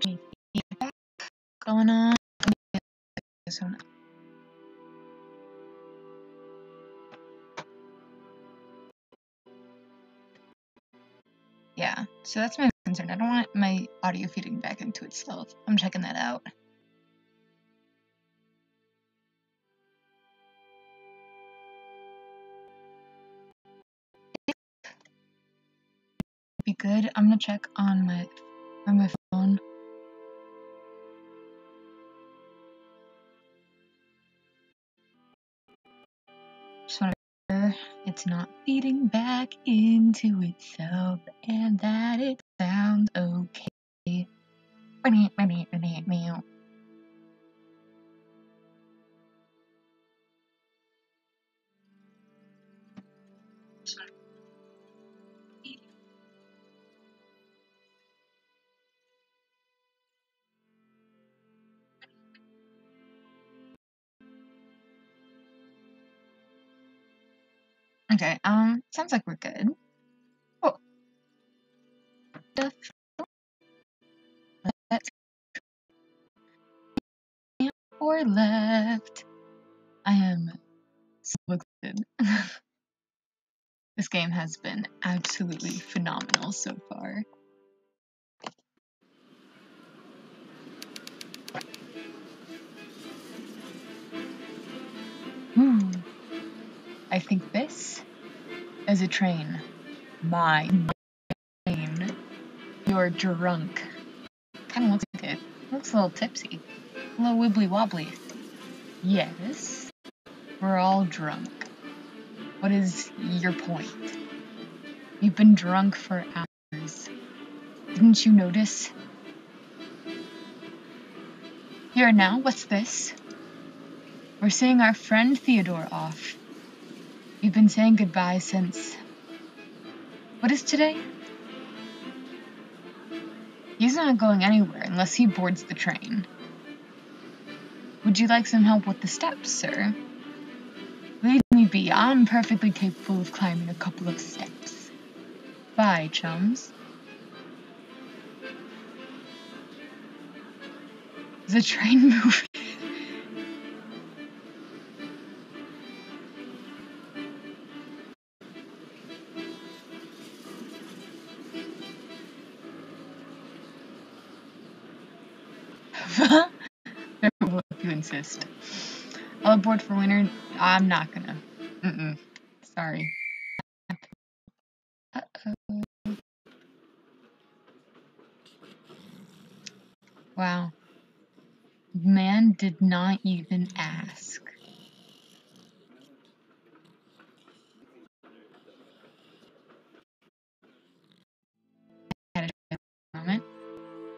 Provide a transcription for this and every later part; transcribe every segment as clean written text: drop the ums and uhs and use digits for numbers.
any feedback going on. Yeah, so that's my concern. I don't want my audio feeding back into itself. I'm checking that out. Be good. I'm gonna check on my phone. Just want to make sure it's not feeding back into itself and that it sounds okay. Okay, sounds like we're good. Oh. Or left. I am so excited. This game has been absolutely phenomenal so far. I think this is a train. My train. You're drunk. Kinda looks like it. Looks a little tipsy. A little wibbly wobbly. Yes. We're all drunk. What is your point? You've been drunk for hours. Didn't you notice? Here now, what's this? We're seeing our friend Theodore off. We've been saying goodbye since... What is today? He's not going anywhere unless he boards the train. Would you like some help with the steps, sir? Leave me be. I'm perfectly capable of climbing a couple of steps. Bye, chums. Is the train moving? If you insist. I'll aboard for winter. I'm not gonna. Sorry. Uh-oh. Wow. Man did not even ask. Moment.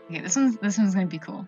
Okay, this one's gonna be cool.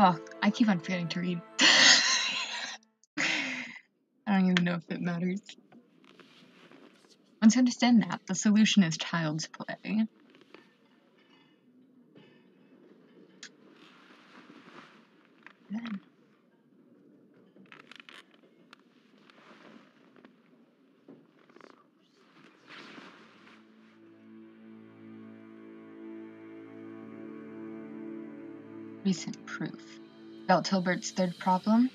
Oh, I keep on forgetting to read. I don't even know if it matters. Once you understand that, the solution is child's play. Then. Recent proof. About Tilbert's third problem?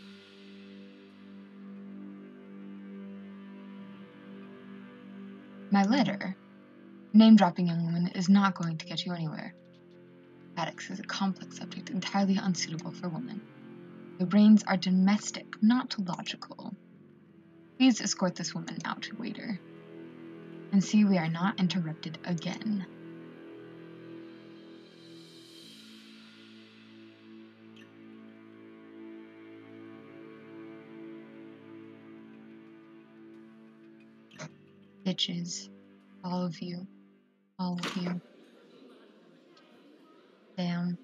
My letter. Name-dropping young woman is not going to get you anywhere. Addicts is a complex subject entirely unsuitable for women. Their brains are domestic, not logical. Please escort this woman out, waiter. And see we are not interrupted again. Bitches. All of you. All of you. Damn.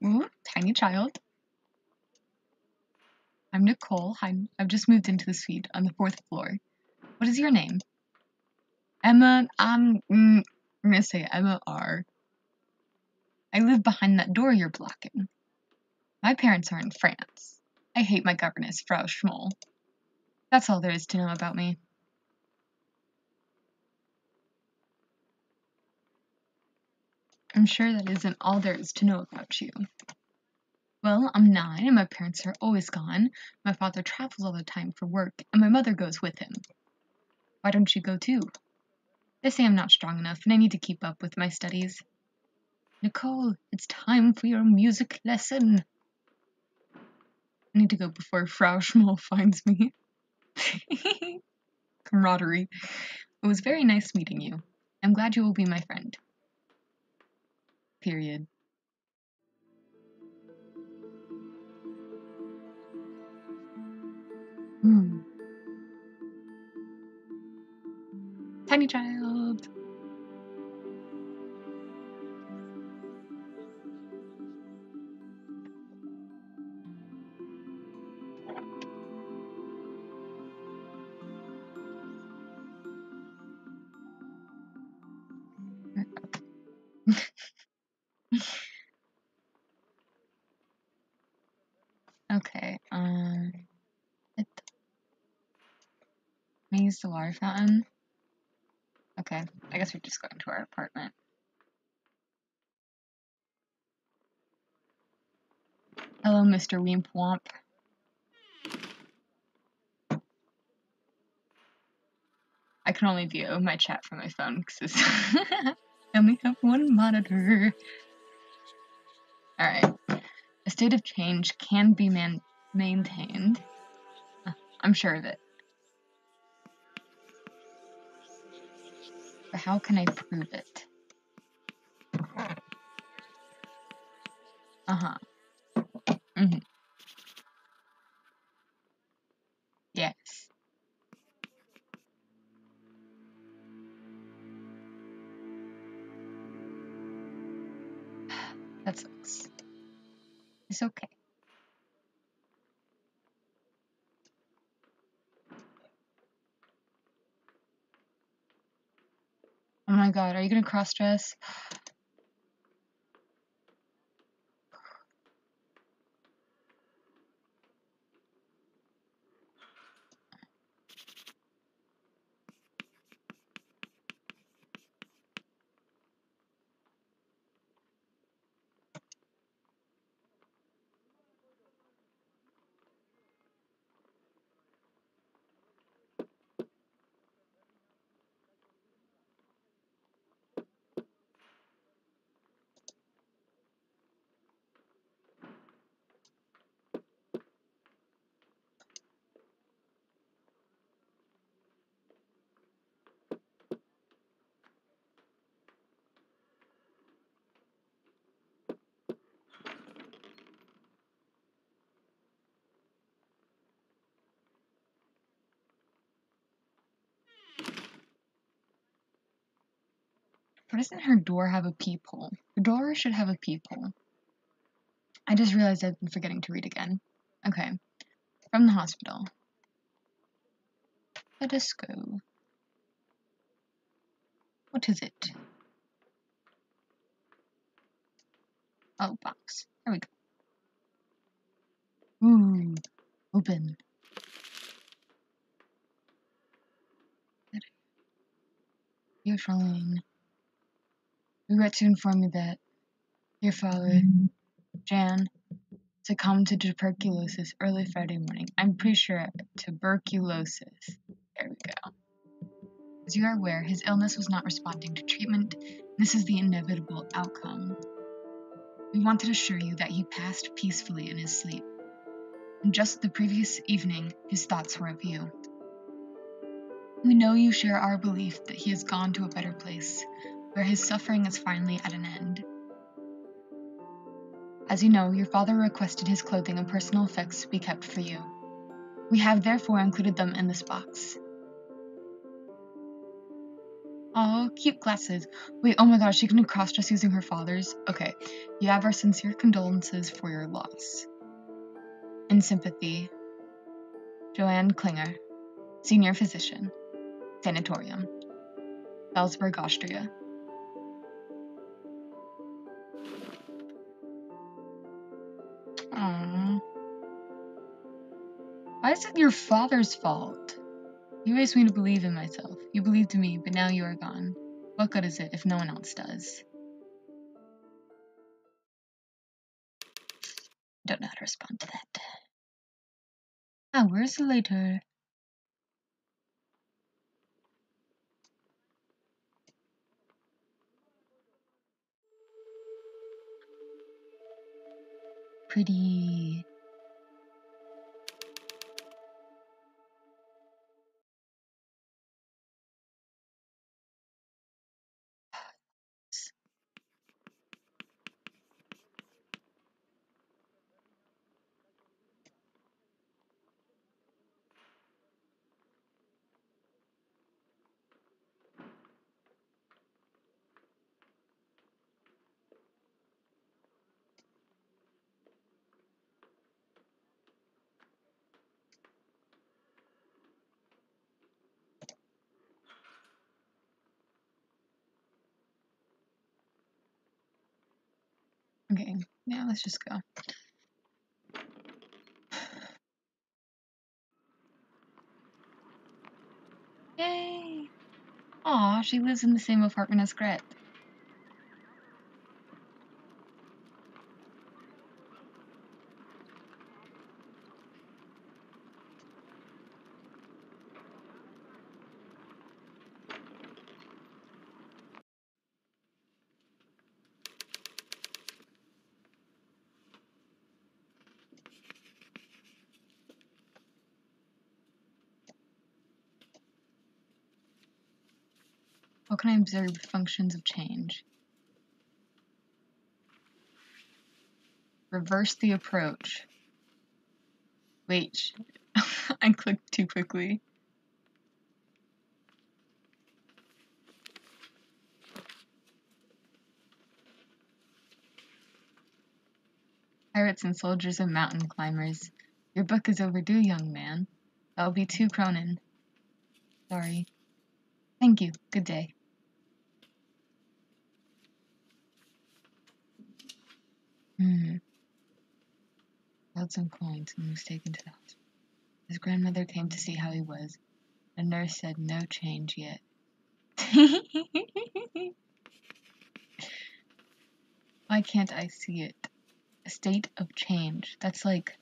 Ooh, tiny child. I'm Nicole. I've just moved into the suite on the 4th floor. What is your name? Emma. I'm gonna say Emma R. I live behind that door you're blocking. My parents are in France. I hate my governess, Frau Schmoll. That's all there is to know about me. I'm sure that isn't all there is to know about you. Well, I'm 9 and my parents are always gone. My father travels all the time for work and my mother goes with him. Why don't you go too? They say I'm not strong enough and I need to keep up with my studies. Nicole, it's time for your music lesson. I need to go before Frau Schmoll finds me. Camaraderie. It was very nice meeting you. I'm glad you will be my friend. Period. Tiny child. Okay, can I use the water fountain? Okay, I guess we're just going to our apartment. Hello, Mr. Weemp Womp. I can only view my chat from my phone because I only have one monitor. Alright. A state of change can be maintained. I'm sure of it. But how can I prove it? Uh-huh. Mm-hmm. Yes. That sucks. It's okay. Oh my god, are you gonna cross-dress? But doesn't her door have a peephole? Her door should have a peephole. I just realized I've been forgetting to read again. Okay. From the hospital. Let us go. What is it? Oh, box. There we go. Ooh. Open. Dear Charlene, regret to inform you that your father, Jan, succumbed to tuberculosis early Friday morning. I'm pretty sure tuberculosis. There we go. As you are aware, his illness was not responding to treatment. This is the inevitable outcome. We want to assure you that he passed peacefully in his sleep. And just the previous evening, his thoughts were of you. We know you share our belief that he has gone to a better place, where his suffering is finally at an end. As you know, your father requested his clothing and personal effects be kept for you. We have therefore included them in this box. Oh, cute glasses. Wait, oh my gosh, she can cross-dress using her father's? Okay, you have our sincere condolences for your loss. In sympathy, Joanne Klinger, Senior Physician, Sanatorium, Salzburg, Austria. Aww. Why is it your father's fault? You raised me to believe in myself. You believed in me, but now you are gone. What good is it if no one else does? Don't know how to respond to that. Hours later. Pretty. Okay, now let's just go. Yay! Aw, she lives in the same apartment as Gret. How can I observe functions of change? Reverse the approach. Wait, I clicked too quickly. Pirates and soldiers and mountain climbers. Your book is overdue, young man. That'll be 2 kronen. Sorry. Thank you. Good day. Held some coins and was taken to the hospital. His grandmother came to see how he was. The nurse said no change yet. Why can't I see it? A state of change. That's like...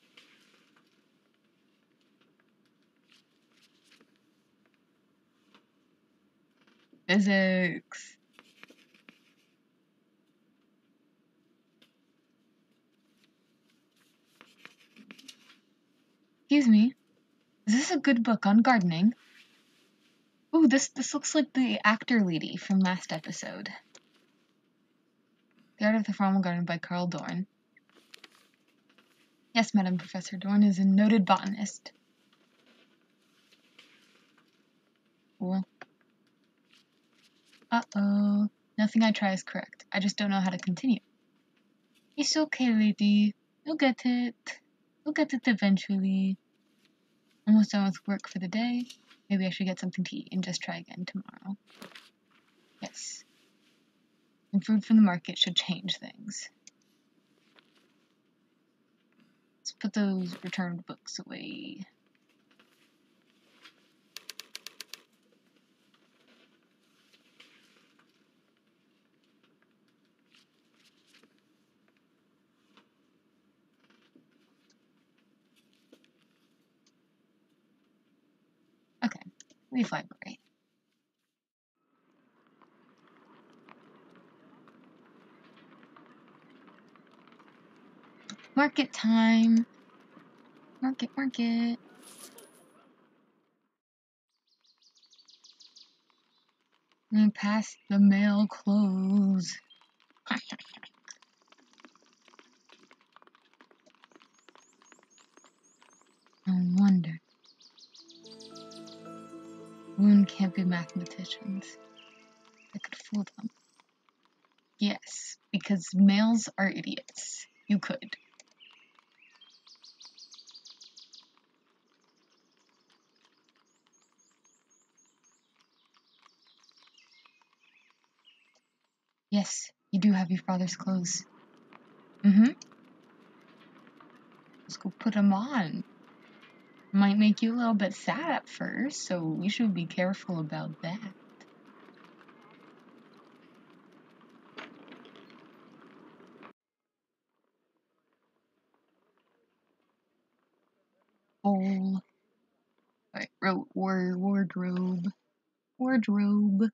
physics. Excuse me. Is this a good book on gardening? Ooh, this looks like the actor lady from last episode. The Art of the Formal Garden by Carl Dorn. Yes, Madam Professor Dorn is a noted botanist. Cool. Uh-oh. Nothing I try is correct. I just don't know how to continue. It's okay, lady. You'll get it. You'll get it eventually. Almost done with work for the day. Maybe I should get something to eat and just try again tomorrow. Yes. And food from the market should change things. Let's put those returned books away. Okay, leave library. Market time. Market. And past the mail close. No wonder. Women can't be mathematicians. I could fool them. Yes, because males are idiots. You could. Yes, you do have your father's clothes. Let's go put them on. Might make you a little bit sad at first, so you should be careful about that. Bowl. Alright, wardrobe. Wardrobe.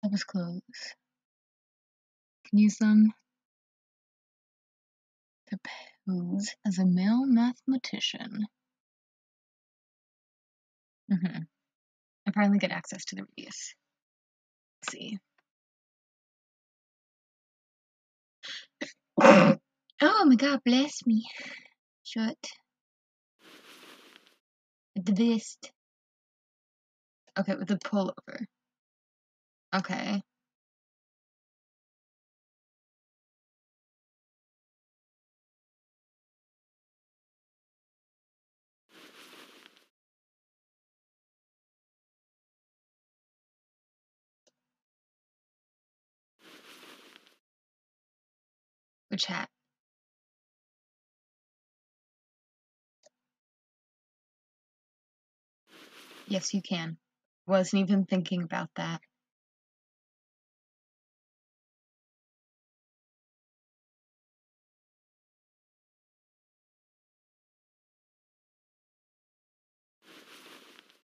That was clothes. Can use them to pose as a male mathematician. I finally get access to the radius. Let's see. Oh my god, bless me. Shut. With the vest. Okay, with the pullover. Okay. Which hat? Yes, you can. Wasn't even thinking about that.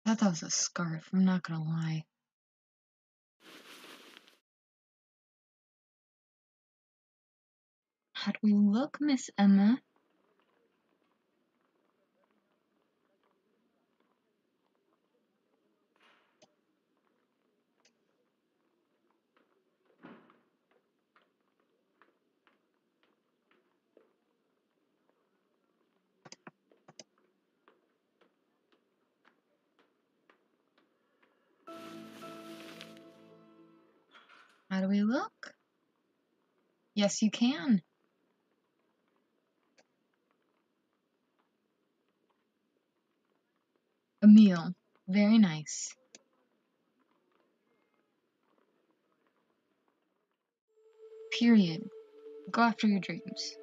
I thought that was a scarf, I'm not gonna lie. How do we look, Miss Emma? How do we look? Yes, you can. A meal. Very nice. Period. Go after your dreams.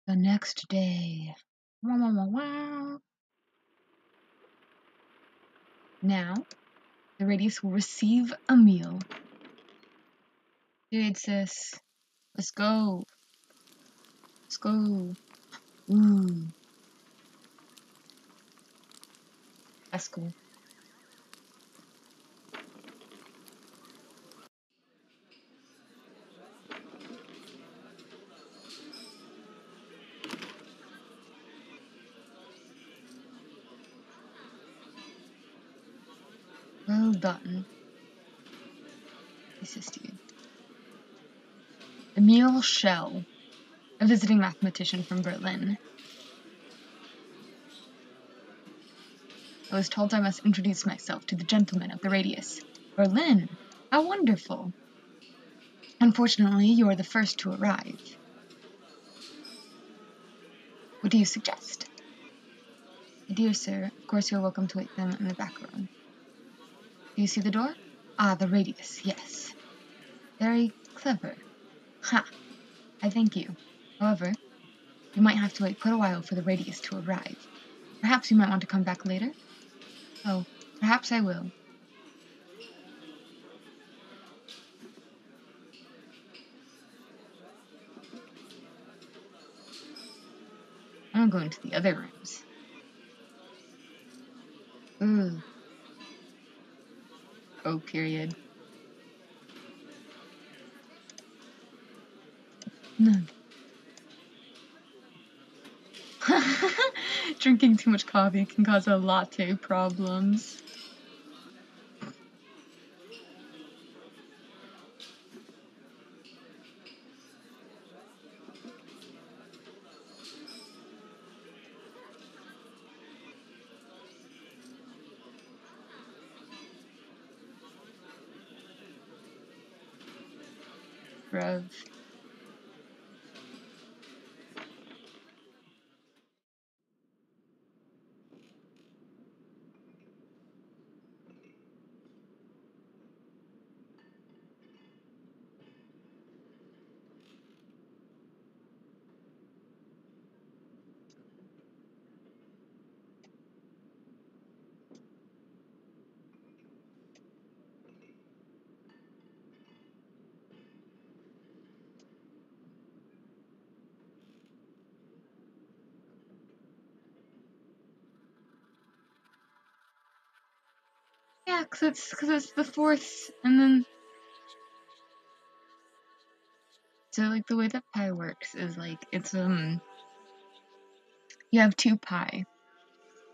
The next day. Wow. Now, the radius will receive a meal. Dude, sis. Let's go. Let's go. Ooh. That's cool. Well done. Assisted. Emil Schell, a visiting mathematician from Berlin. I was told I must introduce myself to the gentleman of the radius. Berlin! How wonderful! Unfortunately, you are the first to arrive. What do you suggest? My dear sir, of course you are welcome to wait them in the back room. Do you see the door? Ah, the radius, yes. Very clever. Ha! I thank you. However, you might have to wait quite a while for the radius to arrive. Perhaps you might want to come back later? Oh, perhaps I will. I'm going to the other rooms. Ooh. Oh, period. No. Drinking too much coffee can cause a latte problems. Bruv. Yeah, cause it's the fourth, and then so like the way that pi works is like it's you have 2 pi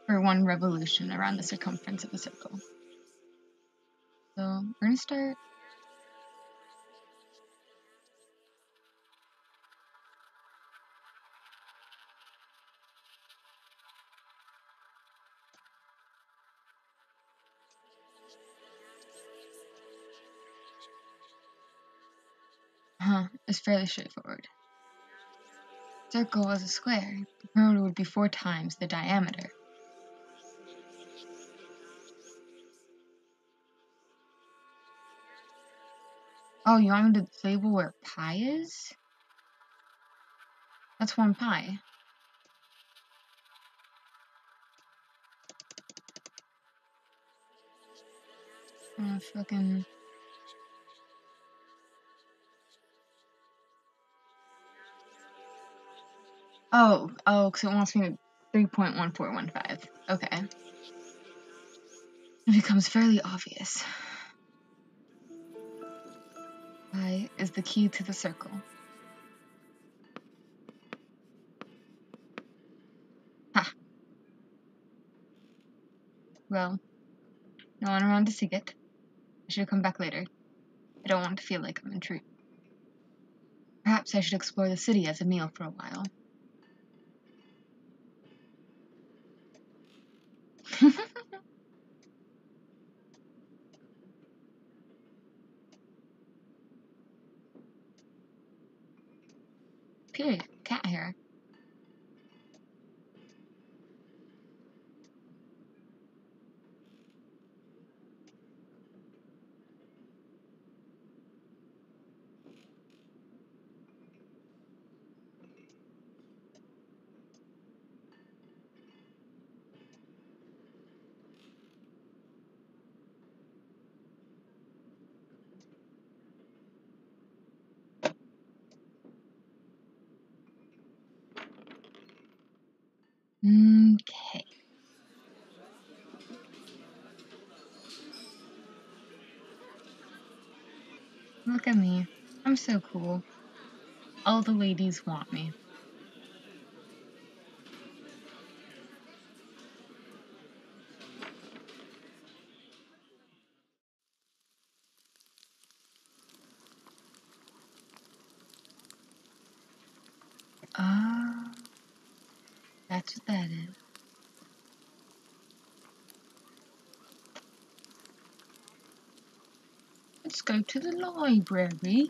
for 1 revolution around the circumference of a circle. So we're gonna start. It's fairly straightforward. Circle is a square. The perimeter would be 4 times the diameter. Oh, you want me to label where pi is? That's 1 pi. Oh, fucking. Oh, because it wants me to 3.1415. Okay. It becomes fairly obvious. Pi is the key to the circle. Ha! Well, no one around to see it. I should come back later. I don't want to feel like I'm intruding. Perhaps I should explore the city as a meal for a while. Period. Cat hair. Okay. Look at me. I'm so cool. All the ladies want me. Ah, that's what that is. let's go to the library.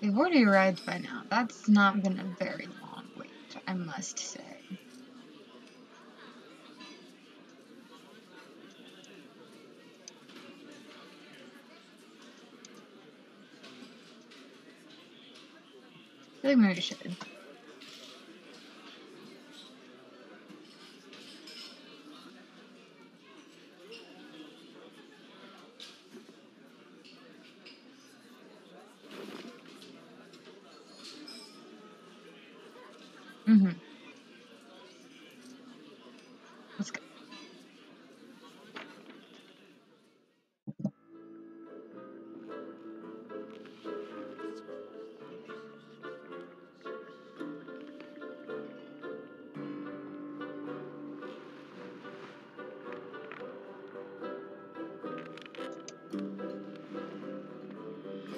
They've already arrived by now. That's not been a very long wait, I must say. I feel like maybe I should. Let's go.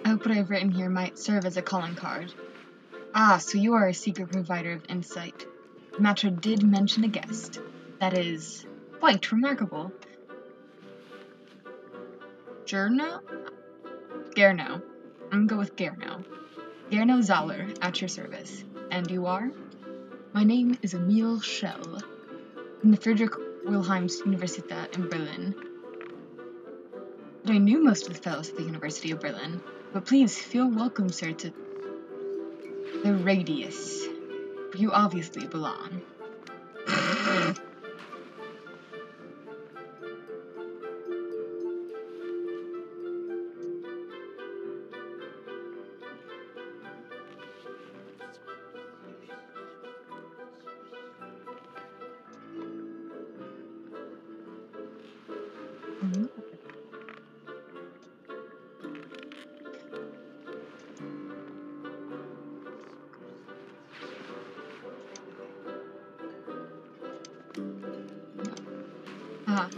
I hope what I've written here might serve as a calling card. Ah, so you are a secret provider of insight. Matra did mention a guest. That is quite remarkable. Gerno? Gerno. I'm gonna go with Gerno. Gerno Zoller, at your service. And you are? My name is Emil Schell, from the Friedrich Wilhelm Universität in Berlin. But I knew most of the fellows at the University of Berlin. But please feel welcome, sir, to the Radius, where you obviously belong. Ah.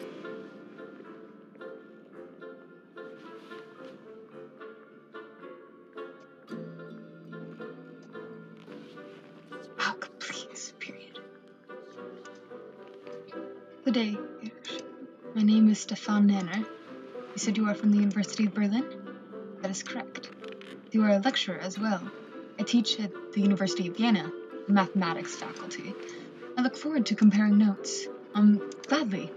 Oh, please, period. Good day. My name is Stefan Nanner. You said you are from the University of Berlin? That is correct. You are a lecturer as well. I teach at the University of Vienna, the mathematics faculty. I look forward to comparing notes. Gladly.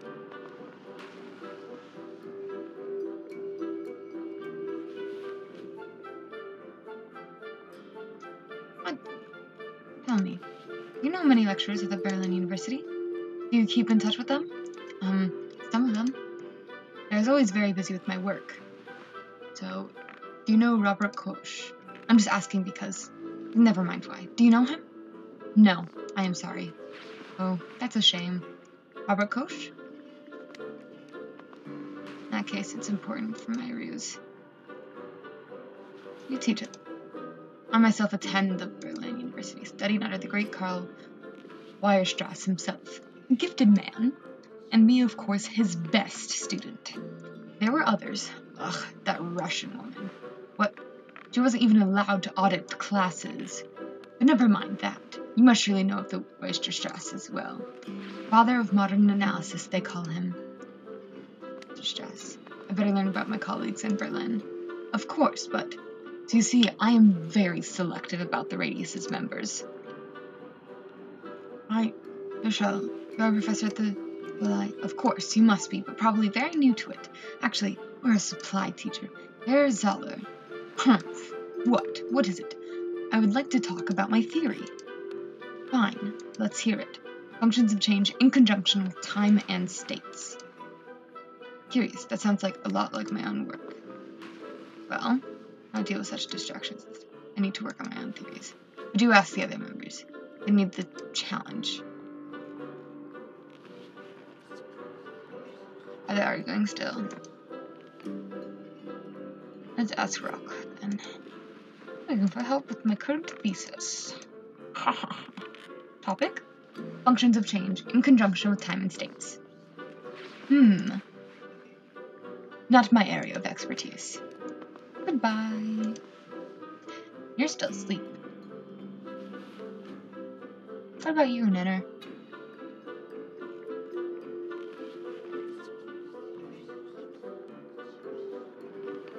What? Tell me, you know many lecturers at the Berlin University? Do you keep in touch with them? Some of them. I was always very busy with my work. So, do you know Robert Koch? I'm just asking because... Never mind why. Do you know him? No, I am sorry. Oh, that's a shame. Robert Koch? In that case, it's important for my ruse. You teach it. I myself attend the Berlin University, studied under the great Karl Weierstrass himself, a gifted man, and me, of course, his best student. There were others. Ugh, that Russian woman. What? She wasn't even allowed to audit the classes. But never mind that. You must surely know of the Weierstrass as well. Father of modern analysis, they call him. Weierstrass. I better learn about my colleagues in Berlin. Of course, but... So you see, I am very selective about the Radius's members. Michelle, you're a professor at the... Well, of course, you must be, but probably very new to it. Actually, we're a supply teacher. Herr Zoller. Humph. What? What is it? I would like to talk about my theory. Fine, let's hear it. Functions of change in conjunction with time and states. Curious, that sounds like a lot like my own work. Well, I deal with such distractions. I need to work on my own theories. But do ask the other members. They need the challenge. Are they arguing still? Let's ask Rock, then. Looking for help with my current thesis. Topic? Functions of change in conjunction with time and states. Not my area of expertise. Goodbye. You're still asleep. What about you, Ninner?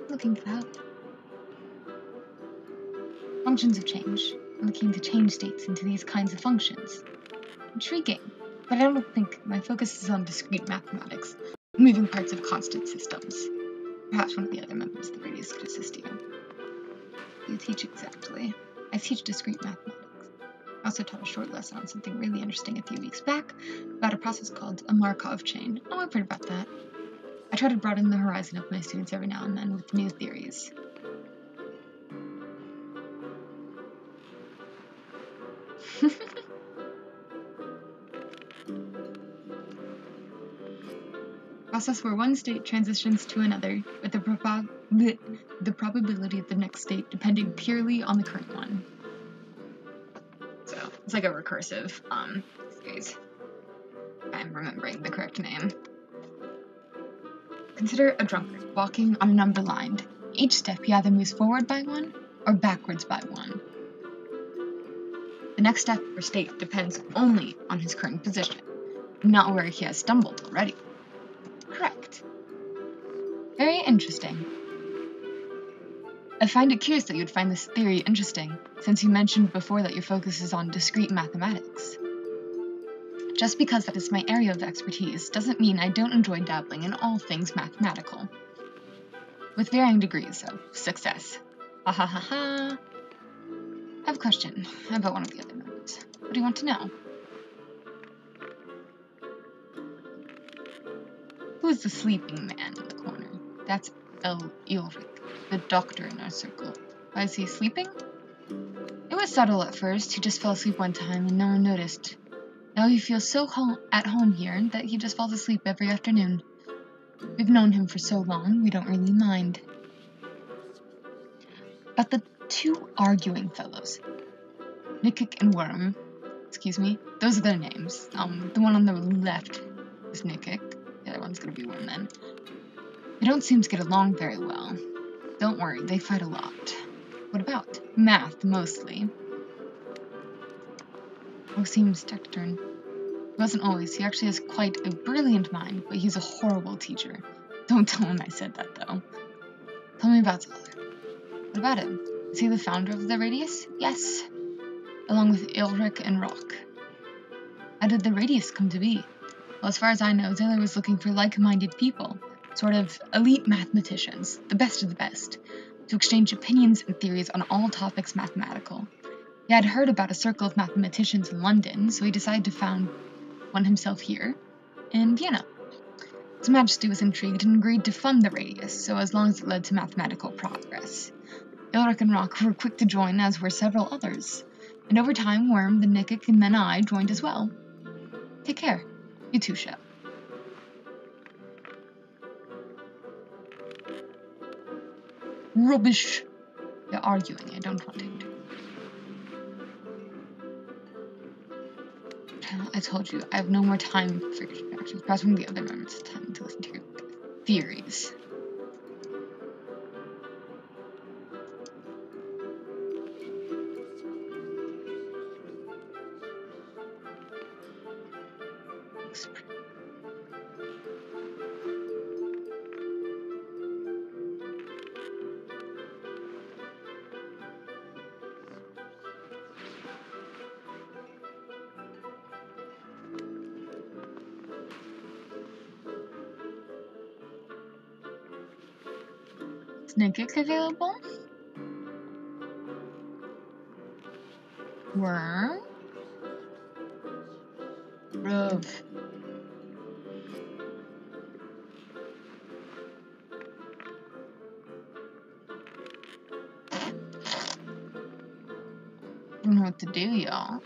Looking for help. Functions of change. Looking to change states into these kinds of functions. Intriguing, but I don't think my focus is on discrete mathematics, moving parts of constant systems. Perhaps one of the other members of the Radius could assist you. You teach exactly. I teach discrete mathematics. I also taught a short lesson on something really interesting a few weeks back about a process called a Markov chain. Oh, I've heard about that. I try to broaden the horizon of my students every now and then with new theories. Process where one state transitions to another, with the probability of the next state depending purely on the current one. So, it's like a recursive series. I'm remembering the correct name. Consider a drunkard walking on a number line. Each step he either moves forward by one or backwards by one. The next step or state depends only on his current position, not where he has stumbled already. Correct. Very interesting. I find it curious that you'd find this theory interesting, since you mentioned before that your focus is on discrete mathematics. Just because that is my area of expertise doesn't mean I don't enjoy dabbling in all things mathematical. With varying degrees of success. Ha ha ha ha. I have a question about one of the other members. What do you want to know? Who is the sleeping man in the corner? That's Ulrich, the doctor in our circle. Why is he sleeping? It was subtle at first. He just fell asleep one time and no one noticed. Now he feels so at home here that he just falls asleep every afternoon. We've known him for so long, we don't really mind. But the two arguing fellows, Nikik and Worm, those are their names. The one on the left is Nikik, the other one's gonna be Worm then. They don't seem to get along very well. Don't worry, they fight a lot. What about? Math, mostly. Seems taciturn. He wasn't always. He actually has quite a brilliant mind, but he's a horrible teacher. Don't tell him I said that, though. Tell me about Zeller. What about him? Is he the founder of the Radius? Yes. Along with Ulrich and Rock. How did the Radius come to be? Well, as far as I know, Zeller was looking for like-minded people, sort of elite mathematicians, the best of the best, to exchange opinions and theories on all topics mathematical. He had heard about a circle of mathematicians in London, so he decided to found one himself here, in Vienna. His Majesty was intrigued and agreed to fund the Radius, so as long as it led to mathematical progress. Ulrich and Rock were quick to join, as were several others, and over time Worm, the Nikik, and then I joined as well. Take care. You too, Shep. Rubbish. They're arguing. I don't want him to. I told you, I have no more time for your interactions. Perhaps one of the other members has time to listen to your theories. Is Nikik available? Worm? Rove. I don't know what to do, y'all.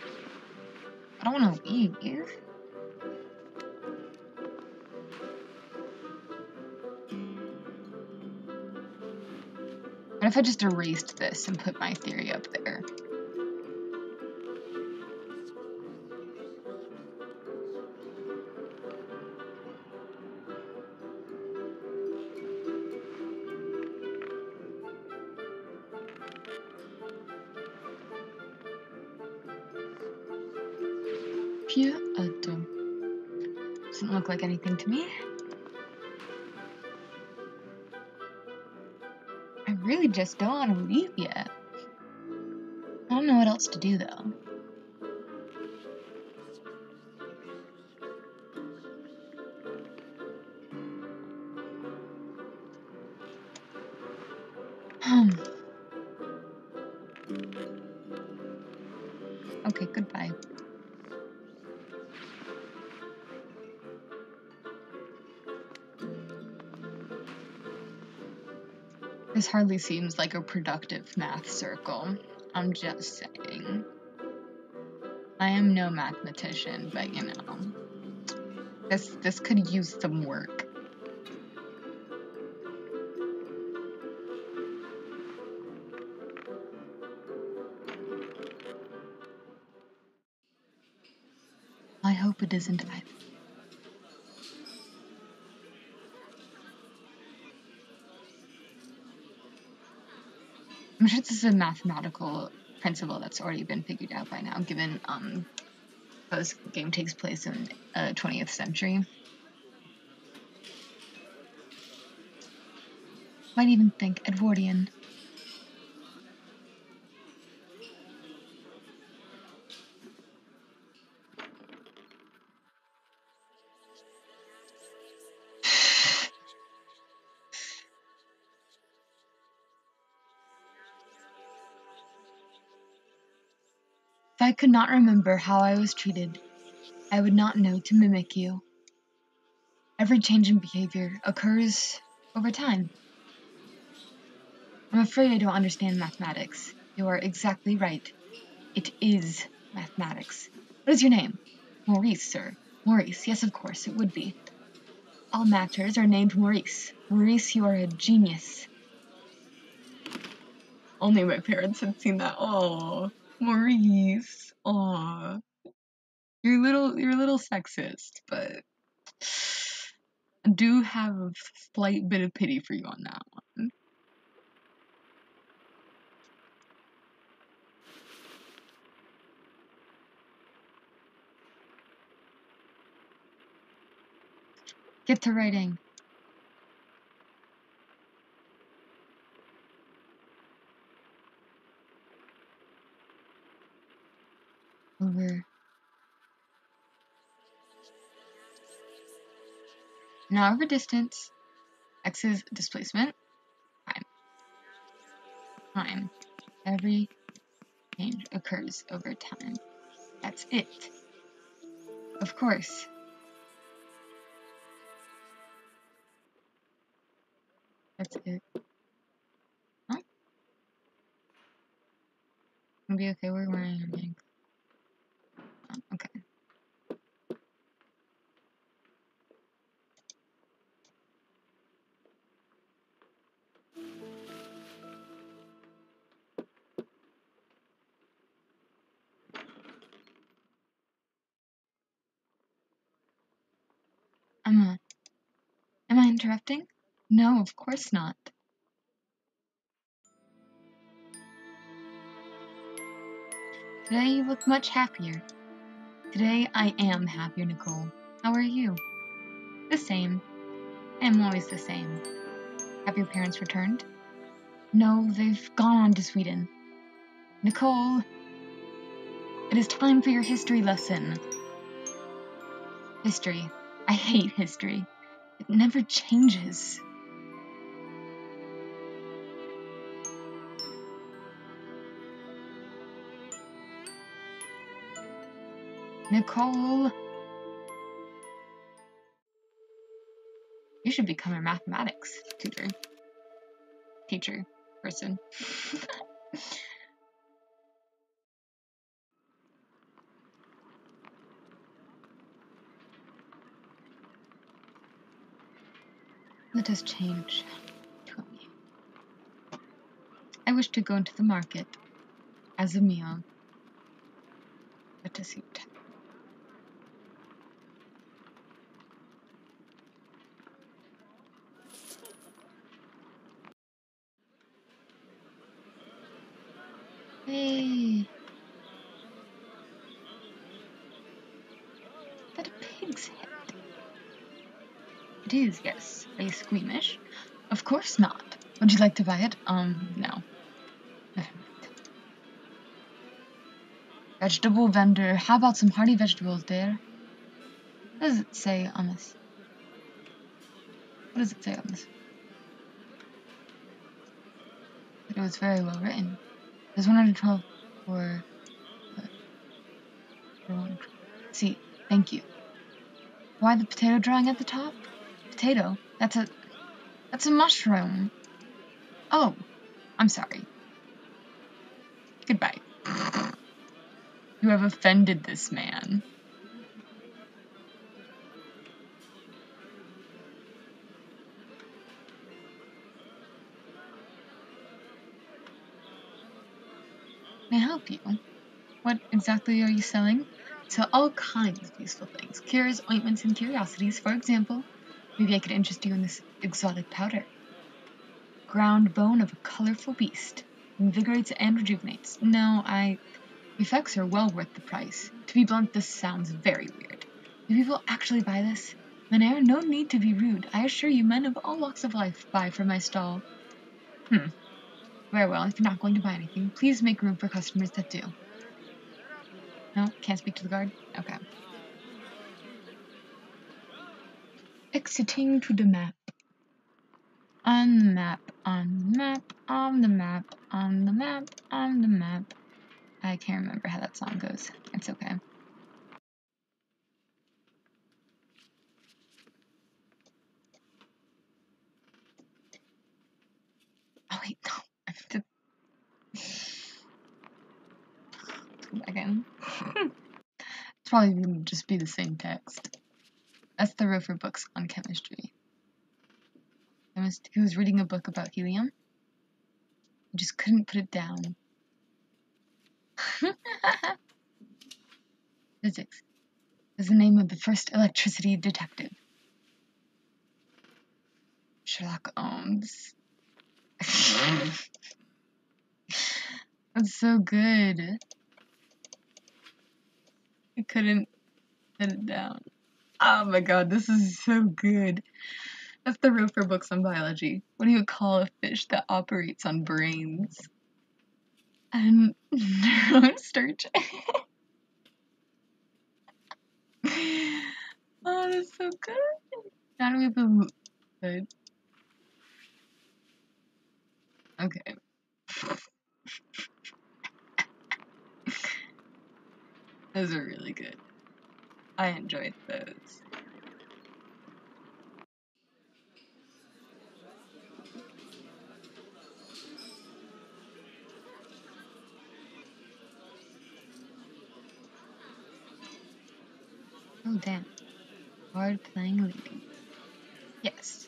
I don't want to leave. What if I just erased this and put my theory up there? Pieux auto. Doesn't look like anything to me. I really just don't want to leave yet. I don't know what else to do though. Okay, goodbye. This hardly seems like a productive math circle. I'm just saying. I am no mathematician, but you know, this could use some work. I hope it isn't either. I'm sure this is a mathematical principle that's already been figured out by now, given how this game takes place in 20th century. Might even think Edwardian. If I could not remember how I was treated, I would not know to mimic you. Every change in behavior occurs over time. I'm afraid I don't understand mathematics. You are exactly right. It is mathematics. What is your name? Maurice, sir. Maurice, yes, of course, it would be. All matters are named Maurice. Maurice, you are a genius. Only my parents had seen that. Oh, Maurice. Oh, you're a little sexist, but I do have a slight bit of pity for you on that one. Get to writing. Over. Now over distance. X is displacement. Time. Time. Every change occurs over time. That's it. Of course. That's it. Huh? It'll be okay, we're wearing everything. Oh, okay. Emma. Am I interrupting? No, of course not. Today you look much happier. Today I am happier, Nicole. How are you? The same. I am always the same. Have your parents returned? No, they've gone on to Sweden. Nicole, it is time for your history lesson. History. I hate history. It never changes. Nicole, you should become a mathematics teacher, person. Let us change. I wish to go into the market as a meal. Let us eat. Hey. pig's head. It is, yes. Are you squeamish? Of course not. Would you like to buy it? No. Vegetable vendor. How about some hearty vegetables, dear? What does it say on this? What does it say on this? It was very well written. There's 112 for one. See, thank you. Why the potato drawing at the top? Potato? That's a mushroom. Oh, I'm sorry. Goodbye. You have offended this man. May I help you? What exactly are you selling? Sell all kinds of useful things. Cures, ointments, and curiosities. For example, maybe I could interest you in this exotic powder. Ground bone of a colorful beast. Invigorates and rejuvenates. No, the effects are well worth the price. To be blunt, this sounds very weird. Do people actually buy this? Menair, no need to be rude. I assure you men of all walks of life buy from my stall. Very well, if you're not going to buy anything, please make room for customers that do. No? Can't speak to the guard? Okay. Exiting to the map. On the map, on the map, on the map, on the map, on the map. I can't remember how that song goes. It's okay. Oh wait, no. I have to go back in. It's probably gonna just be the same text. That's the Rofer books on chemistry. He was reading a book about helium. He just couldn't put it down. Physics is the name of the first electricity detective. Sherlock Holmes. That's so good. I couldn't put it down. Oh my god, this is so good. That's the Roper books on biology. What do you call a fish that operates on brains? And neurosturgeon. Oh, that's so good. How do we put good? Okay. Those are really good. I enjoyed those. Oh, damn. Hard playing leading. Yes.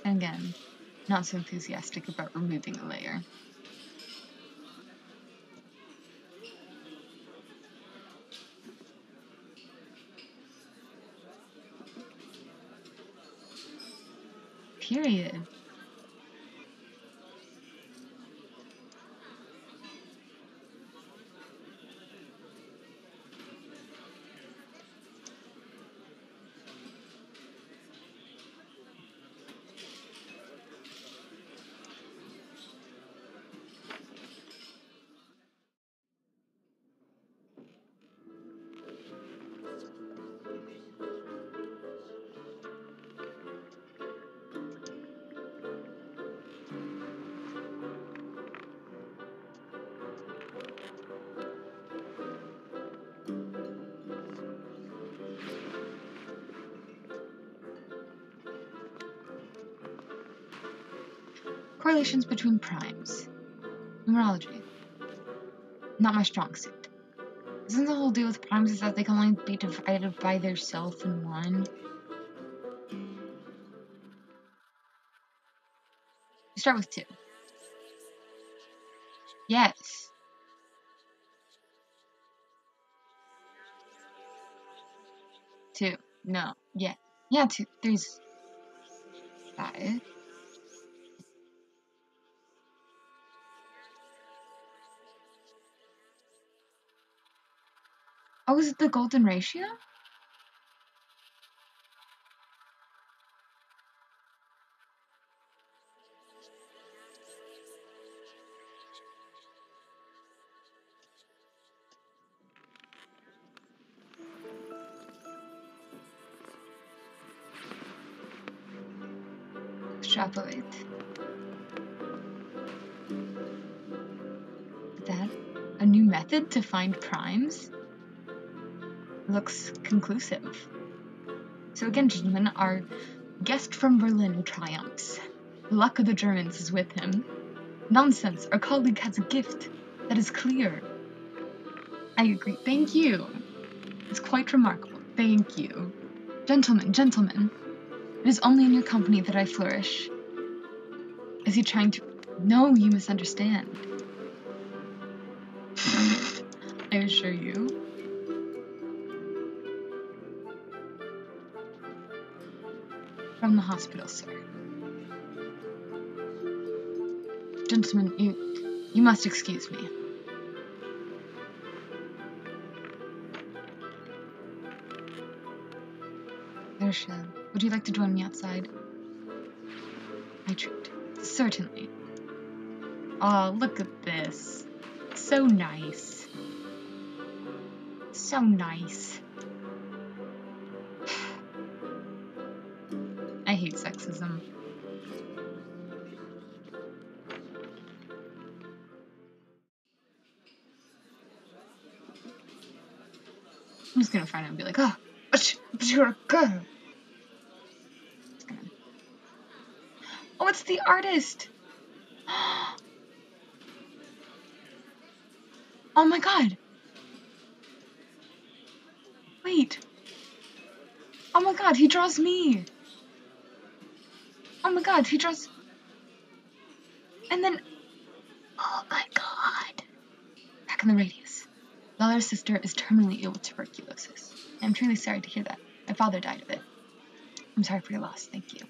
And again, not so enthusiastic about removing a layer. Period. Correlations between primes. Numerology. Not my strong suit. Isn't the whole deal with primes is that they can only be divided by their self in one? You start with 2. Yes. 2. No. Yeah. Yeah, 2. There's 5. Oh, is it the golden ratio? Extrapolate. Is that a new method to find primes? Looks conclusive. So again, gentlemen, our guest from Berlin triumphs. The luck of the Germans is with him. Nonsense, our colleague has a gift. That is clear. I agree. Thank you. It's quite remarkable. Thank you. Gentlemen, gentlemen. It is only in your company that I flourish. Is he trying to... No, you misunderstand. I assure you. From the hospital, sir. Gentlemen, you must excuse me. Ursula, would you like to join me outside? I treat. Certainly. Oh, look at this. So nice. So nice. I hate sexism. I'm just gonna find him and be like, oh, but you're a girl. Oh, it's the artist. Oh my god. Wait. Oh my god, he draws me. Oh my god, he draws... And then... Oh my god. Back in the radius. Lala's sister is terminally ill with tuberculosis. I'm truly sorry to hear that. My father died of it. I'm sorry for your loss, thank you.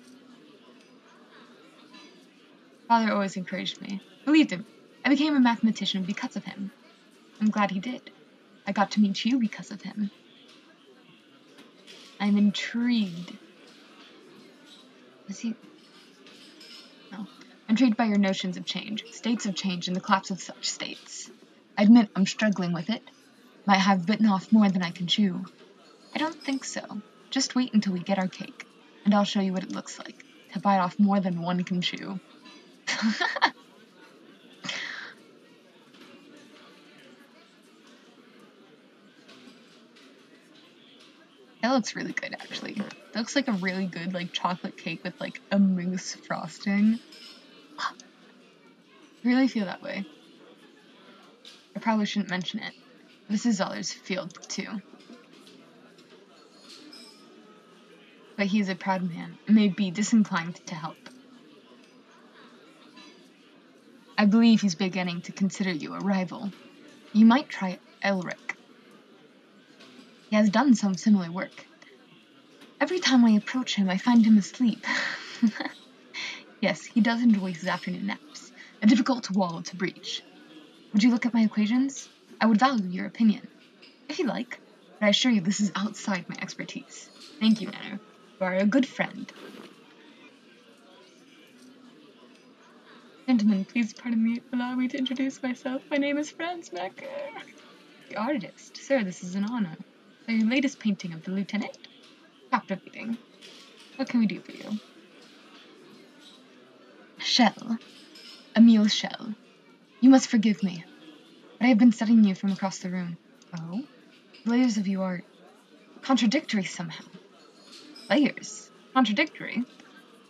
Father always encouraged me. Believed him. I became a mathematician because of him. I'm glad he did. I got to meet you because of him. I'm intrigued. Is he... No. I'm intrigued by your notions of change, states of change, and the collapse of such states. I admit I'm struggling with it. Might have bitten off more than I can chew. I don't think so. Just wait until we get our cake, and I'll show you what it looks like, to bite off more than one can chew. That looks really good, actually. That looks like a really good, like, chocolate cake with, like, a mousse frosting. I really feel that way. I probably shouldn't mention it. This is Zoller's field, too. But he is a proud man, and may be disinclined to help. I believe he's beginning to consider you a rival. You might try Elric. He has done some similar work. Every time I approach him, I find him asleep. Yes, he does enjoy his afternoon naps, a difficult wall to breach. Would you look at my equations? I would value your opinion. If you like, but I assure you this is outside my expertise. Thank you, Nano. You are a good friend. Gentlemen, please pardon me. Allow me to introduce myself. My name is Franz Macker. The artist. Sir, this is an honor. So your latest painting of the lieutenant? Captivating. What can we do for you? Shell. Emile Shell. You must forgive me, but I have been studying you from across the room. Oh? The layers of you are contradictory somehow. Layers? Contradictory?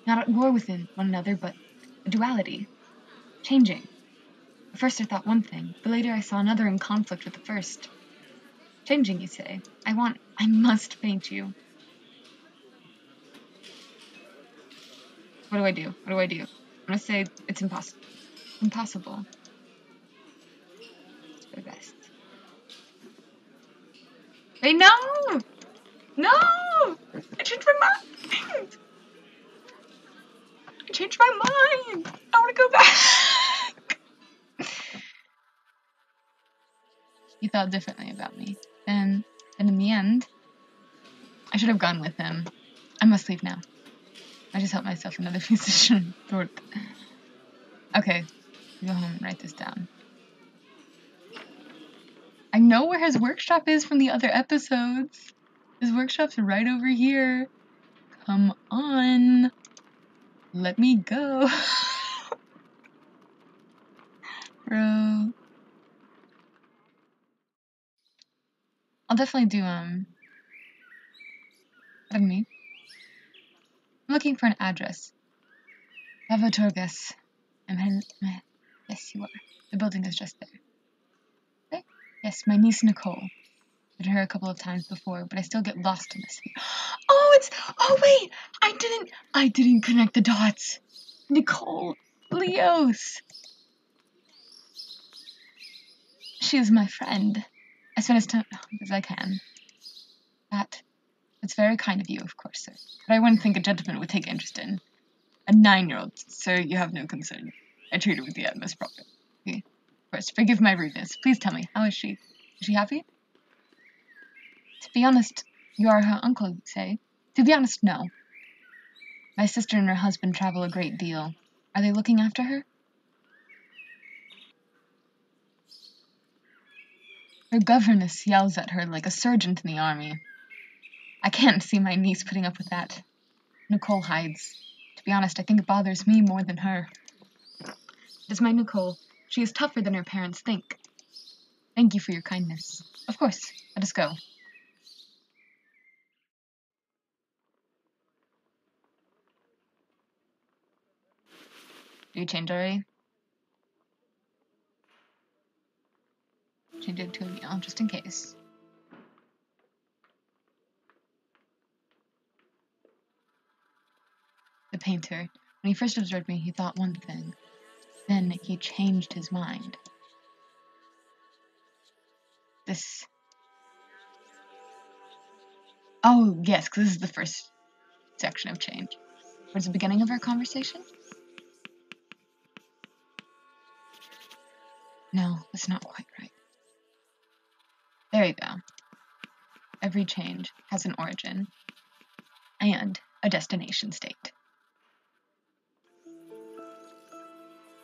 Not at war within one another, but a duality. Changing. At first I thought one thing, but later I saw another in conflict with the first. Changing, you say? I must paint you. What do I do? What do I do? I'm gonna say it's impossible. Impossible. It's my best. Wait, no! No! I changed my mind! I changed my mind! I wanna go back! You thought differently about me. Then And in the end, I should have gone with him. I must leave now. I just helped myself another physician throat. Okay, go home and write this down. I know where his workshop is from the other episodes. His workshop's right over here. Come on. Let me go. Bro. I'll definitely do, pardon me. I'm looking for an address. Avatorgus. Yes, you are. The building is just there. Okay? Yes, my niece Nicole. I've met her a couple of times before, but I still get lost in this. Oh wait! I didn't connect the dots. Nicole Leos. She is my friend. I spend as time as I can. That's very kind of you, of course, sir. But I wouldn't think a gentleman would take interest in a 9-year-old. Sir, you have no concern. I treat her with the utmost profit. Okay. Of course, forgive my rudeness. Please tell me, how is she? Is she happy? To be honest, you are her uncle, you say? To be honest, no. My sister and her husband travel a great deal. Are they looking after her? Her governess yells at her like a sergeant in the army. I can't see my niece putting up with that. Nicole hides. To be honest, I think it bothers me more than her. It is my Nicole. She is tougher than her parents think. Thank you for your kindness. Of course, let us go. Do you change already? Change it to a meal, just in case. The painter. When he first observed me, he thought one thing. Then he changed his mind. This... Oh, yes, because this is the first section of change. Towards the beginning of our conversation? No, that's not quite right. There you go. Every change has an origin and a destination state.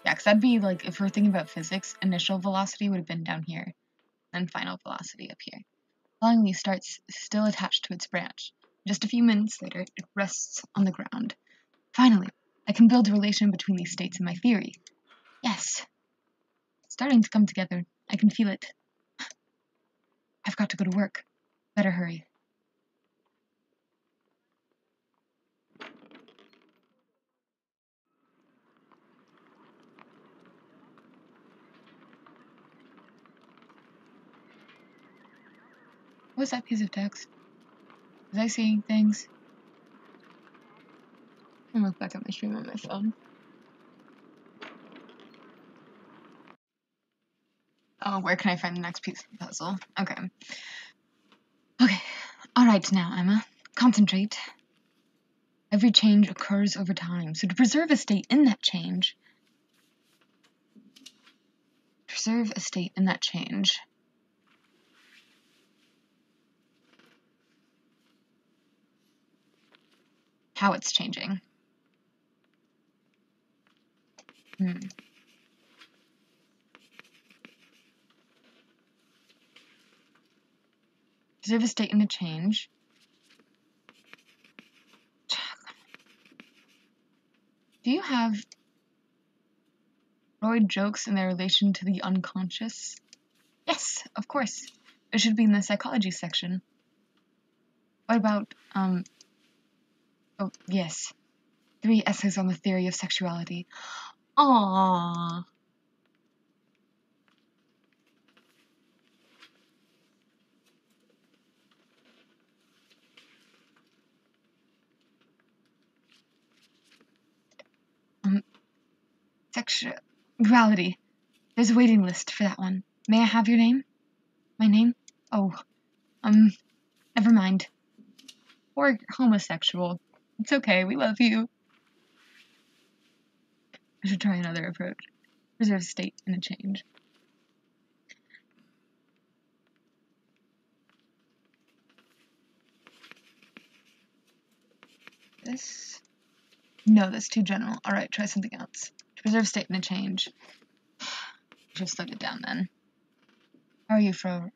Yeah, because that'd be like, if we're thinking about physics, initial velocity would have been down here, and final velocity up here. Flying leaf starts still attached to its branch. Just a few minutes later, it rests on the ground. Finally, I can build a relation between these states in my theory. Yes. It's starting to come together. I can feel it. I've got to go to work. Better hurry. What's that piece of text? Was I seeing things? I'm gonna look back at my stream on my phone. Oh, where can I find the next piece of the puzzle? Okay. Okay. Alright now, Emma. Concentrate. Every change occurs over time, so to preserve a state in that change... Preserve a state in that change. How it's changing. Preserve a state in a change. Do you have Freud jokes in their relation to the unconscious? Yes, of course. It should be in the psychology section. What about, oh, yes. 3 essays on the theory of sexuality. Aww. Sexuality. There's a waiting list for that one. May I have your name? My name? Oh, never mind. Or homosexual. It's okay, we love you. I should try another approach. Preserve state in a change. this? No, that's too general. Alright, try something else. To preserve state and a change. Just slow it down then. How are you, Fro?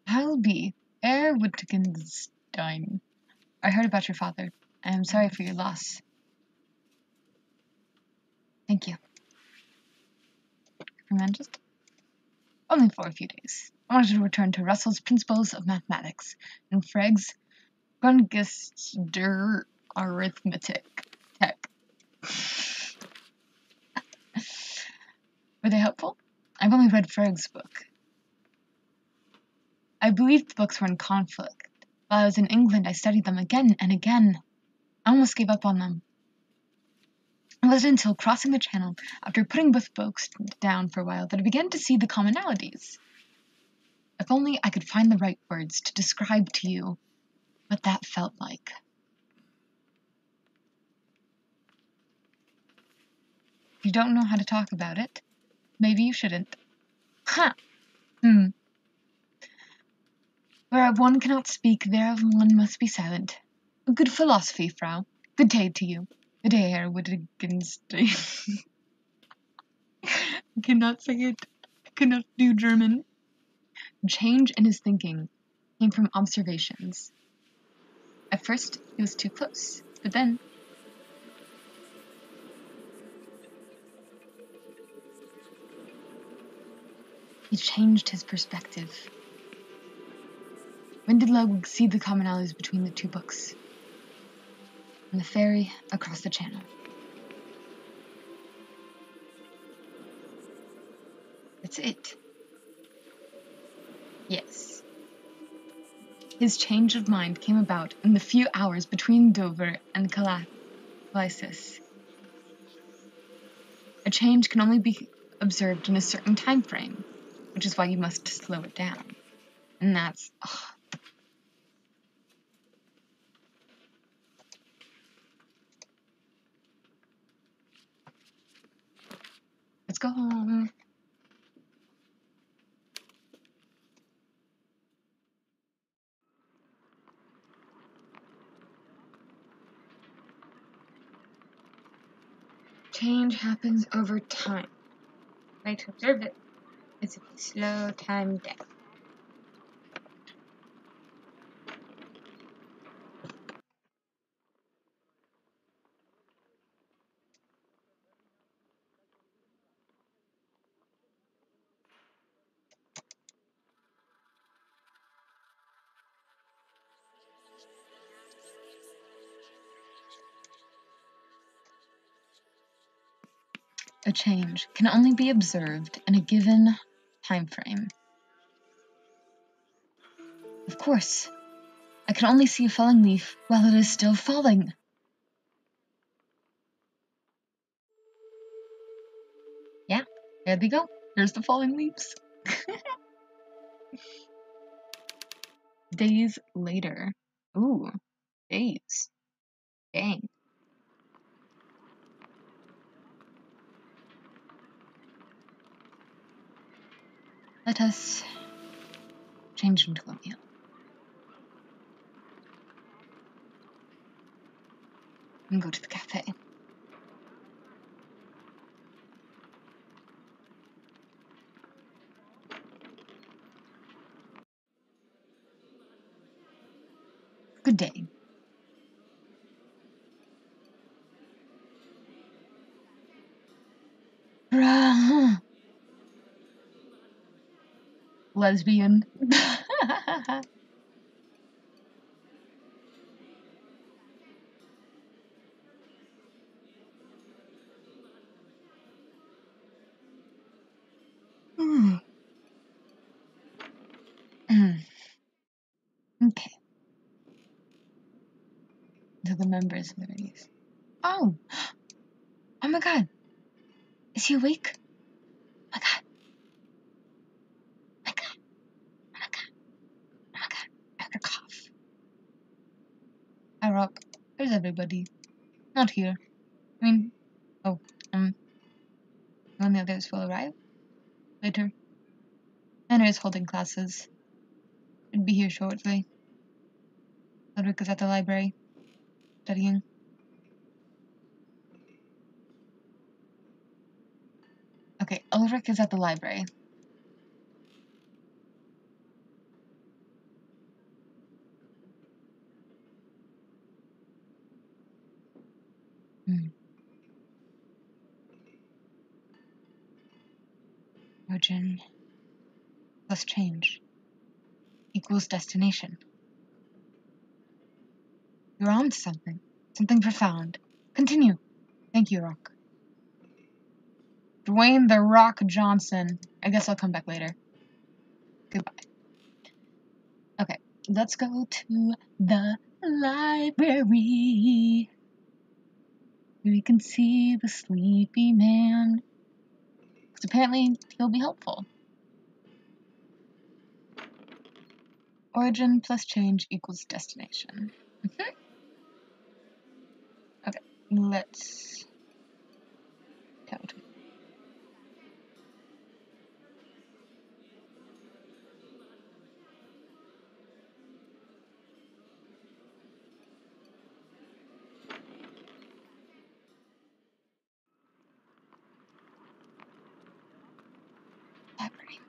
I'll be Herr Wittgenstein. I heard about your father. I am sorry for your loss. Thank you. And just only for a few days. I wanted to return to Russell's Principles of Mathematics and Frege's Grundgesetz der Arithmetik. Were they helpful? I've only read Frege's book. I believed the books were in conflict. While I was in England, I studied them again and again. I almost gave up on them. It wasn't until crossing the Channel, after putting both books down for a while, that I began to see the commonalities. If only I could find the right words to describe to you what that felt like. If you don't know how to talk about it, maybe you shouldn't. Ha! Whereof one cannot speak, thereof one must be silent. A good philosophy, Frau. Good day to you. Good day, Herr Wittgenstein. I cannot say it. I cannot do German. Change in his thinking came from observations. At first, he was too close, but then he changed his perspective. When did Ludwig see the commonalities between the two books? On the ferry across the Channel. That's it. Yes. His change of mind came about in the few hours between Dover and Calais. A change can only be observed in a certain time frame, which is why you must slow it down. And that's... Let's go home. Change happens over time. The way to observe it is if you slow time down. A change can only be observed in a given time frame. Of course, I can only see a falling leaf while it is still falling. Yeah, there they go. There's the falling leaves. Days later. Ooh, days. Dang. Let us change into a meal. And go to the cafe. Good day. Lesbian. Okay. To the members of the race. Oh! Oh my god! Is he awake? Oh my god! Oh my god! Oh my god! Oh my god! I heard a cough. Hi, Rock. Where's everybody? Not here. I mean, oh, when the others will arrive later. Anna is holding classes. Should be here shortly. Ludwig is at the library. Studying. Okay, Ulrich is at the library. Origin plus change equals destination. You're on to something. Something profound. Continue. Thank you, Rock. Dwayne the Rock Johnson. I guess I'll come back later. Goodbye. Okay, let's go to the library. We can see the sleepy man. Because apparently he'll be helpful. Origin plus change equals destination. Okay, let's count. Library.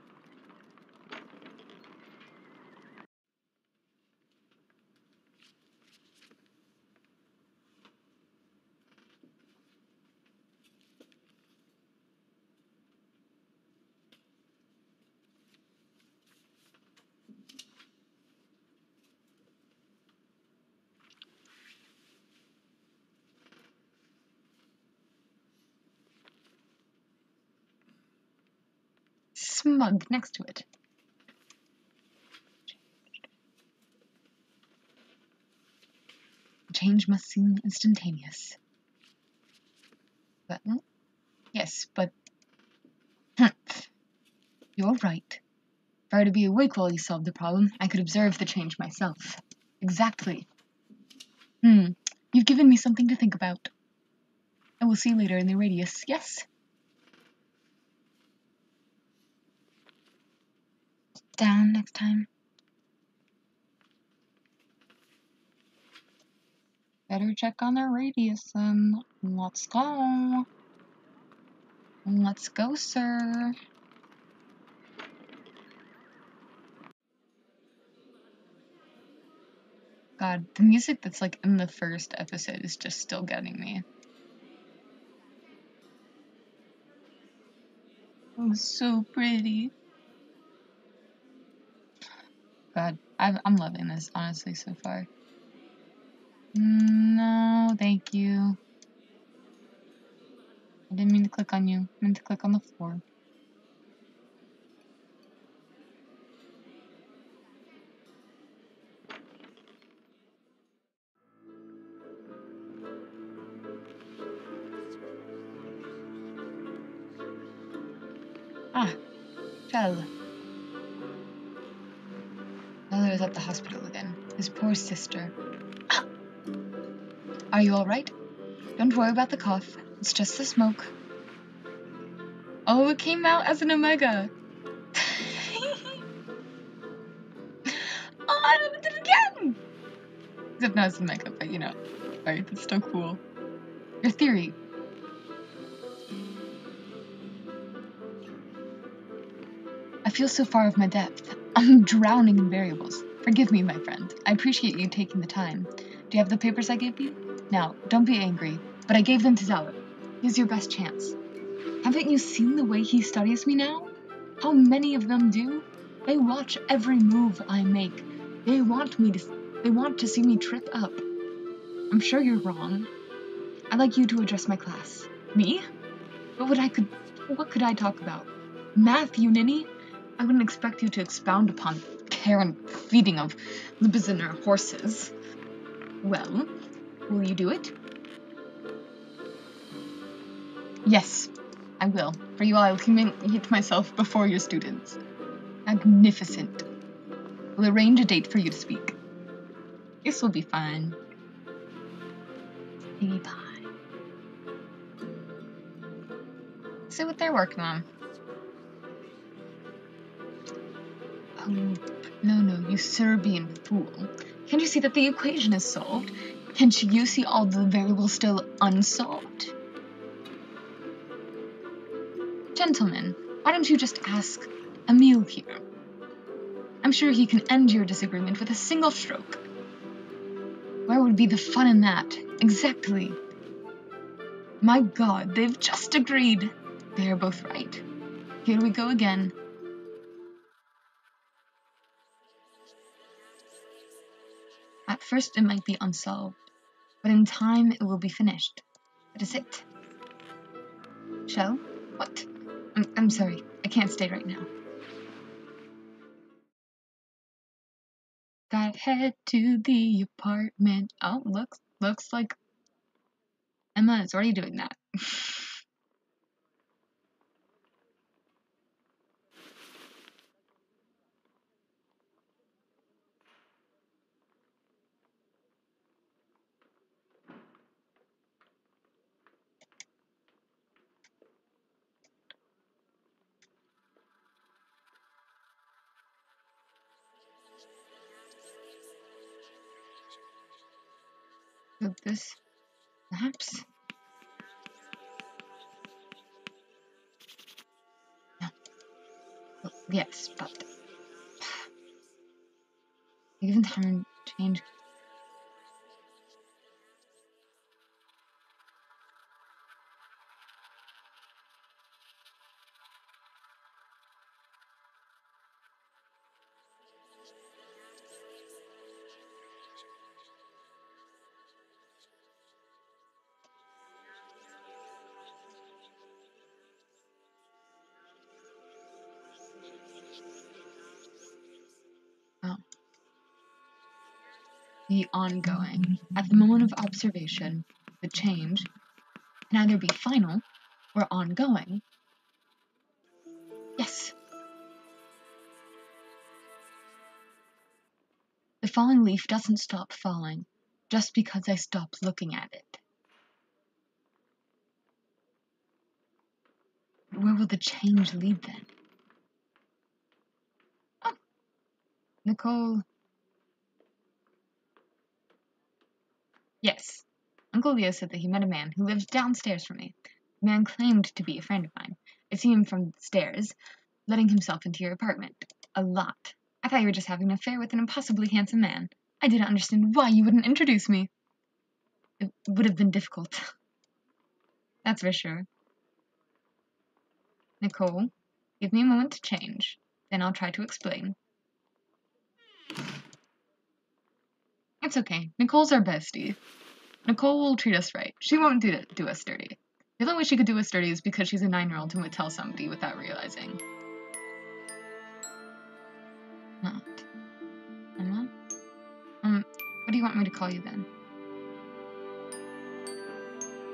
Smug next to it. Change must seem instantaneous. But, yes, but... You're right. If I were to be awake while you solved the problem, I could observe the change myself. Exactly. You've given me something to think about. I will see you later in the radius, yes? Down next time. Better check on the radius then. Let's go. Let's go, sir. God, the music that's like in the first episode is just still getting me. Oh, so pretty. God, I'm loving this, honestly, so far. No, thank you. I didn't mean to click on you. I meant to click on the floor. Ah, Shell. Mother is at the hospital again. His poor sister. Ah! Are you alright? Don't worry about the cough. It's just the smoke. Oh, it came out as an omega. Oh, I did it again! Except now it's an omega, but you know. Right, it's still cool. Your theory. I feel so far off my depth. I'm drowning in variables. Forgive me, my friend. I appreciate you taking the time. Do you have the papers I gave you? Now, don't be angry, but I gave them to Zealot. Here's your best chance. Haven't you seen the way he studies me now? How many of them do? They watch every move I make. They want to see me trip up. I'm sure you're wrong. I'd like you to address my class. Me? What could I talk about? Math, you ninny? I wouldn't expect you to expound upon care and feeding of Libiziner horses. Well, will you do it? Yes, I will. For you all, I will humiliate myself before your students. Magnificent. We'll arrange a date for you to speak. This will be fine. Baby pie. See what they're working on. Oh, no, you Serbian fool. Can't you see that the equation is solved? Can't you see all the variables still unsolved? Gentlemen, why don't you just ask Emile here? I'm sure he can end your disagreement with a single stroke. Where would be the fun in that? Exactly. My God, they've just agreed. They are both right. Here we go again. At first it might be unsolved, but in time it will be finished. That is it. Shell? What? I'm sorry. I can't stay right now. Gotta head to the apartment. Oh, looks like Emma is already doing that. So this, perhaps? No. Well, yes, but given time and change. Oh. The ongoing. At the moment of observation, the change can either be final or ongoing. Yes. The falling leaf doesn't stop falling just because I stop looking at it. Where will the change lead then? Oh, Nicole. Yes. Uncle Leo said that he met a man who lived downstairs from me. The man claimed to be a friend of mine. I see him from the stairs, letting himself into your apartment. A lot. I thought you were just having an affair with an impossibly handsome man. I didn't understand why you wouldn't introduce me. It would have been difficult. That's for sure. Nicole, give me a moment to change. Then I'll try to explain. It's okay. Nicole's our bestie. Nicole will treat us right. She won't do us dirty. The only way she could do us dirty is because she's a 9-year-old who would tell somebody without realizing. Not. Emma? What do you want me to call you then?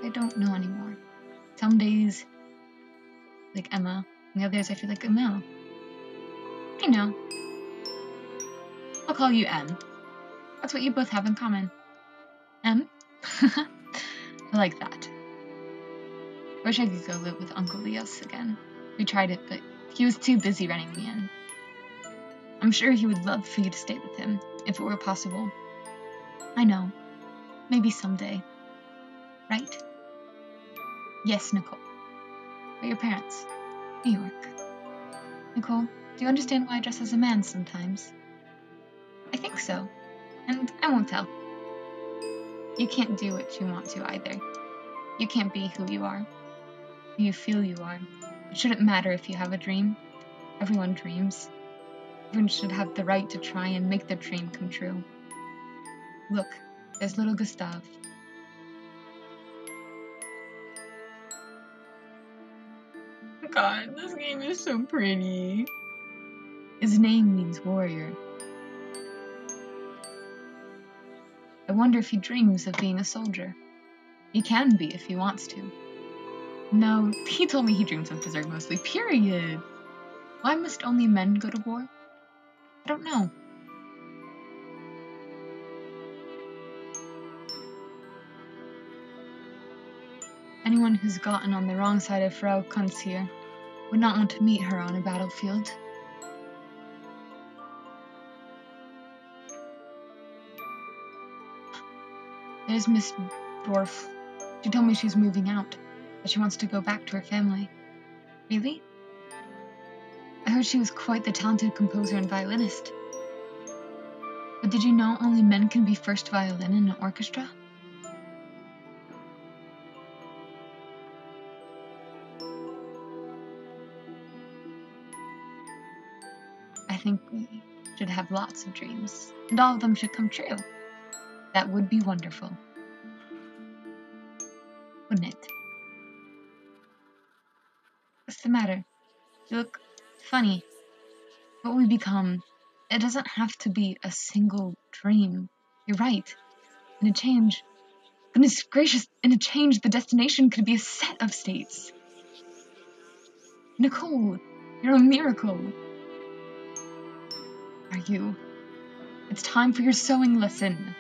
I don't know anymore. Some days, like Emma, and the others I feel like Emil. I know. I'll call you M. That's what you both have in common. M? I like that. Wish I could go live with Uncle Leos again. We tried it, but he was too busy running me in. I'm sure he would love for you to stay with him, if it were possible. I know. Maybe someday. Right? Yes, Nicole. But your parents? New York. Nicole, do you understand why I dress as a man sometimes? I think so. And I won't tell. You can't do what you want to either. You can't be who you are. Who you feel you are. It shouldn't matter if you have a dream. Everyone dreams. Everyone should have the right to try and make their dream come true. Look, there's little Gustave. God, this game is so pretty. His name means warrior. I wonder if he dreams of being a soldier. He can be if he wants to. No, he told me he dreams of dessert mostly, period. Why must only men go to war? I don't know. Anyone who's gotten on the wrong side of Frau Kunz here would not want to meet her on a battlefield. There's Miss Dorf. She told me she's moving out, that she wants to go back to her family. Really? I heard she was quite the talented composer and violinist. But did you know only men can be first violin in an orchestra? I think we should have lots of dreams, and all of them should come true. That would be wonderful. Wouldn't it? What's the matter? You look funny. What we become, it doesn't have to be a single dream. You're right. In a change, goodness gracious, in a change, the destination could be a set of states. Nicole, you're a miracle. Are you? It's time for your sewing lesson.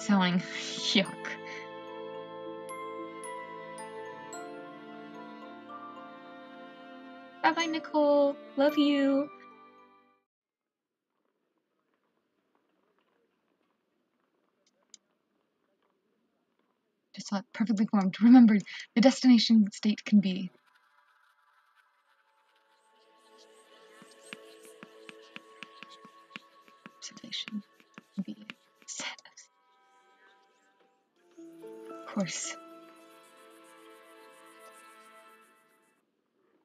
Sewing. Yuck. Bye-bye, Nicole. Love you. Just saw it perfectly formed. Remember, the destination state can be... Destination can be a set of course.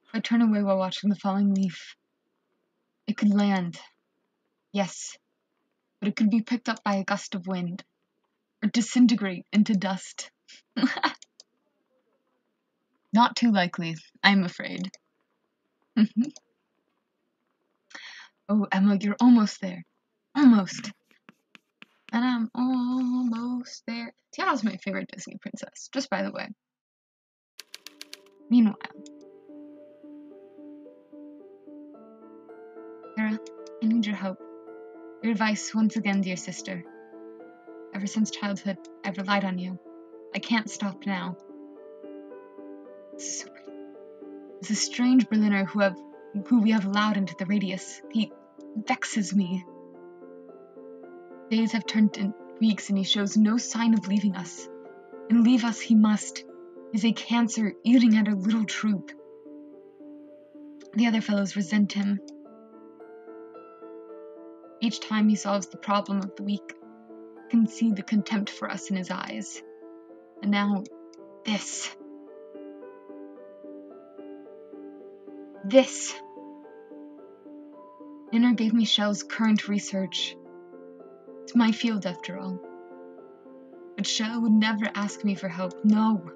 If I turn away while watching the falling leaf, it could land. Yes, but it could be picked up by a gust of wind, or disintegrate into dust. Not too likely, I'm afraid. Oh, Emma, you're almost there. Almost. And I'm almost there. Tiana's my favorite Disney princess, just by the way. Meanwhile, Sarah, I need your help. Your advice once again, dear sister. Ever since childhood, I've relied on you. I can't stop now. There's a strange Berliner who we have allowed into the radius. He vexes me. Days have turned into weeks and he shows no sign of leaving us. And leave us he must. He's a cancer eating at our little troop. The other fellows resent him. Each time he solves the problem of the week, I can see the contempt for us in his eyes. And now, this. This. Ninner gave me Shell's current research. It's my field after all. But Shell would never ask me for help, no.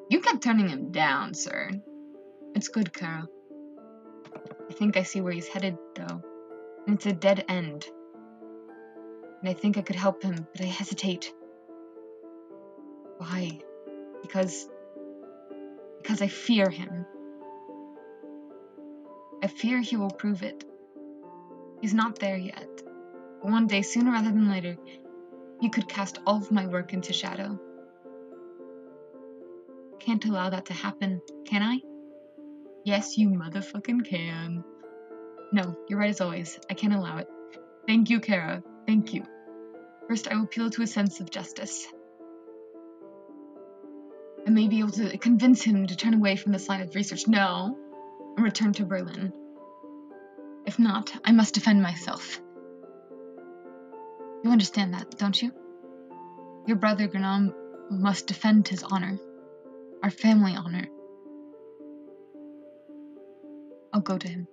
You kept turning him down, sir. It's good, Kara. I think I see where he's headed, though. And it's a dead end. And I think I could help him, but I hesitate. Why? Because I fear him. I fear he will prove it. He's not there yet. But one day, sooner rather than later, he could cast all of my work into shadow. Can't allow that to happen, can I? Yes, you motherfucking can. No, you're right as always. I can't allow it. Thank you, Kara. Thank you. First, I will appeal to a sense of justice. I may be able to convince him to turn away from this line of research. No, and return to Berlin. If not, I must defend myself. You understand that, don't you? Your brother Granam must defend his honor. Our family honor. I'll go to him.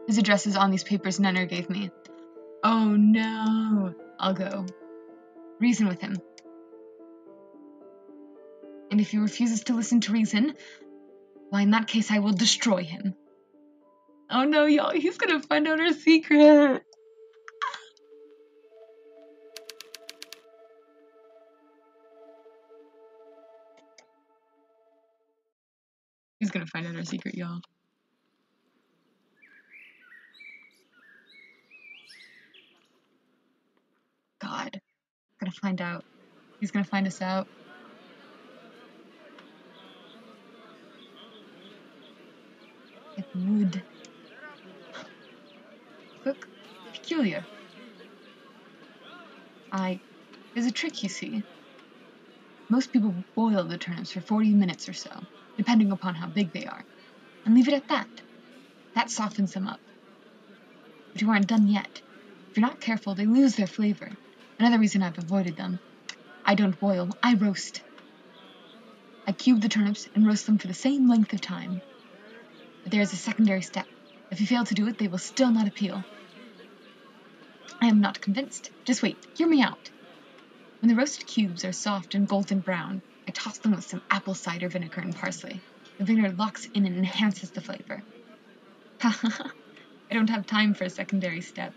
His address is on these papers Nenner gave me. Oh no! I'll go. Reason with him. And if he refuses to listen to reason, why in that case I will destroy him. Oh no, y'all, he's gonna find out our secret! He's gonna find out our secret, y'all. God. Gonna find out. He's gonna find us out. It would. Look, peculiar. There's a trick, you see. Most people boil the turnips for 40 minutes or so, depending upon how big they are, and leave it at that. That softens them up. But you aren't done yet. If you're not careful, they lose their flavor. Another reason I've avoided them. I don't boil, I roast. I cube the turnips and roast them for the same length of time. But there is a secondary step. If you fail to do it, they will still not appeal. I am not convinced. Just wait, hear me out. When the roasted cubes are soft and golden brown, I toss them with some apple cider vinegar and parsley. The vinegar locks in and enhances the flavor. Ha ha ha. I don't have time for a secondary step.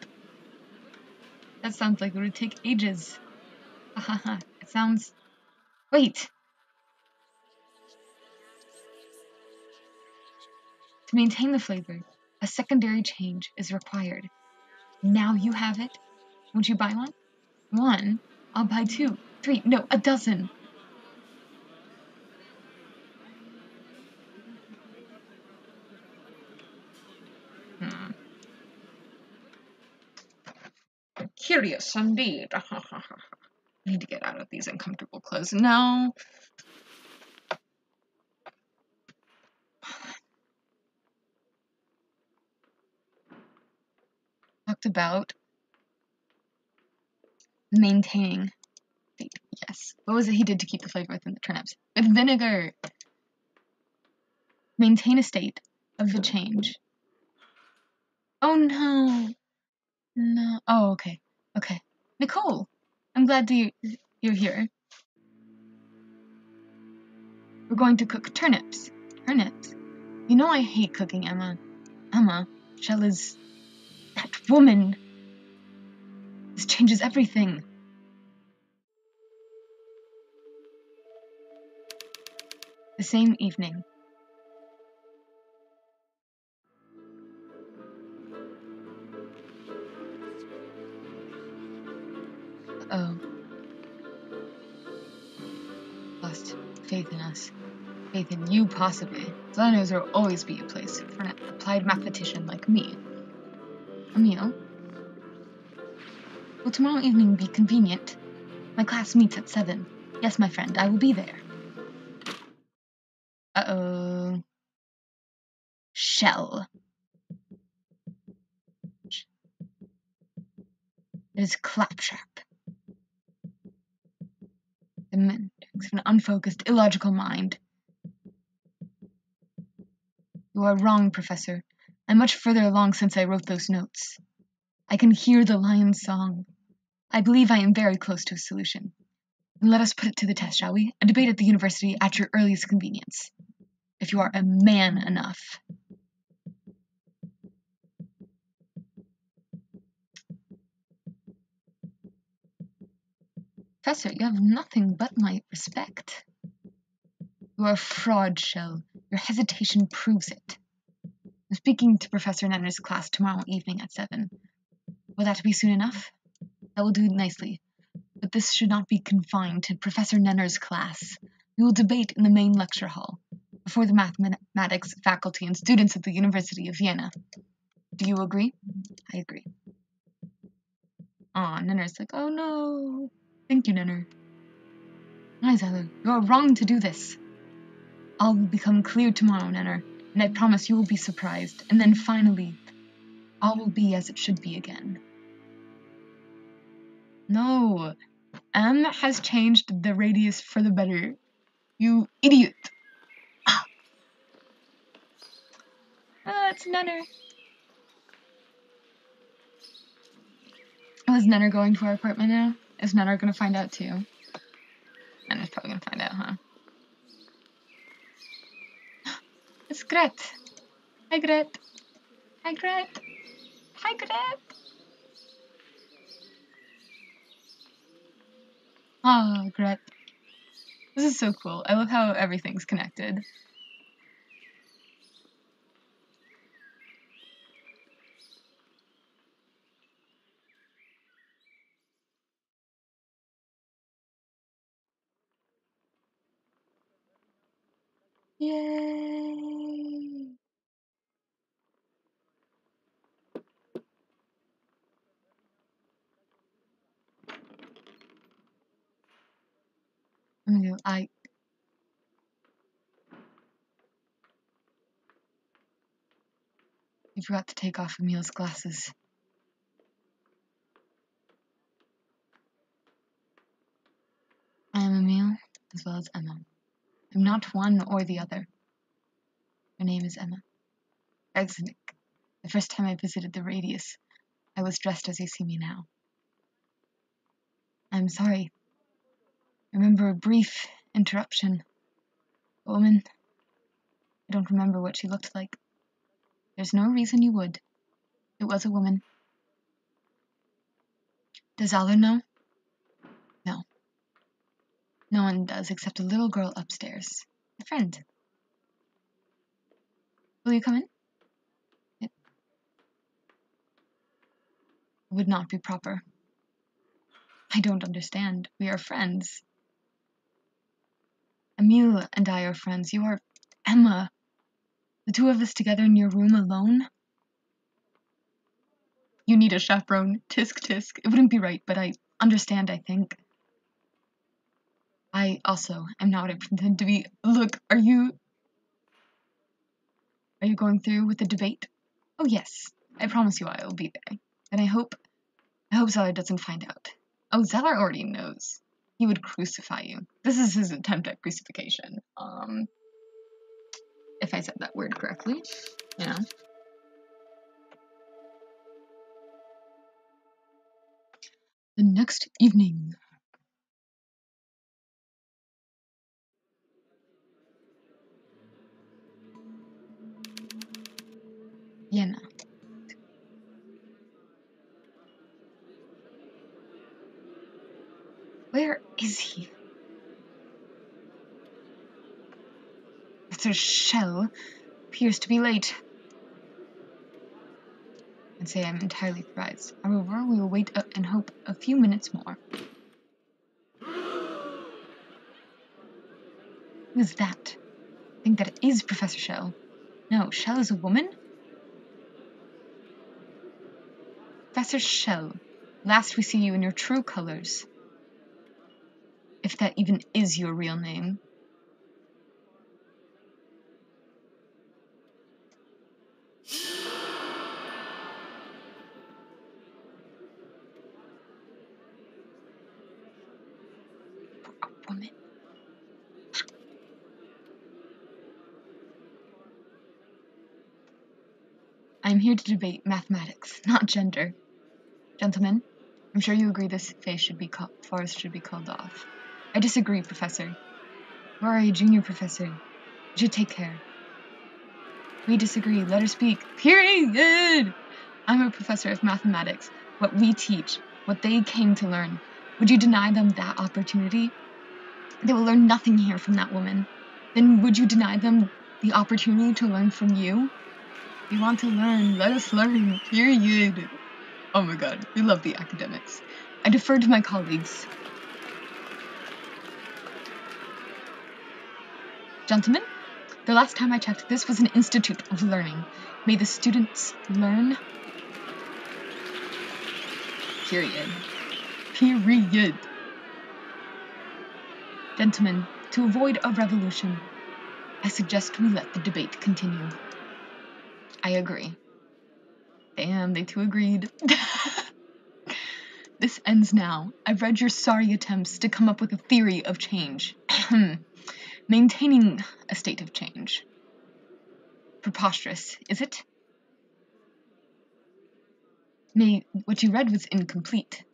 That sounds like it would take ages. Ha ha ha. It sounds... Wait! To maintain the flavor, a secondary change is required. Now you have it. Won't you buy one? One? I'll buy 2, 3, no, a dozen. Curious indeed. I need to get out of these uncomfortable clothes now. Talked about maintaining the, yes. What was it he did to keep the flavor within the turnips? With vinegar. Maintain a state of the change. Oh no. No. Oh, okay. Okay. Nicole, I'm glad you're here. We're going to cook turnips. Turnips? You know I hate cooking, Emma. Emma, Shell is... that woman. This changes everything. The same evening. Oh. Lost faith in us. Faith in you, possibly. So I know there will always be a place for an applied mathematician like me. Emil? Will tomorrow evening be convenient? My class meets at 7. Yes, my friend, I will be there. Uh-oh. Shell. It is claptrap. The mentions of an unfocused, illogical mind. You are wrong, Professor. I'm much further along since I wrote those notes. I can hear the lion's song. I believe I am very close to a solution. And let us put it to the test, shall we? A debate at the university at your earliest convenience. If you are a man enough. Professor, you have nothing but my respect. You are a fraud, Shell. Your hesitation proves it. I'm speaking to Professor Nenner's class tomorrow evening at 7. Will that be soon enough? That will do nicely. But this should not be confined to Professor Nenner's class. We will debate in the main lecture hall, before the mathematics faculty and students at the University of Vienna. Do you agree? I agree. Aw, Nenner's like, oh no. Thank you, Nenner. Isabel, you are wrong to do this. All will become clear tomorrow, Nenner, and I promise you will be surprised. And then finally, all will be as it should be again. No, M has changed the radius for the better. You idiot. It's Nenner. Oh, is Nenner going to our apartment now? Is Nenner gonna find out too? Nenner's probably gonna find out, huh? It's Gret. Hi, Gret. Hi, Gret. Hi, Gret. Ah, Gret. This is so cool. I love how everything's connected. Yay! Emil, You forgot to take off Emil's glasses. I am Emil, as well as Emma. I'm not one or the other. Her name is Emma. Excellent. The first time I visited the Radius, I was dressed as you see me now. I'm sorry. I remember a brief interruption. A woman. I don't remember what she looked like. There's no reason you would. It was a woman. Does Aller know? No. No one does except a little girl upstairs. A friend. Will you come in? It would not be proper. I don't understand. We are friends. Emil and I are friends. You are Emma. The two of us together in your room alone? You need a chaperone. Tisk tisk. It wouldn't be right, but I understand, I think. I also am not what I pretend to be. Look, are you going through with the debate? Oh yes. I promise you I will be there. And I hope Zeller doesn't find out. Oh, Zeller already knows. He would crucify you. This is his attempt at crucifixion. If I said that word correctly, you know. The next evening. Vienna. Where is he? Professor Shell appears to be late. I'd say I'm entirely surprised. However, we will wait up and hope a few minutes more. Who is that? I think that it is Professor Shell. No, Shell is a woman? Professor Shell, last we see you in your true colors. If that even is your real name. A woman. I'm here to debate mathematics, not gender. Gentlemen, I'm sure you agree this farce should be called off. I disagree, Professor. You are a junior professor. You should take care. We disagree. Let her speak. Period! I'm a professor of mathematics. What we teach, what they came to learn. Would you deny them that opportunity? They will learn nothing here from that woman. Then would you deny them the opportunity to learn from you? If you want to learn, let us learn. Period. Oh my god, we love the academics. I defer to my colleagues. Gentlemen, the last time I checked, this was an institute of learning. May the students learn. Period. Period. Gentlemen, to avoid a revolution, I suggest we let the debate continue. I agree. Damn, they two agreed. This ends now. I've read your sorry attempts to come up with a theory of change. Maintaining a state of change. Preposterous, is it? Nay, what you read was incomplete.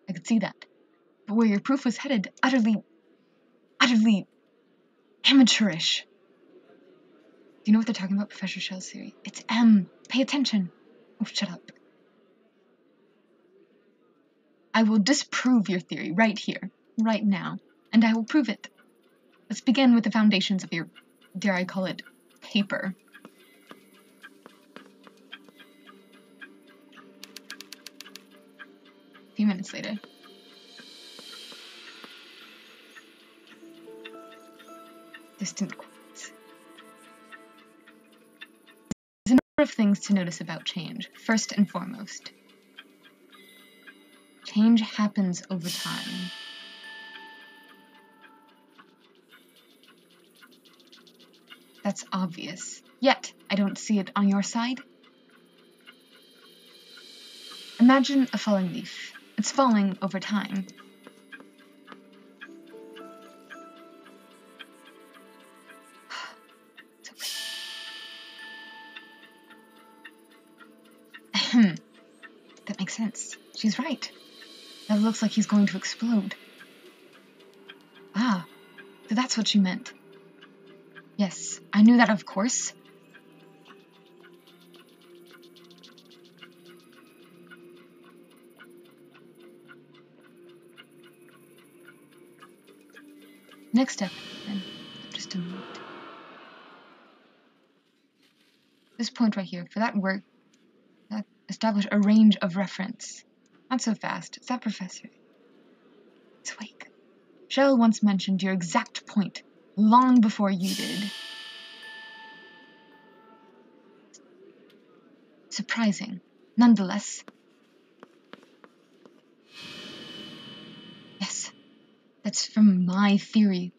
I could see that. But where your proof was headed, utterly amateurish. Do you know what they're talking about, Professor Shell's theory? It's M. Pay attention. Oh, shut up. I will disprove your theory right here, right now, and I will prove it. Let's begin with the foundations of your, dare I call it, paper. A few minutes later. Distant quotes. There's a number of things to notice about change. First and foremost, change happens over time. That's obvious. Yet, I don't see it on your side. Imagine a falling leaf. It's falling over time. That makes sense. She's right. That looks like he's going to explode. Ah, so that's what she meant. Yes, I knew that, of course. Next step, then. Just a moment. This point right here, for that word, that establish a range of reference. Not so fast. Is that Professor? It's awake. Shell once mentioned your exact point, long before you did. Surprising, nonetheless. Yes, that's from my theory.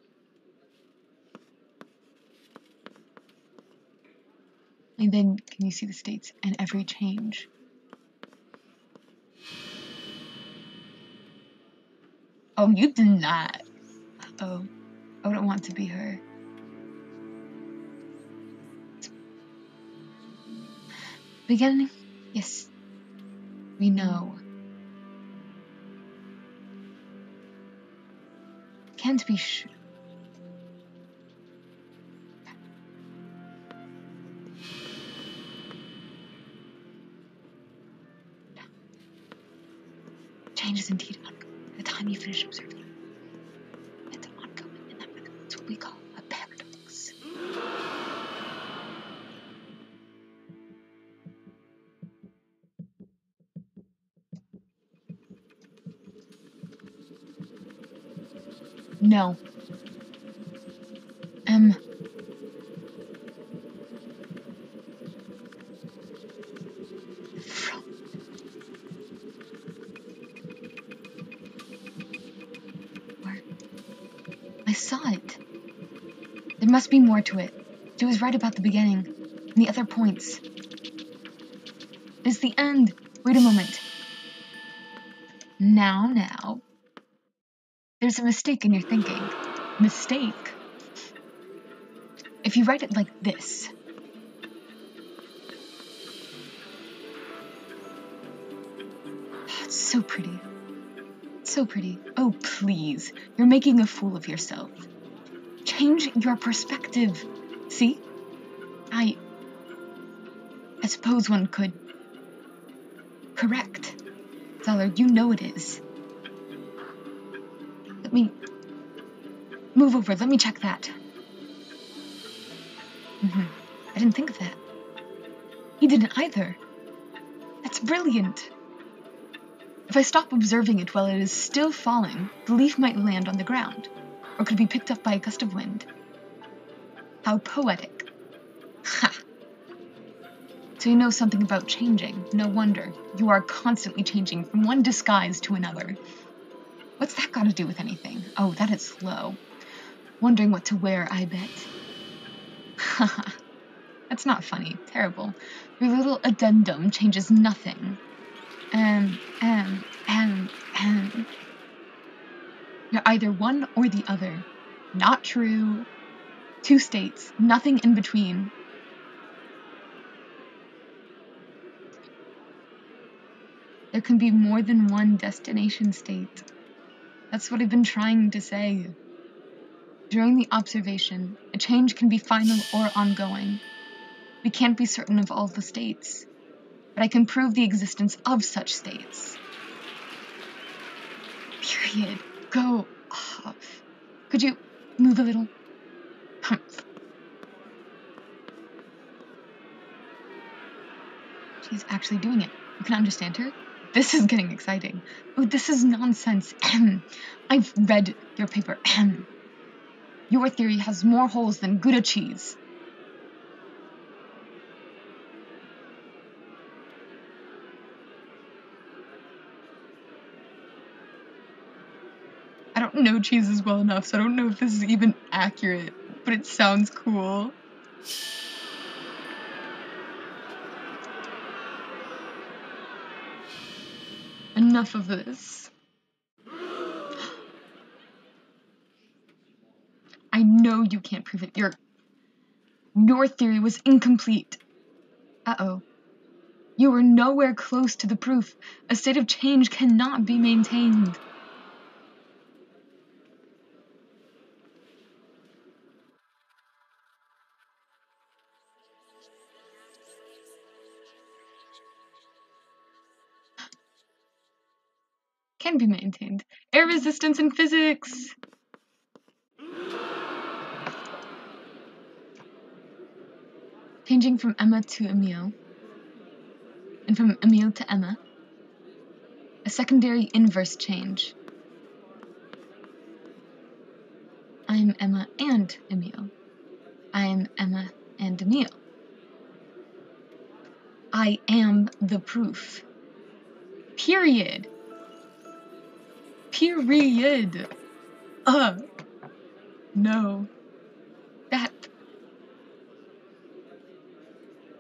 And then, can you see the states and every change? Oh, you did not. Oh, I wouldn't want to be her. Beginning? Yes. We know. Can't be sure. Change is indeed ongoing. By the time you finish observing it, it's ongoing, and that's what we call a paradox. No. I saw it. There must be more to it. She was right about the beginning, and the other points. It's the end. Wait a moment. Now. There's a mistake in your thinking. Mistake? If you write it like this. It's so pretty. So pretty. Oh, please. You're making a fool of yourself. Change your perspective. See? I suppose one could. Correct. Zeller, you know it is. Let me move over. Let me check that. I didn't think of that. He didn't either. That's brilliant. If I stop observing it while it is still falling, the leaf might land on the ground, or could be picked up by a gust of wind. How poetic. Ha! So you know something about changing. No wonder. You are constantly changing from one disguise to another. What's that got to do with anything? Oh, that is slow. Wondering what to wear, I bet. Haha. That's not funny. Terrible. Your little addendum changes nothing. You're either one or the other. Not true. Two states. Nothing in between. There can be more than one destination state. That's what I've been trying to say. During the observation, a change can be final or ongoing. We can't be certain of all the states, but I can prove the existence of such states. Period. Go off. Could you move a little? Humph. She's actually doing it. You can understand her? This is getting exciting. Oh, this is nonsense. I've read your paper. Your theory has more holes than Gouda cheese. I don't know cheeses well enough, so I don't know if this is even accurate, but it sounds cool. Enough of this. I know you can't prove it. Your theory was incomplete. Uh-oh. You were nowhere close to the proof. A state of change cannot be maintained. Can be maintained. Air resistance in physics! Changing from Emma to Emile, and from Emile to Emma. A secondary inverse change. I am Emma and Emile. I am Emma and Emile. I am the proof. Period. Period. No. That.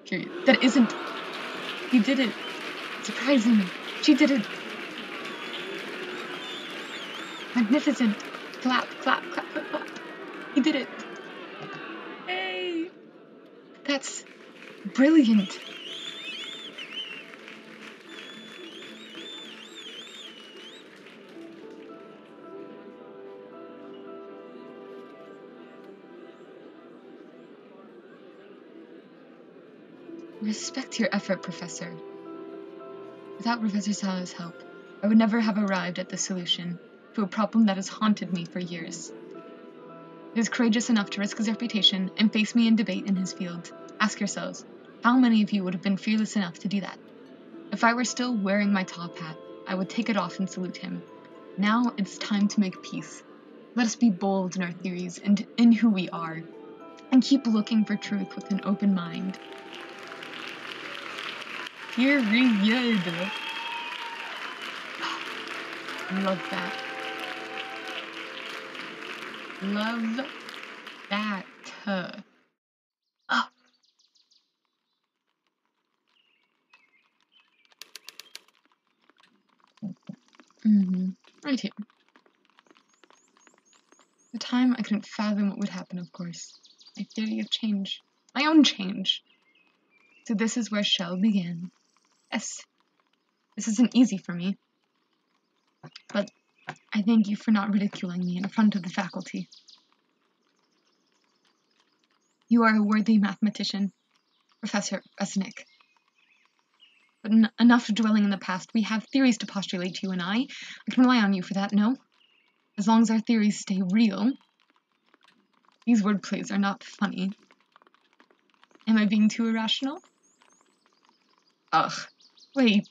Period. That isn't. You did it. Surprising. She did it. Magnificent. Clap, clap, clap, clap, clap. He did it. Hey. That's brilliant. Respect your effort, Professor. Without Professor Salah's help, I would never have arrived at the solution to a problem that has haunted me for years. He is courageous enough to risk his reputation and face me in debate in his field. Ask yourselves, how many of you would have been fearless enough to do that? If I were still wearing my top hat, I would take it off and salute him. Now it's time to make peace. Let us be bold in our theories and in who we are, and keep looking for truth with an open mind. Period. Love that. Love that. Right here. At the time, I couldn't fathom what would happen, of course. My theory of change. My own change. So this is where Shell began. Yes. This isn't easy for me. But I thank you for not ridiculing me in front of the faculty. You are a worthy mathematician, Professor Resnick. But enough dwelling in the past. We have theories to postulate, you and I. I can rely on you for that, no? As long as our theories stay real. These wordplays are not funny. Am I being too irrational? Ugh. Wait.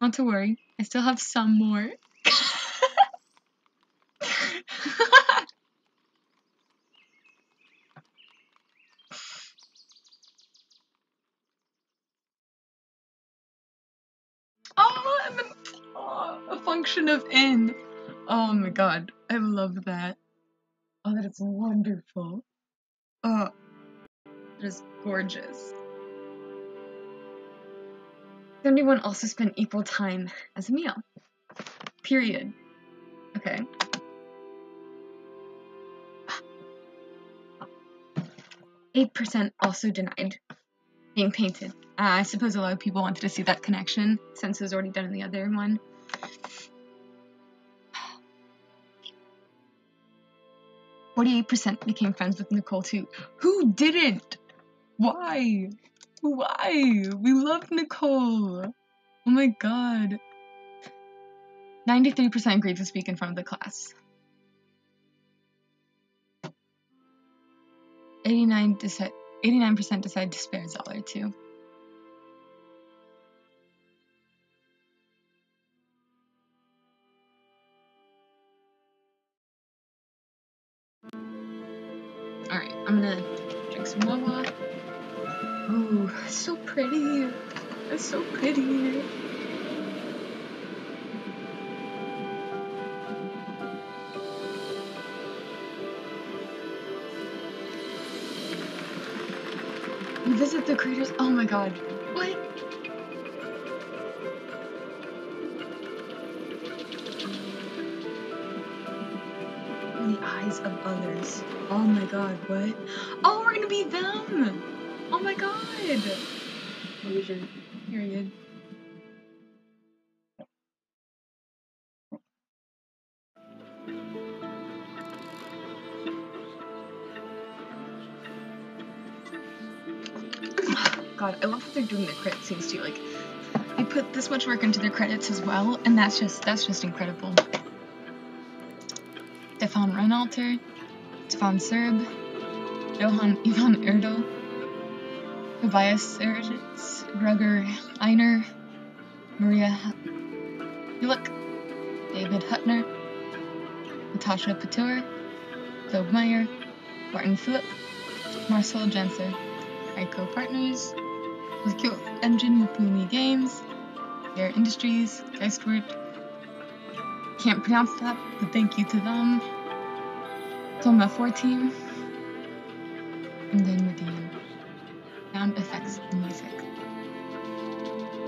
Not to worry. I still have some more. And then a function of n. Oh my god, I love that. Oh, that is wonderful. Oh, that is gorgeous. 71 also spent equal time as Emile. Period. Okay. 8% also denied being painted. I suppose a lot of people wanted to see that connection since it was already done in the other one. 48% became friends with Nicole too. Who didn't? Why? Why? We love Nicole. Oh my god. 93% agreed to speak in front of the class. 89% decided to spare Zoller too. Alright, I'm gonna drink some water. Ooh, so pretty. It's so pretty. Visit the craters. Oh my god. What? In the eyes of others. Oh my god, what? Oh, we're gonna be them! Oh my god! Illusion. Period. God, I love how they're doing the credit scenes too. Like, they put this much work into their credits as well, and that's just incredible. Stefan Reinalter, Stefan Serb, Johann Ivan Erdl, Tobias Sergitz, Gregor Einer, Maria Hulick, David Hutner, Natasha Patur, Job Meyer, Martin Phillip, Marcel Jenser, Ico Partners, Liquid Engine, Boomy Games, Air Industries, Geistwort, can't pronounce that, but thank you to them, Toma 14, and then with the sound effects and music.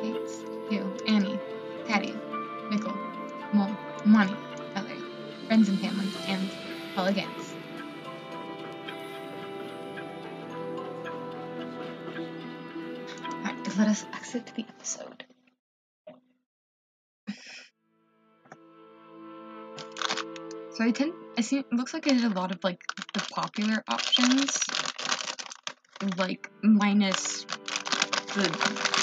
Thanks, you, Annie, Patty, Mikkel, Mo, Money, Ellie, friends and family, and Elegance. Alright, let us exit the episode. So it looks like I did a lot of like the popular options, like minus the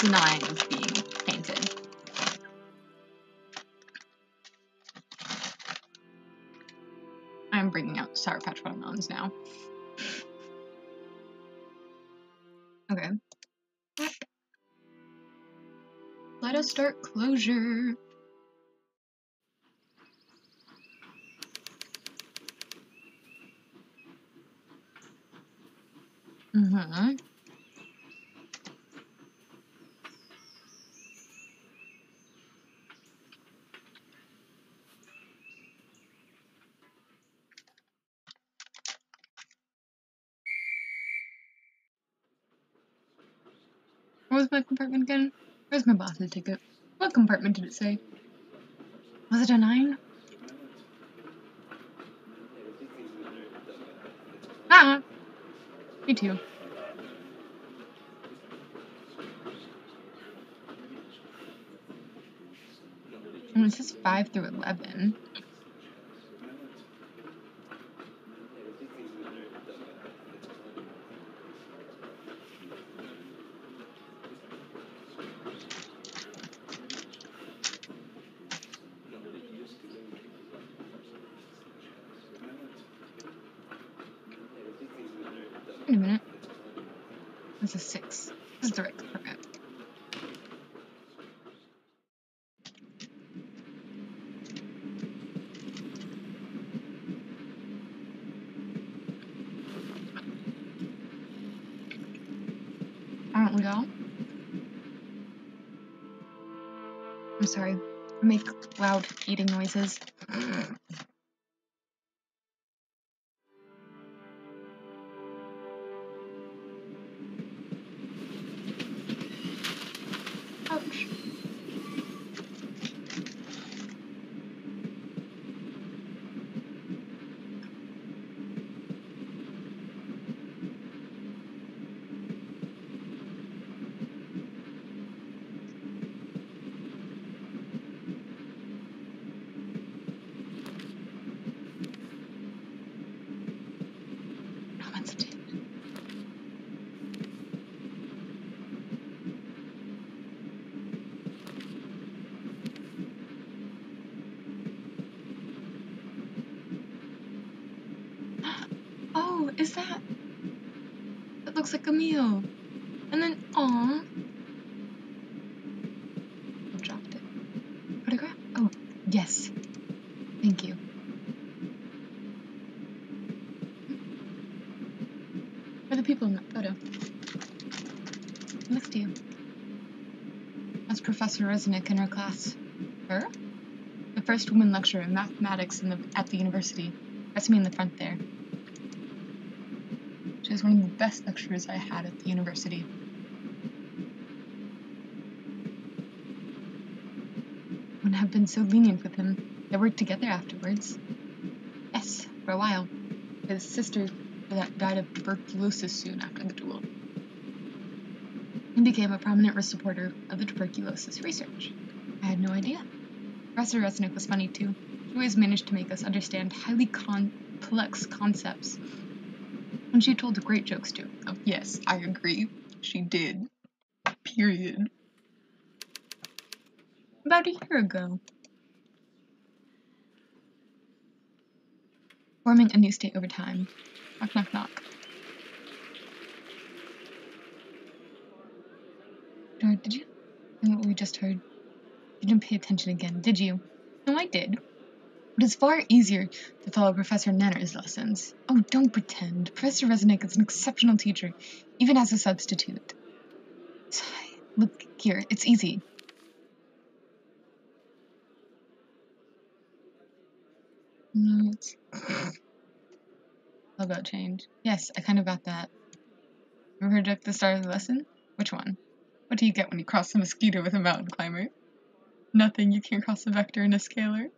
denying of being painted. I'm bringing out Sour Patch Watermelons now. Okay. Let us start closure. Mm-hmm. What was my compartment again? Where's my boss's ticket? What compartment did it say? Was it a 9? Ah! Me too. And it says 5 through 11. Wait a minute. This is 6. This is the right compartment. Aren't we all? I'm sorry. I make loud eating noises. Ouch. No one's dead. Oh, is that? That looks like a meal. And then, aw. I dropped it. Photograph? Oh, yes. Thank you. Where are the people in that photo? Next to you. That's Professor Resnick in her class. Her? The first woman lecturer in mathematics at the university. That's me in the front there. She She was one of the best lecturers I had at the university. Wouldn't have been so lenient with him. They worked together afterwards. Yes, for a while. His sister died of tuberculosis soon after the duel. He became a prominent supporter of the tuberculosis research. I had no idea. Professor Resnick was funny too. She always managed to make us understand highly complex concepts. And she told great jokes too. Oh, yes, I agree. She did. Period. About a year ago. Forming a new state over time. Knock, knock, knock. Door, did you? And what we just heard. You didn't pay attention again, did you? No, I did. But it's far easier to follow Professor Nanner's lessons. Oh, don't pretend. Professor Resnick is an exceptional teacher, even as a substitute. Sigh. Look here, it's easy. No, it's all about change. Yes, I kind of got that. Ever heard at the start of the lesson? Which one? What do you get when you cross a mosquito with a mountain climber? Nothing, you can't cross a vector and a scalar.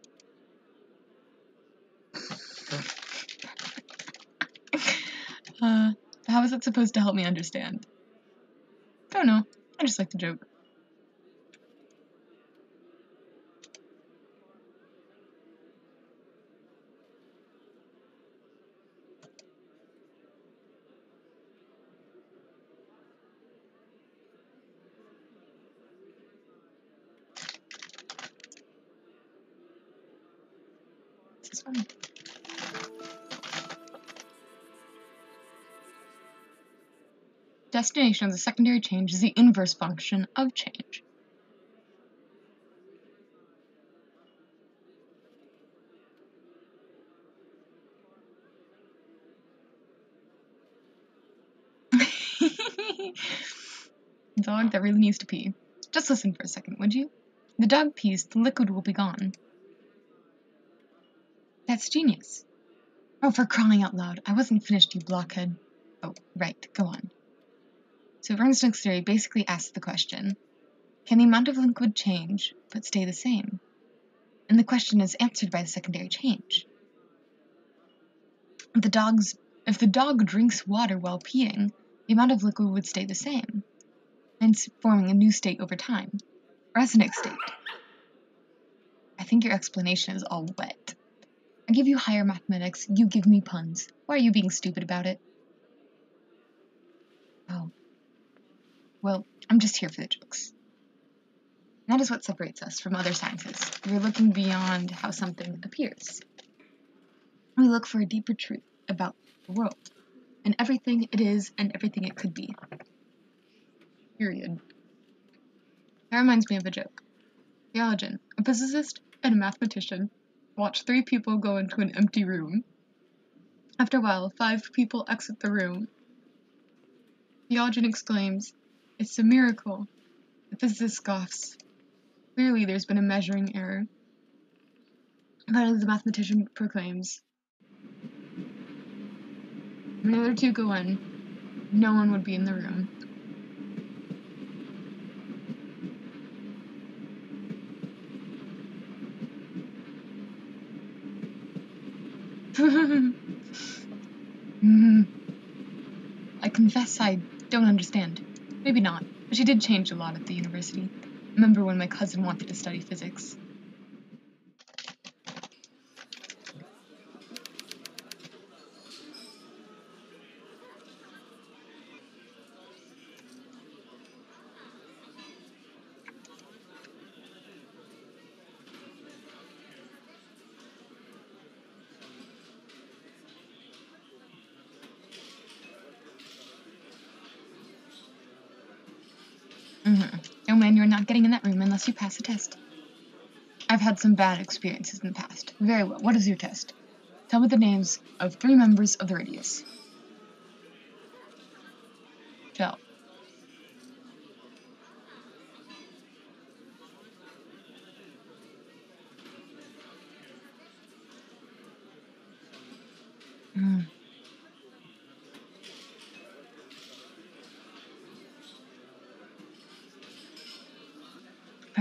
How is it supposed to help me understand? Don't know. I just like to joke. This is fun. Destination of the secondary change is the inverse function of change. Dog that really needs to pee. Just listen for a second, would you? The dog pees, the liquid will be gone. That's genius. Oh, for crying out loud. I wasn't finished, you blockhead. Oh, right, go on. So Rensnick's theory basically asks the question, can the amount of liquid change, but stay the same? And the question is answered by the secondary change. If the dog drinks water while peeing, the amount of liquid would stay the same, hence forming a new state over time. Resnick's state. I think your explanation is all wet. I give you higher mathematics, you give me puns. Why are you being stupid about it? Oh. Well, I'm just here for the jokes. That is what separates us from other sciences. We're looking beyond how something appears. We look for a deeper truth about the world, and everything it is and everything it could be. Period. That reminds me of a joke. Theologian, a physicist, and a mathematician watch 3 people go into an empty room. After a while, 5 people exit the room. Theologian exclaims, "It's a miracle." The physicist scoffs. Clearly there's been a measuring error. Finally, the mathematician proclaims, when the other 2 go in, no one would be in the room. I confess I don't understand. Maybe not, but she did change a lot at the university. I remember when my cousin wanted to study physics. Oh man, you're not getting in that room unless you pass a test. I've had some bad experiences in the past. Very well, what is your test? Tell me the names of 3 members of the Radius. Shell.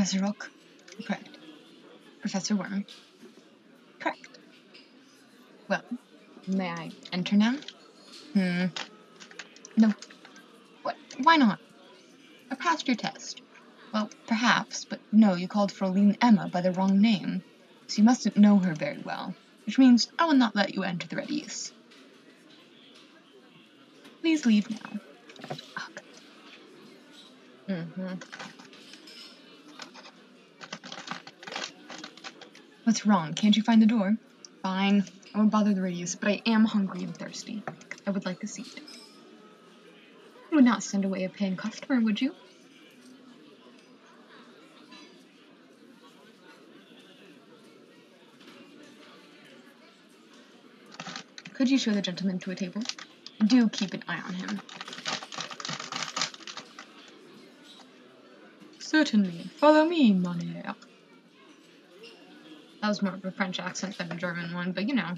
Professor Rook? Correct. Professor Worm? Correct. Well, may I enter now? No. What? Why not? I passed your test. Well, perhaps, but no, you called Fraulein Emma by the wrong name, so you mustn't know her very well, which means I will not let you enter the Reddies. Please leave now. Ugh. What's wrong? Can't you find the door? Fine. I won't bother the Reddies, but I am hungry and thirsty. I would like a seat. You would not send away a paying customer, would you? Could you show the gentleman to a table? Do keep an eye on him. Certainly. Follow me, Monier. That was more of a French accent than a German one, but you know.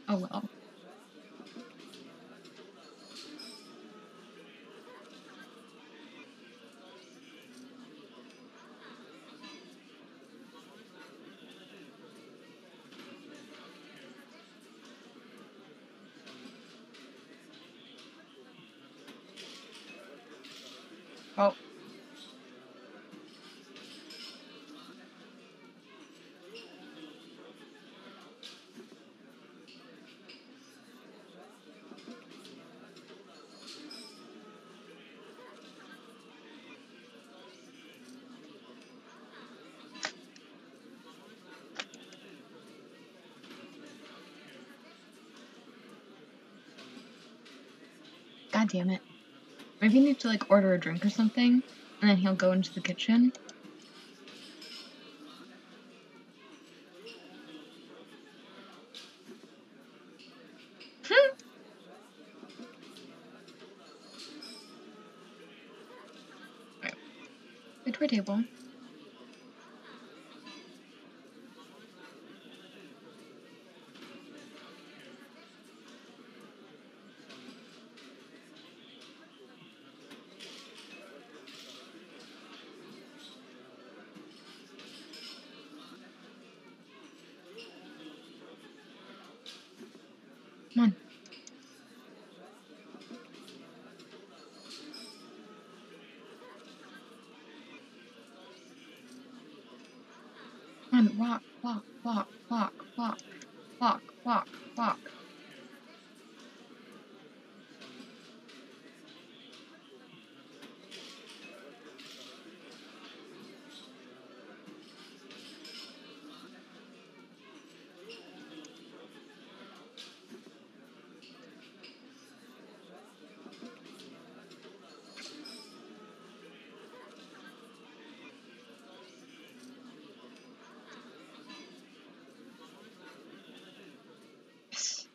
Oh well. Oh. God damn it. Maybe you need to, like, order a drink or something, and then he'll go into the kitchen. Right. Get to a table. Come on. Come on, walk, walk, walk, walk, walk, walk, walk, walk. Yes.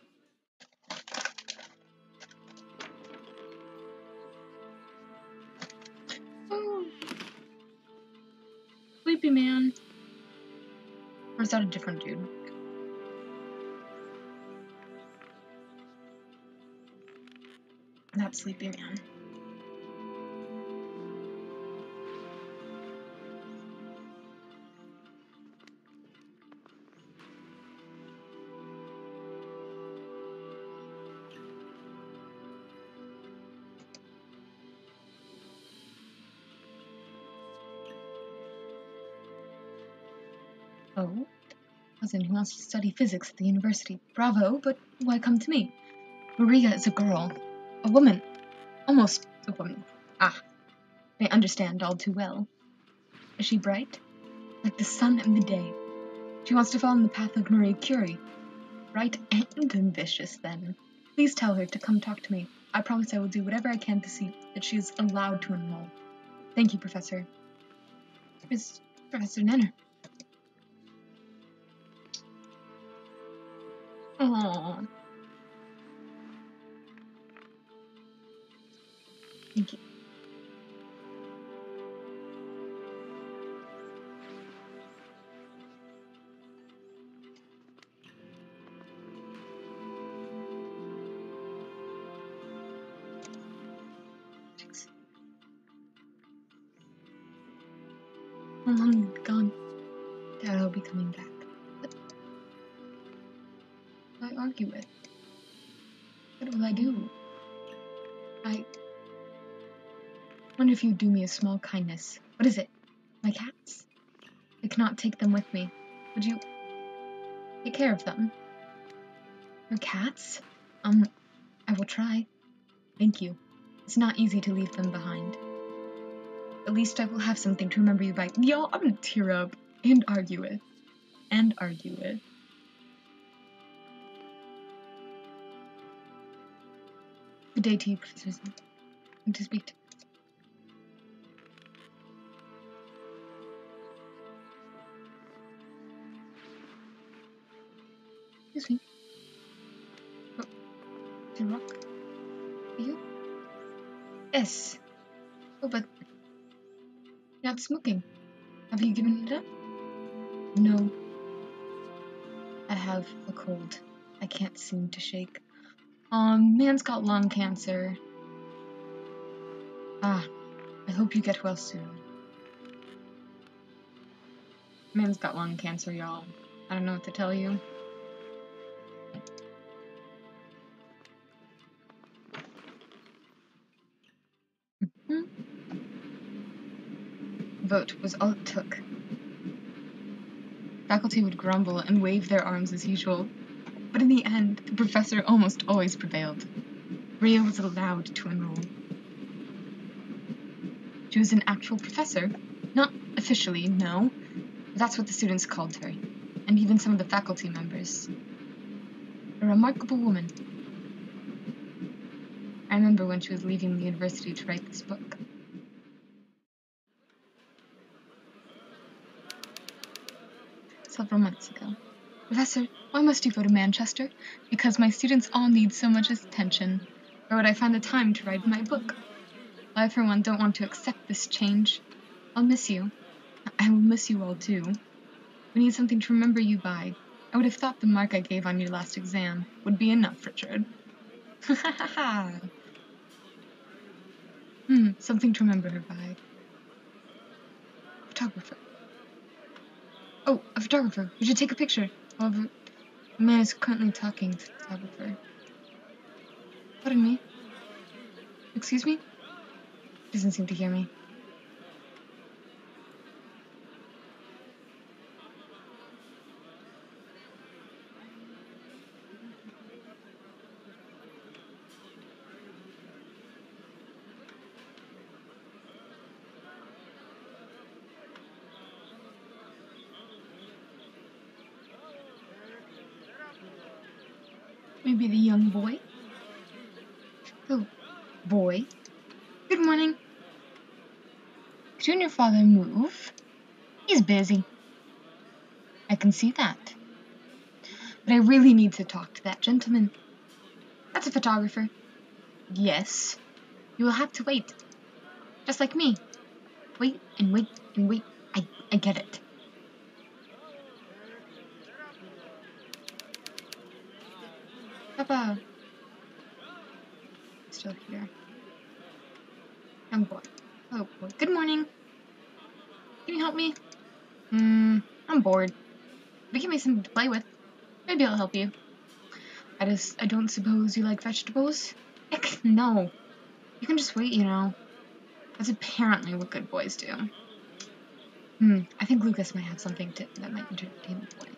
Oh. Sleepy man. Or is that a different dude? That sleepy man. Oh? Cousin who wants to study physics at the university. Bravo, but why come to me? Maria is a girl. A woman. Almost a woman. Ah, I understand all too well. Is she bright? Like the sun and the day. She wants to follow in the path of Marie Curie. Bright and ambitious, then. Please tell her to come talk to me. I promise I will do whatever I can to see that she is allowed to enroll. Thank you, Professor. Miss Professor Nenner. Aww. Thank you. I'm gone. Dad, I'll be coming back. But why argue it? What will I do? I wonder if you'd do me a small kindness. What is it? My cats? I cannot take them with me. Would you take care of them? Your cats? I will try. Thank you. It's not easy to leave them behind. At least I will have something to remember you by. Yo, I'm gonna tear up and argue it. And argue it. Good day to you, Professor. Good to speak to. Excuse me. Oh, the rock. Are you? Yes. Oh, but you're not smoking. Have you given it up? No. I have a cold. I can't seem to shake. Man's got lung cancer. Ah, I hope you get well soon. Man's got lung cancer, y'all. I don't know what to tell you. Vote was all it took. Faculty would grumble and wave their arms as usual, but in the end, the professor almost always prevailed. Rhea was allowed to enroll. She was an actual professor. Not officially, no, but that's what the students called her, and even some of the faculty members. A remarkable woman. I remember when she was leaving the university to write this book. Several months ago. Professor, why must you go to Manchester? Because my students all need so much attention. Where would I find the time to write my book? I, for one, don't want to accept this change. I'll miss you. I will miss you all, too. We need something to remember you by. I would have thought the mark I gave on your last exam would be enough, Richard. Ha ha ha ha. Something to remember her by. Photographer. Oh, a photographer. We should take a picture. However, the man is currently talking to the photographer. Pardon me? Excuse me? Doesn't seem to hear me. Maybe the young boy? Oh, boy. Good morning. Could you and your father move? He's busy. I can see that. But I really need to talk to that gentleman. That's a photographer. Yes. You will have to wait. Just like me. Wait and wait and wait. I get it. Papa. Still here. Young boy. Oh boy. Good morning. Can you help me? I'm bored. But give me something to play with. Maybe I'll help you. I don't suppose you like vegetables? Heck, no. You can just wait, you know. That's apparently what good boys do. I think Lucas might have something that might entertain the boy.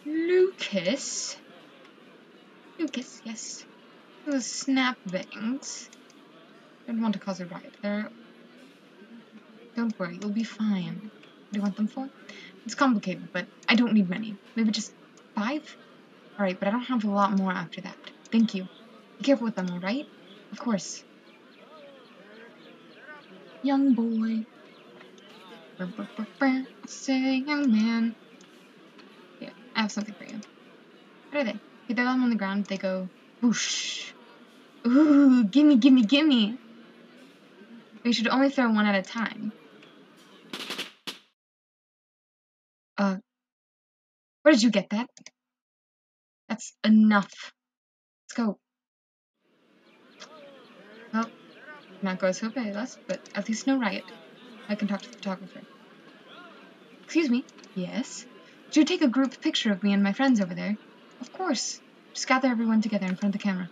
Lucas? Lucas, yes. Those snap bangs. Don't want to cause a riot. Don't worry, you'll be fine. What do you want them for? It's complicated, but I don't need many. Maybe just 5? Alright, but I don't have a lot more after that. Thank you. Be careful with them, alright? Of course. Young boy. I say, young man. Yeah, I have something for you. What are they? You throw them on the ground, they go whoosh. Ooh, gimme, gimme, gimme. But you should only throw one at a time. Where did you get that? That's enough. Let's go. Well, Not go so fast, but at least no riot. I can talk to the photographer. Excuse me? Yes? Would you take a group picture of me and my friends over there? Of course. Just gather everyone together in front of the camera.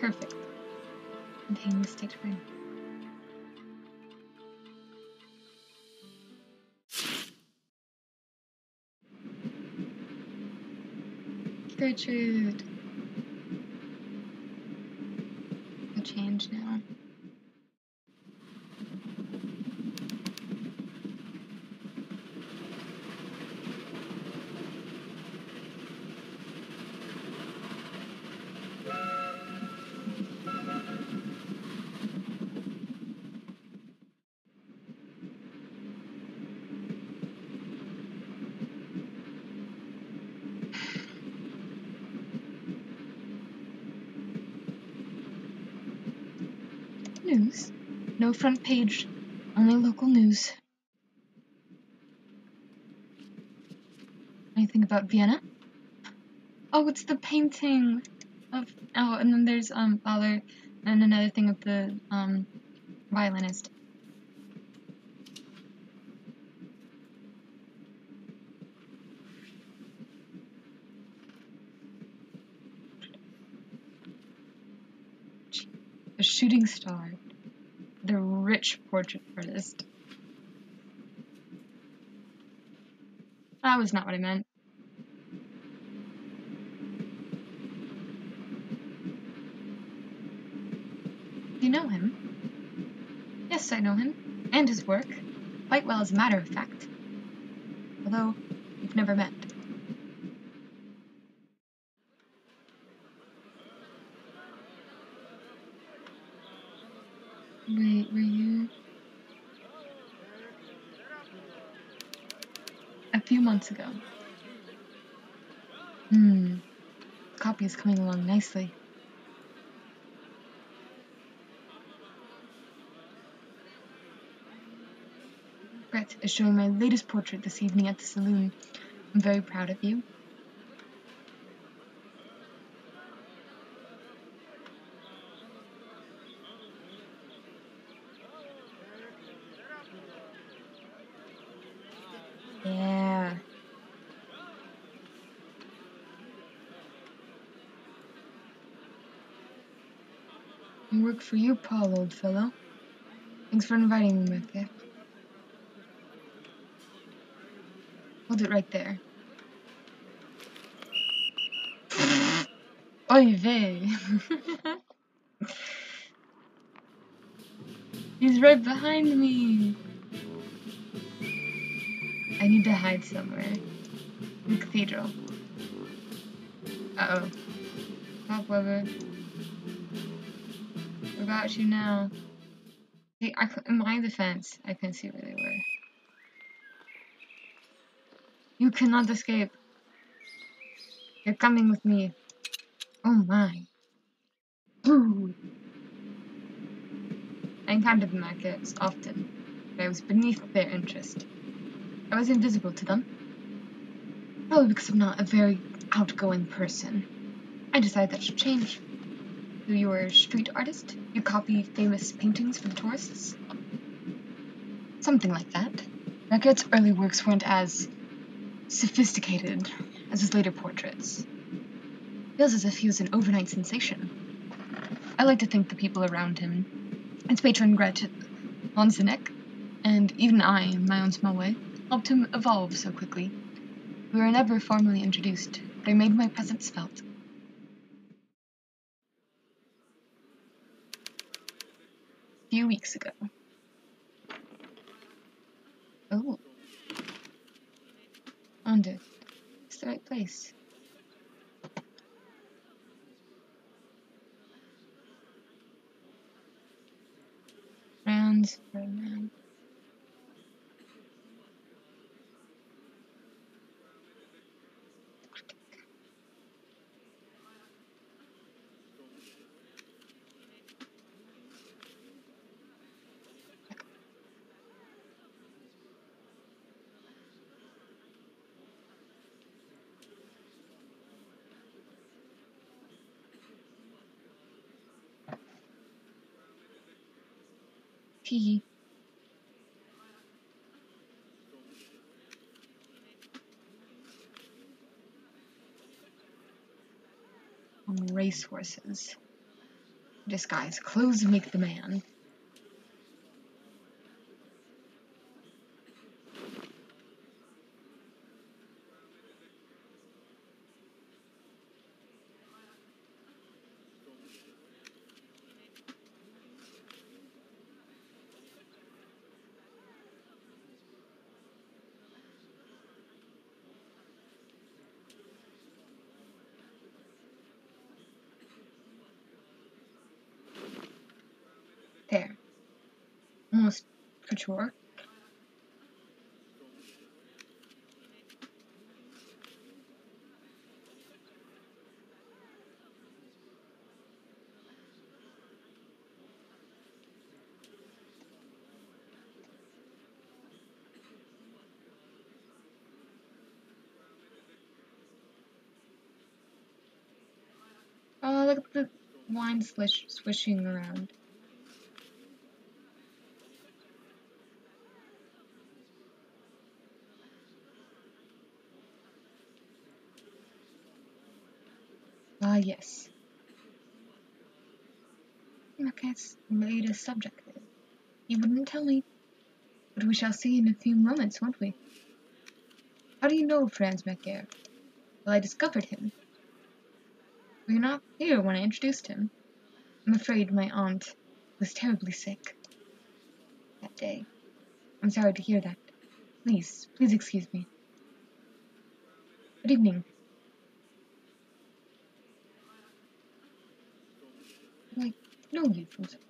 Perfect. Contain the stick frame. Gertrude. I'll change now. News? No front page. Only local news. Anything about Vienna? Oh, it's the painting of... Oh, and then there's, Mahler, and another thing of the, violinist. A shooting star. The rich portrait artist. That was not what I meant. Do you know him? Yes, I know him. And his work. Quite well, as a matter of fact. Although, we've never met. Wait, were you... A few months ago. The copy is coming along nicely. Brett is showing my latest portrait this evening at the saloon. I'm very proud of you. Yeah. I work for you, Paul, old fellow. Thanks for inviting me, Mecca. Hold it right there. Oy vey. He's right behind me. I need to hide somewhere. The cathedral. Uh-oh. Pop Weber. What about you now? See, in my defense, I couldn't see where they were. You cannot escape. You're coming with me. Oh my. Ooh. I encountered the maggots often, but I was beneath their interest. I was invisible to them. Probably because I'm not a very outgoing person. I decided that should change. So you're a street artist? You copy famous paintings for the tourists? Something like that. Magritt's early works weren't as sophisticated as his later portraits. Feels as if he was an overnight sensation. I like to think the people around him, its patron Gretchen von Zinek, and even I, in my own small way, helped him evolve so quickly. We were never formally introduced, but I made my presence felt. A few weeks ago. Oh. Found it. It's the right place. Rounds for a man. Hee. On racehorses. Disguise. Clothes make the man. There. Almost couture. Oh, look at the wine swishing around. Ah, yes. Marquette's latest subject. He wouldn't tell me. But we shall see in a few moments, won't we? How do you know Franz Marquette? Well, I discovered him. Were you not here when I introduced him? I'm afraid my aunt was terribly sick that day. I'm sorry to hear that. Please excuse me. Good evening. Do I know you from somewhere?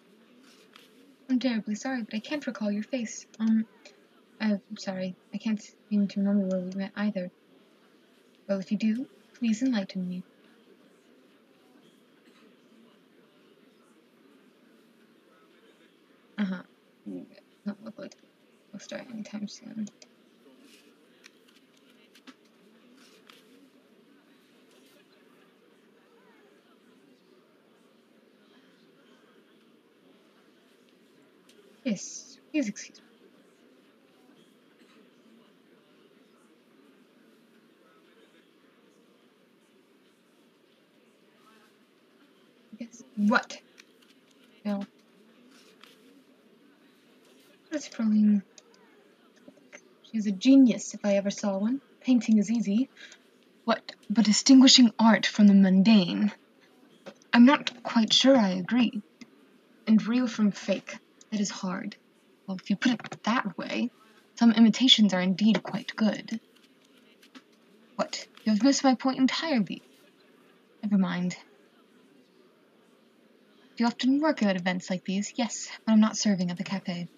I'm terribly sorry, but I can't recall your face. I'm sorry. I can't seem to remember where we met either. Well, if you do, please enlighten me. Uh-huh. Not look like we'll start anytime soon. Yes, please excuse me. Yes. What? No. That's Pauline. She's a genius, if I ever saw one. Painting is easy. What but distinguishing art from the mundane? I'm not quite sure I agree. And real from fake, that is hard. Well, if you put it that way, some imitations are indeed quite good. What? You have missed my point entirely. Never mind. Do you often work at events like these? Yes, when I'm not serving at the cafe.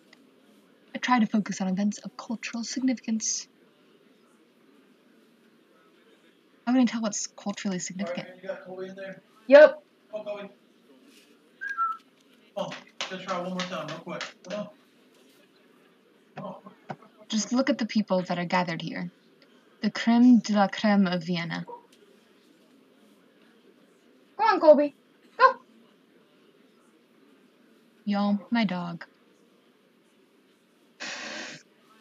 I try to focus on events of cultural significance. How can I tell what's culturally significant? You got Chloe in there? Yep. Oh, Chloe. Oh, just try one more time, real quick. Oh. Oh. Just look at the people that are gathered here. The creme de la creme of Vienna. Go on, Colby. Go! Y'all, my dog.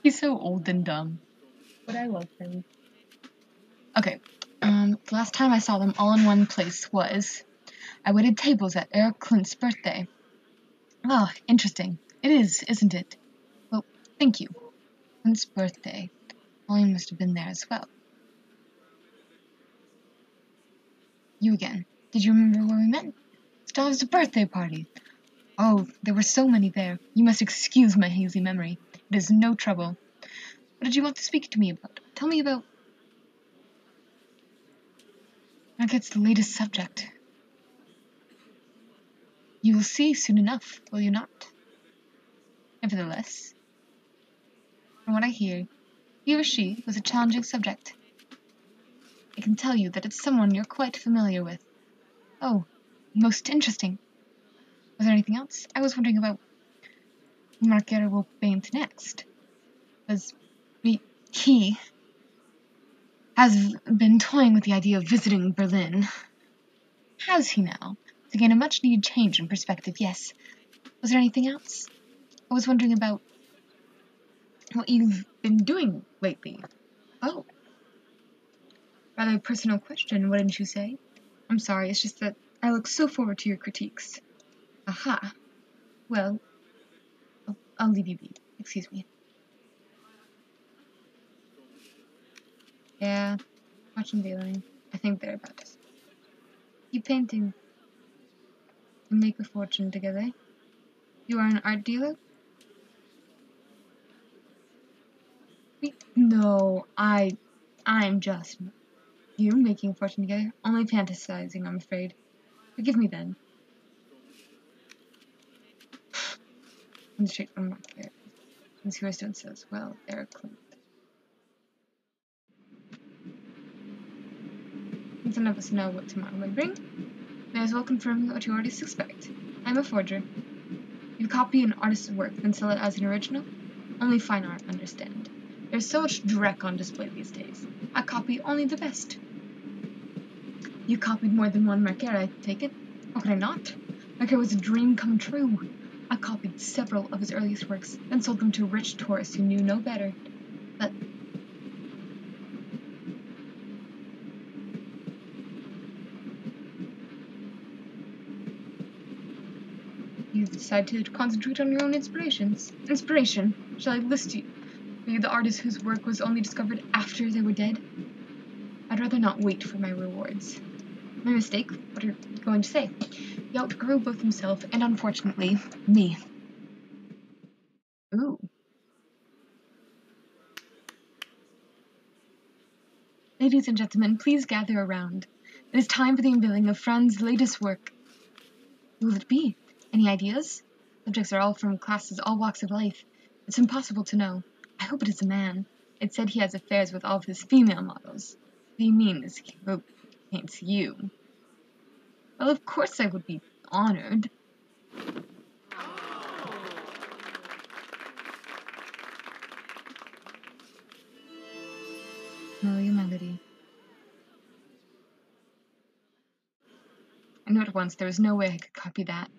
He's so old and dumb. But I love him. Okay. The last time I saw them all in one place was... I waited tables at Eric Clint's birthday. Oh, interesting. It is, isn't it? Well, thank you. Clint's birthday. Pauline must have been there as well. You again. Did you remember where we met? Stav's birthday party. Oh, there were so many there. You must excuse my hazy memory. It is no trouble. What did you want to speak to me about? Tell me about... That gets the latest subject. You will see soon enough, will you not? Nevertheless, from what I hear, he or she was a challenging subject. I can tell you that it's someone you're quite familiar with. Oh, most interesting. Was there anything else? I was wondering about who Marquette will paint next. He has been toying with the idea of visiting Berlin. Has he now? To gain a much-needed change in perspective, yes. Was there anything else? I was wondering about what you've been doing lately. Oh, rather personal question, wouldn't you say? I'm sorry, it's just that I look so forward to your critiques. Aha. Well, I'll leave you be. Excuse me. Yeah, watching Veiling. I think they're about to keep painting and make a fortune together. You are an art dealer? No, I'm just you making a fortune together. Only fantasizing, I'm afraid. Forgive me then. I'm straight from my care. Since you are doing so well, they're clean. Since none of us know what tomorrow may bring, may as well confirm what you already suspect. I'm a forger. You copy an artist's work, then sell it as an original? Only fine art, understand. There's so much dreck on display these days. I copy only the best. You copied more than one Mercer, I take it? How could I not? Mercer was a dream come true. I copied several of his earliest works, then sold them to rich tourists who knew no better. But you've decided to concentrate on your own inspirations. Inspiration? Shall I list you for you the artists whose work was only discovered after they were dead? I'd rather not wait for my rewards. My mistake? What are you going to say? He outgrew both himself and, unfortunately, me. Ooh. Ladies and gentlemen, please gather around. It is time for the unveiling of Franz's latest work. Who will it be? Any ideas? Subjects are all from classes, all walks of life. It's impossible to know. I hope it is a man. It said he has affairs with all of his female models. What do you mean, is he hope he paints you? Well, of course I would be honored. Familiar melody. I knew at once there was no way I could copy that.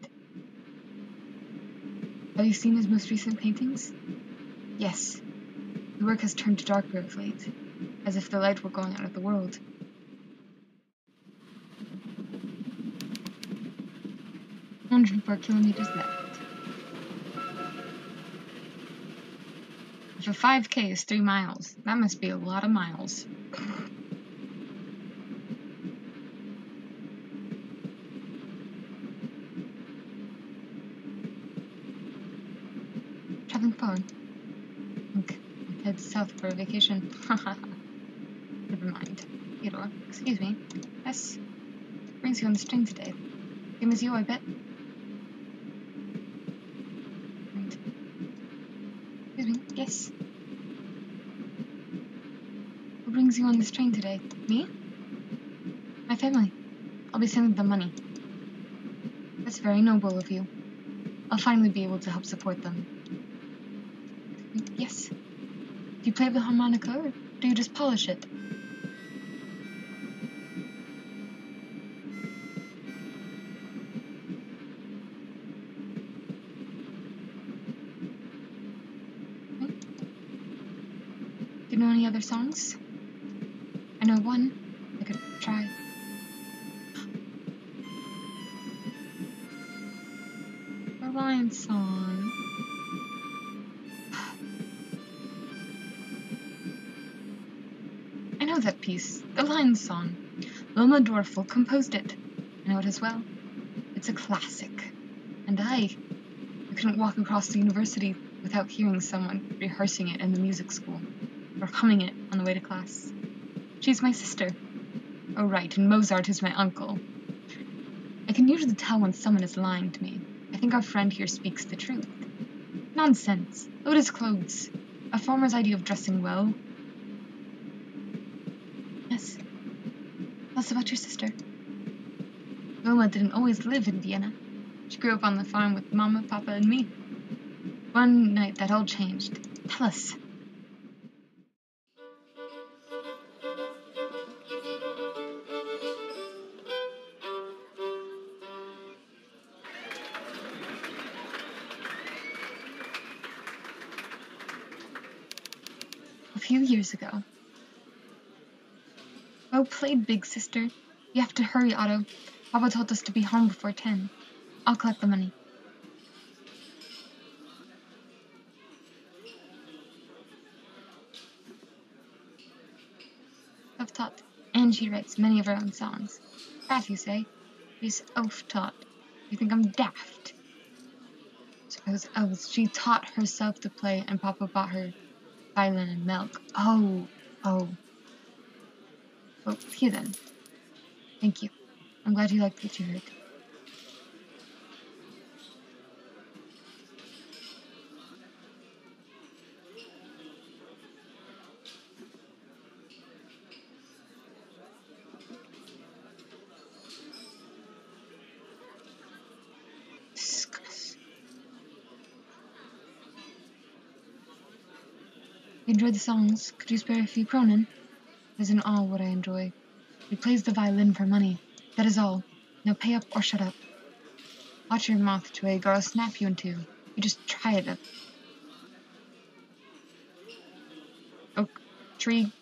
Have you seen his most recent paintings? Yes. The work has turned darker of late, as if the light were going out of the world. 104 kilometers left. If a 5K is 3 miles, that must be a lot of miles. Traveling far. Okay, head south for a vacation. Never mind. Theodore, excuse me. Yes? What brings you on the string today? Same as you, I bet. Right. Excuse me. Yes? What brings you on this train today? Me? My family. I'll be sending them money. That's very noble of you. I'll finally be able to help support them. Yes? Do you play the harmonica, or do you just polish it? Do you know any other songs? I know one. I could try. The Lion Song. I know that piece. The Lion Song. Wilma Dorfel composed it. I know it as well. It's a classic. And I couldn't walk across the university without hearing someone rehearsing it in the music school, or humming it on the way to class. She's my sister. Oh right, and Mozart is my uncle. I can usually tell when someone is lying to me. I think our friend here speaks the truth. Nonsense. Look at his clothes. A farmer's idea of dressing well. Yes. Tell us about your sister. Wilma didn't always live in Vienna. She grew up on the farm with Mama, Papa, and me. One night that all changed. Tell us. few years ago. Well played, big sister. You have to hurry, Otto. Papa told us to be home before 10. I'll collect the money. Self-taught. And she writes many of her own songs. That, you say? She's self-taught. You think I'm daft? Suppose else she taught herself to play and Papa bought her violin and milk. Oh. Well, here then. Thank you. I'm glad you liked what you heard. Discuss. You enjoyed the songs. Could you spare a few kronen? Isn't all what I enjoy. He plays the violin for money. That is all. Now pay up or shut up. Watch your mouth, Twig, or I'll snap you in two. You just try it. Oak tree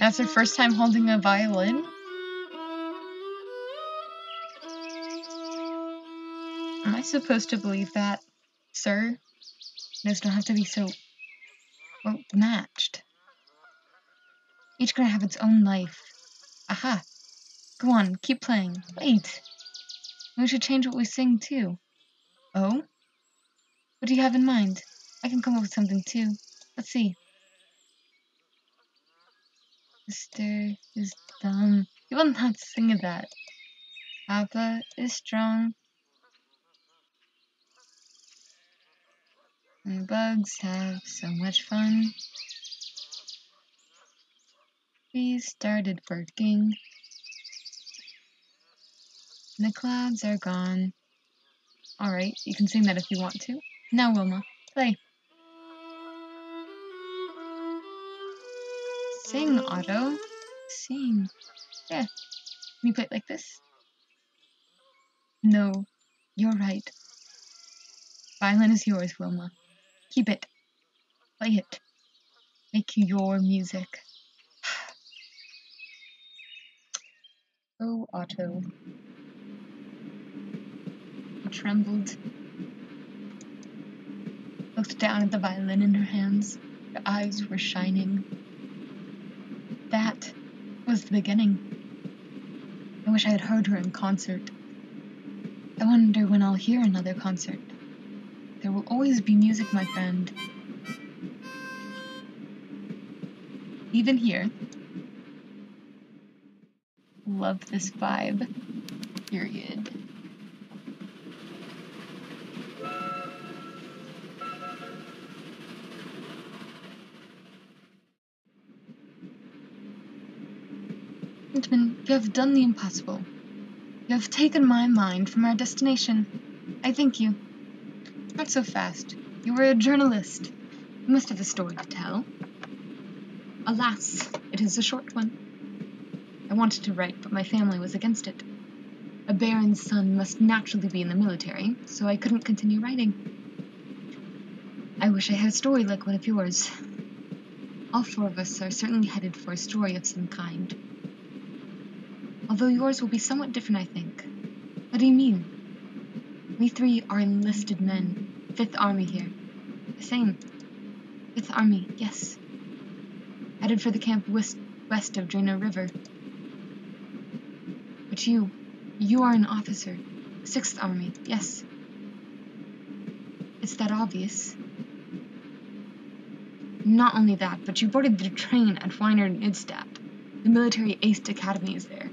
That's her first time holding a violin? Am I supposed to believe that, sir? Those don't have to be so, well, matched. Each gonna have its own life. Aha! Go on, keep playing. Wait! We should change what we sing, too. Oh? What do you have in mind? I can come up with something, too. Let's see. Sister is dumb. You will not sing that. Papa is strong. And bugs have so much fun. We started working. And the clouds are gone. Alright, you can sing that if you want to. Now, Wilma, play. Sing, Otto. Sing. Yeah. Can you play it like this? No, you're right. Violin is yours, Wilma. Keep it. Play it. Make your music. Oh, Otto. He trembled, looked down at the violin in her hands. Her eyes were shining. That was the beginning. I wish I had heard her in concert. I wonder when I'll hear another concert. There will always be music, my friend. Even here. Love this vibe. Period. Gentlemen, you have done the impossible. You have taken my mind from our destination. I thank you. Not so fast. You were a journalist. You must have a story to tell. Alas, it is a short one. I wanted to write, but my family was against it. A baron's son must naturally be in the military, so I couldn't continue writing. I wish I had a story like one of yours. All four of us are certainly headed for a story of some kind. Although yours will be somewhat different, I think. What do you mean? We three are enlisted men. 5th Army here. The same. 5th Army, yes. Headed for the camp west of Drano River. But you are an officer. 6th Army, yes. It's that obvious. Not only that, but you boarded the train at Weiner and Idstadt. The military aced academy is there.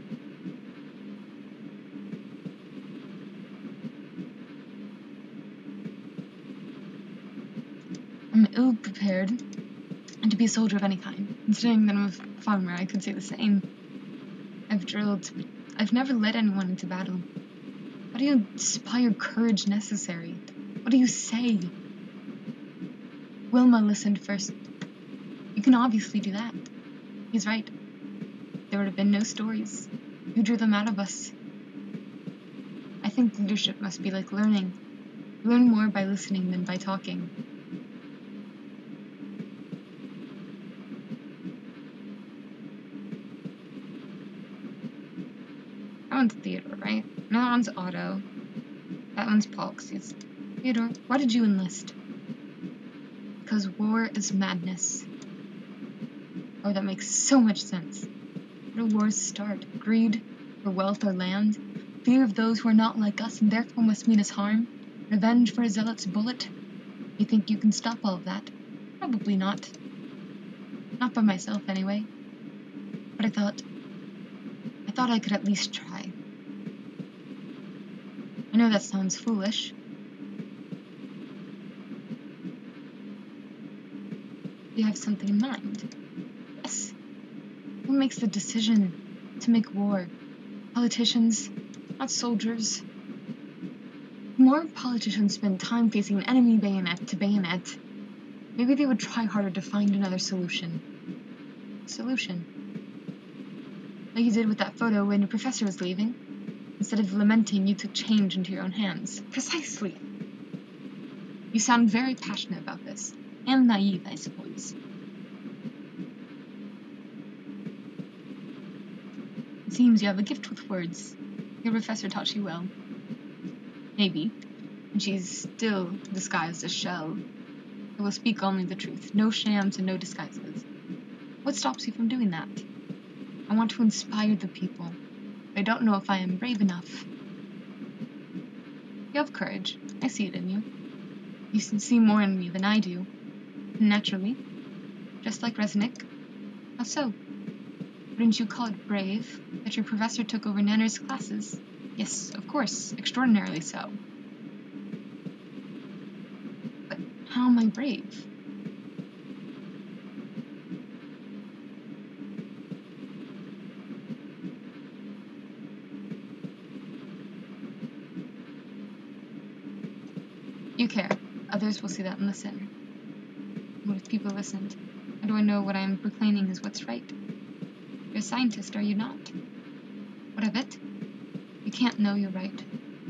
I'm ill-prepared to be a soldier of any kind. Considering that I'm a farmer, I could say the same. I've drilled, but I've never led anyone into battle. How do you inspire courage necessary? What do you say? Wilma listened first. You can obviously do that. He's right. There would have been no stories. You drew them out of us. I think leadership must be like learning. You learn more by listening than by talking. That one's Theodore, right? No, that one's Otto. That one's Paul, Theodore, why did you enlist? Because war is madness. Oh, that makes so much sense. How do wars start? Greed? For wealth or land? Fear of those who are not like us and therefore must mean us harm? Revenge for a zealot's bullet? You think you can stop all of that? Probably not. Not by myself, anyway. But I thought I could at least try. I know that sounds foolish. Do you have something in mind? Yes. Who makes the decision to make war? Politicians, not soldiers. More politicians spend time facing an enemy bayonet to bayonet. Maybe they would try harder to find another solution. Solution? Like you did with that photo when your professor was leaving. Instead of lamenting, you took change into your own hands. Precisely. You sound very passionate about this. And naive, I suppose. It seems you have a gift with words. Your professor taught you well. Maybe. And she's still disguised as shell. I will speak only the truth. No shams and no disguises. What stops you from doing that? I want to inspire the people. I don't know if I am brave enough. You have courage. I see it in you. You see more in me than I do. Naturally. Just like Resnick. How so? Wouldn't you call it brave that your professor took over Nanner's classes? Yes, of course. Extraordinarily so. But how am I brave? You care. Others will see that and listen. What if people listened? How do I know what I am proclaiming is what's right? You're a scientist, are you not? What of it? You can't know you're right.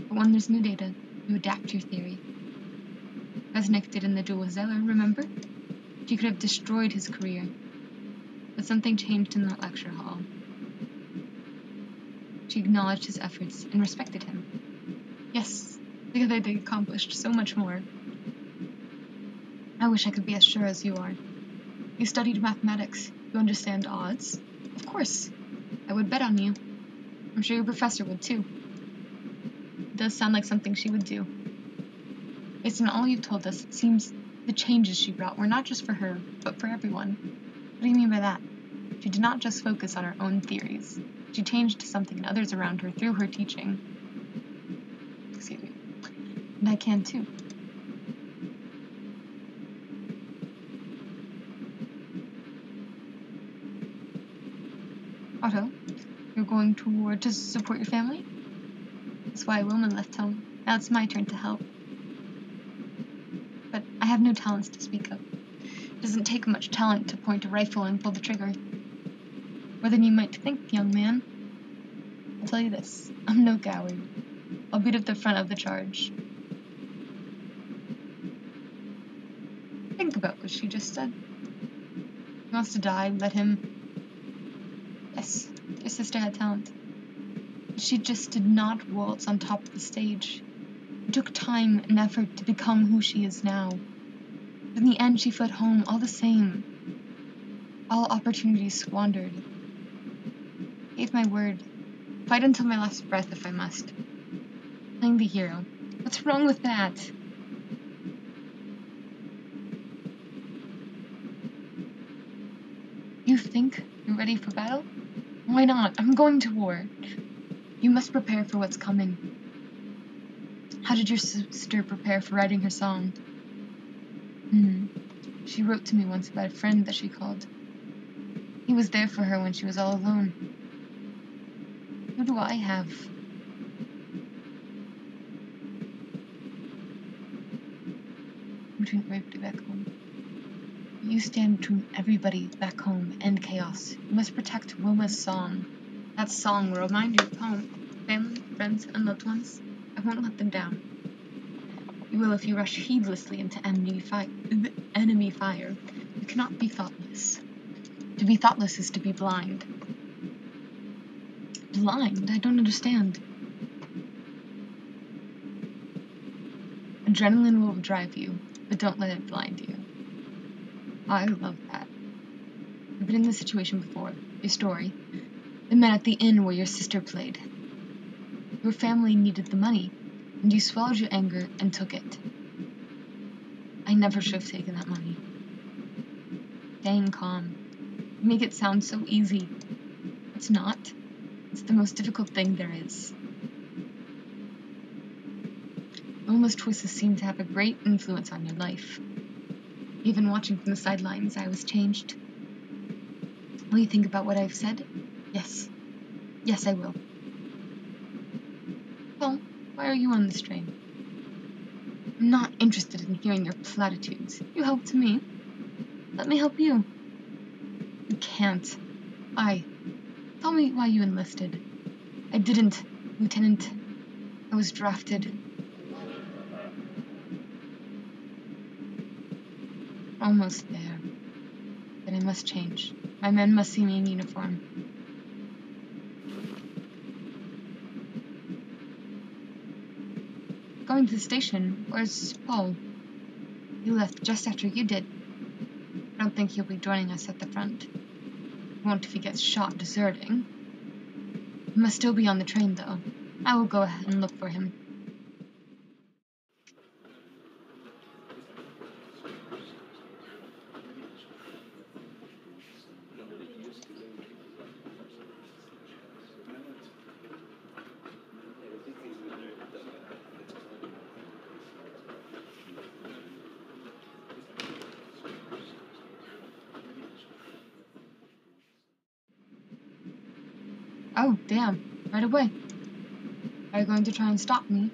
But when there's new data, you adapt your theory. Resnick did in the duel with Zeller, remember? She could have destroyed his career. But something changed in that lecture hall. She acknowledged his efforts and respected him. Yes, together they accomplished so much more. I wish I could be as sure as you are. You studied mathematics. You understand odds? Of course. I would bet on you. I'm sure your professor would too. It does sound like something she would do. Based on all you've told us, it seems the changes she brought were not just for her, but for everyone. What do you mean by that? She did not just focus on her own theories. She changed something in others around her through her teaching. Excuse me. And I can too. Otto, you're going to war to support your family? That's why Wilma left home. Now it's my turn to help. But I have no talents to speak of. It doesn't take much talent to point a rifle and pull the trigger. More than you might think, young man. I'll tell you this, I'm no coward. I'll beat up the front of the charge. Think about what she just said. He wants to die, let him. Yes, your sister had talent. But she just did not waltz on top of the stage. It took time and effort to become who she is now. But in the end, she fled home all the same. All opportunities squandered. Gave my word. Fight until my last breath if I must. Playing the hero. What's wrong with that? You think you're ready for battle? Why not? I'm going to war. You must prepare for what's coming. How did your sister prepare for writing her song? She wrote to me once about a friend that she called. He was there for her when she was all alone. Who do I have? Between everybody back home. You stand between everybody back home and chaos. You must protect Wilma's song. That song will remind you of home, family, friends, and loved ones. I won't let them down. You will if you rush heedlessly into enemy fire. You cannot be thoughtless. To be thoughtless is to be blind. Blind? I don't understand. Adrenaline will drive you, but don't let it blind you. I love that. I've been in this situation before. Your story. The men at the inn where your sister played. Your family needed the money, and you swallowed your anger and took it. I never should have taken that money. Staying calm. You make it sound so easy. It's not. It's the most difficult thing there is. Wilma's choices seem to have a great influence on your life. Even watching from the sidelines, I was changed. Will you think about what I've said? Yes. Yes, I will. Well, why are you on this train? I'm not interested in hearing your platitudes. You helped me. Let me help you. You can't. Tell me why you enlisted. I didn't, Lieutenant. I was drafted. Almost there. Then I must change. My men must see me in uniform. Going to the station. Where's Paul? He left just after you did. I don't think he'll be joining us at the front. He won't if he gets shot deserting. He must still be on the train, though. I will go ahead and look for him. Oh, damn. Right away. Are you going to try and stop me?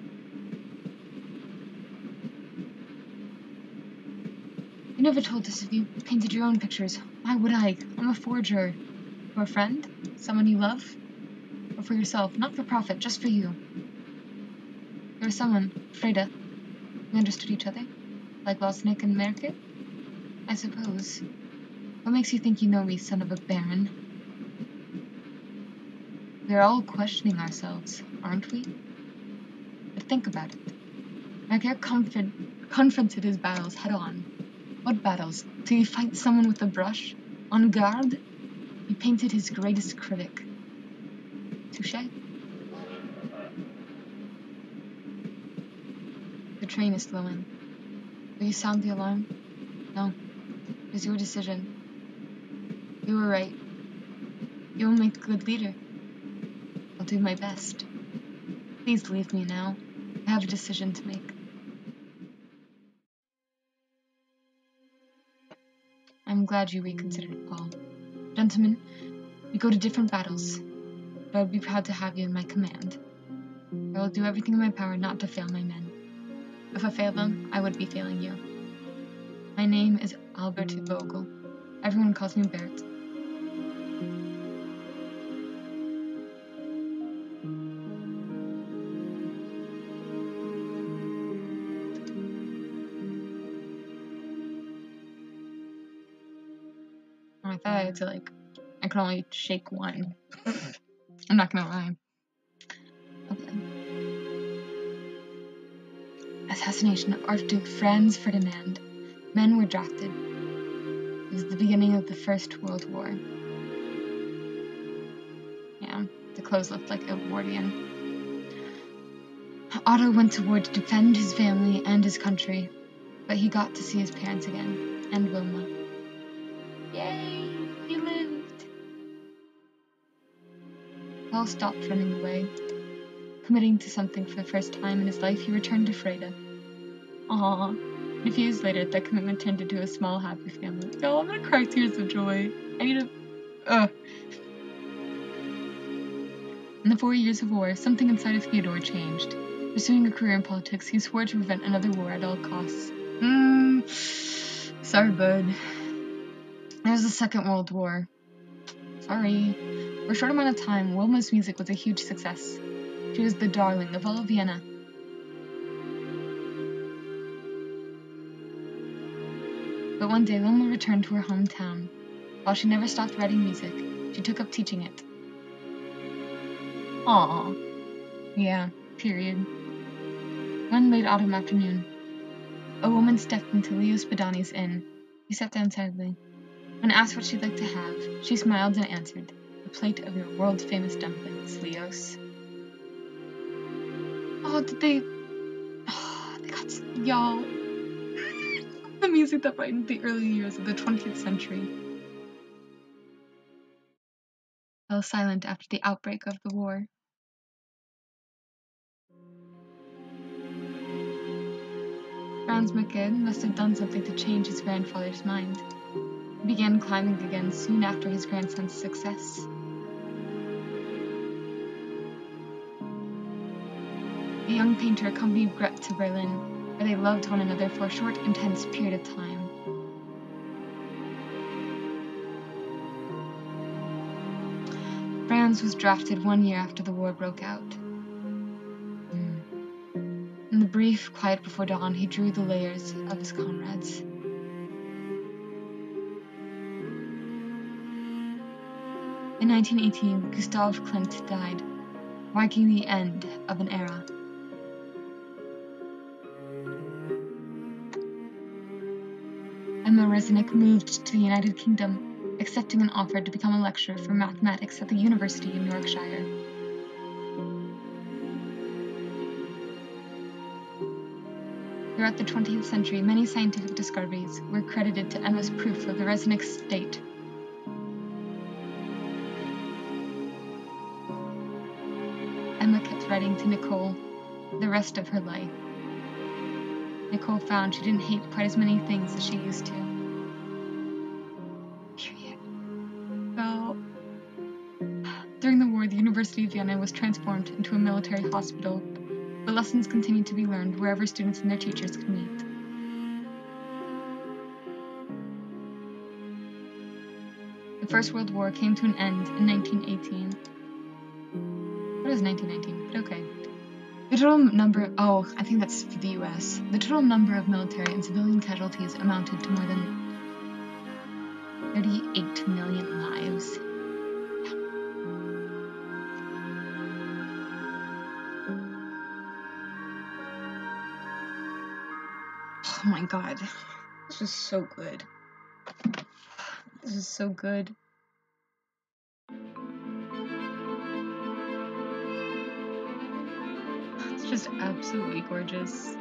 You never told us if you painted your own pictures. Why would I? I'm a forger. For a friend? Someone you love? Or for yourself? Not for profit, just for you. There was someone, Freda. We understood each other? Like Vosnik and Merke? I suppose. What makes you think you know me, son of a baron? We're all questioning ourselves, aren't we? But think about it. Merke confronted his battles head-on. What battles? Did he fight someone with a brush? En garde? He painted his greatest critic. Touché? The train is slowing. Will you sound the alarm? No. It is your decision. You were right. You will make a good leader. I'll do my best. Please leave me now. I have a decision to make. I'm glad you reconsidered it, Paul. Gentlemen, we go to different battles, but I would be proud to have you in my command. I will do everything in my power not to fail my men. If I fail them, I would be failing you. My name is Albert Vogel. Everyone calls me Bert. I thought I had to, I could only shake one. I'm not gonna lie. Okay. Assassination of Archduke Franz Ferdinand. Men were drafted. It was the beginning of the First World War. Yeah, the clothes looked like Edwardian. Otto went to war to defend his family and his country, but he got to see his parents again, and Wilma. Yay! He lived! Paul stopped running away. Committing to something for the first time in his life, he returned to Freda. Aww. A few years later, that commitment turned into a small, happy family. Oh, I'm gonna cry tears of joy. I need to... In the 4 years of war, something inside of Theodore changed. Pursuing a career in politics, he swore to prevent another war at all costs. Sorry, bud. There's the Second World War. Sorry. For a short amount of time, Wilma's music was a huge success. She was the darling of all of Vienna. But one day, Wilma returned to her hometown. While she never stopped writing music, she took up teaching it. Aww. Yeah, period. One late autumn afternoon, a woman stepped into Leo Spadani's inn. He sat down sadly. When asked what she'd like to have, she smiled and answered, "A plate of your world-famous dumplings, Leos." Oh, they got y'all. The music that brightened the early years of the 20th century fell silent after the outbreak of the war. Franz McGinn must have done something to change his grandfather's mind. He began climbing again soon after his grandson's success. The young painter accompanied Gret to Berlin, where they loved one another for a short, intense period of time. Franz was drafted 1 year after the war broke out. In the brief quiet before dawn, he drew the layers of his comrades. In 1918, Gustav Klimt died, marking the end of an era. Resnick moved to the United Kingdom, accepting an offer to become a lecturer for mathematics at the University in Yorkshire. Throughout the 20th century, many scientific discoveries were credited to Emma's proof of the Resnick state. Emma kept writing to Nicole the rest of her life. Nicole found she didn't hate quite as many things as she used to. Period. Well, during the war, the University of Vienna was transformed into a military hospital, but lessons continued to be learned wherever students and their teachers could meet. The First World War came to an end in 1918. What is 1919? But okay. The total number, I think that's for the US. The total number of military and civilian casualties amounted to more than 38 million lives. Oh my god. This is so good. This is so good. It's just absolutely gorgeous.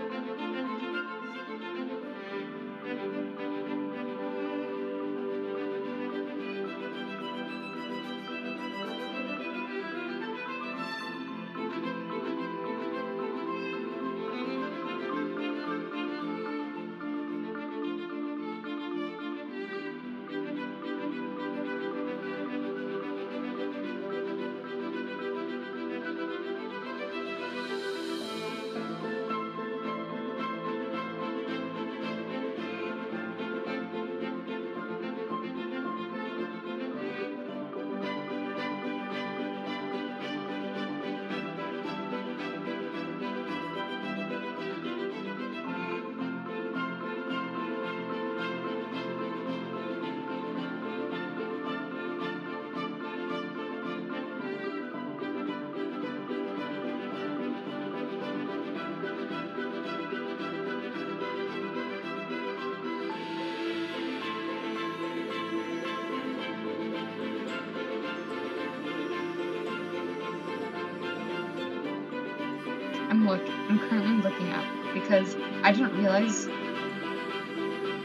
I'm currently looking up because I didn't realize,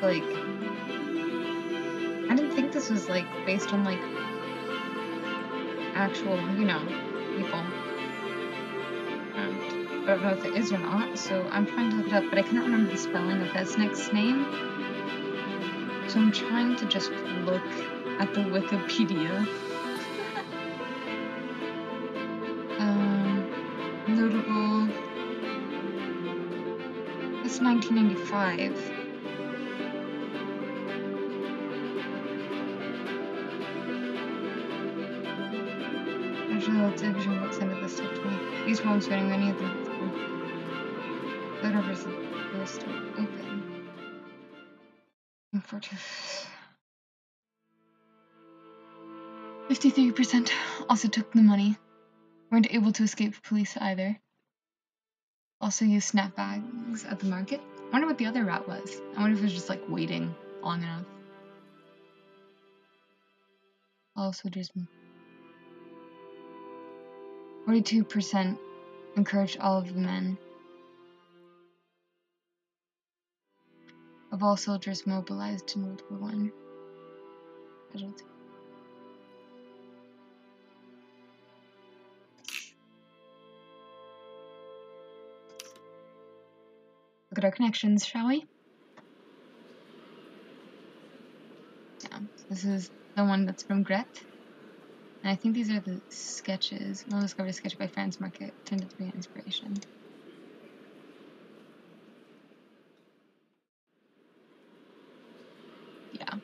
like, I didn't think this was, like, based on, like, actual, people. And I don't know if it is or not, so I'm trying to look it up, but I cannot remember the spelling of Resnick's name. So I'm trying to just look at the Wikipedia. Notable. It's 1995. Original television books ended this to me. These poems fitting many of them. Later version was still open. 53% also took the money. Weren't able to escape police either. Also used snapbags at the market. I wonder what the other route was. I wonder if it was just like waiting long enough. Also just 42% encouraged all of the men of all soldiers mobilized to World War I. Look at our connections, shall we? Yeah, this is the one that's from Gret. And I think these are the sketches. Well discovered a sketch by Franz Market, tended to be an inspiration. Yeah.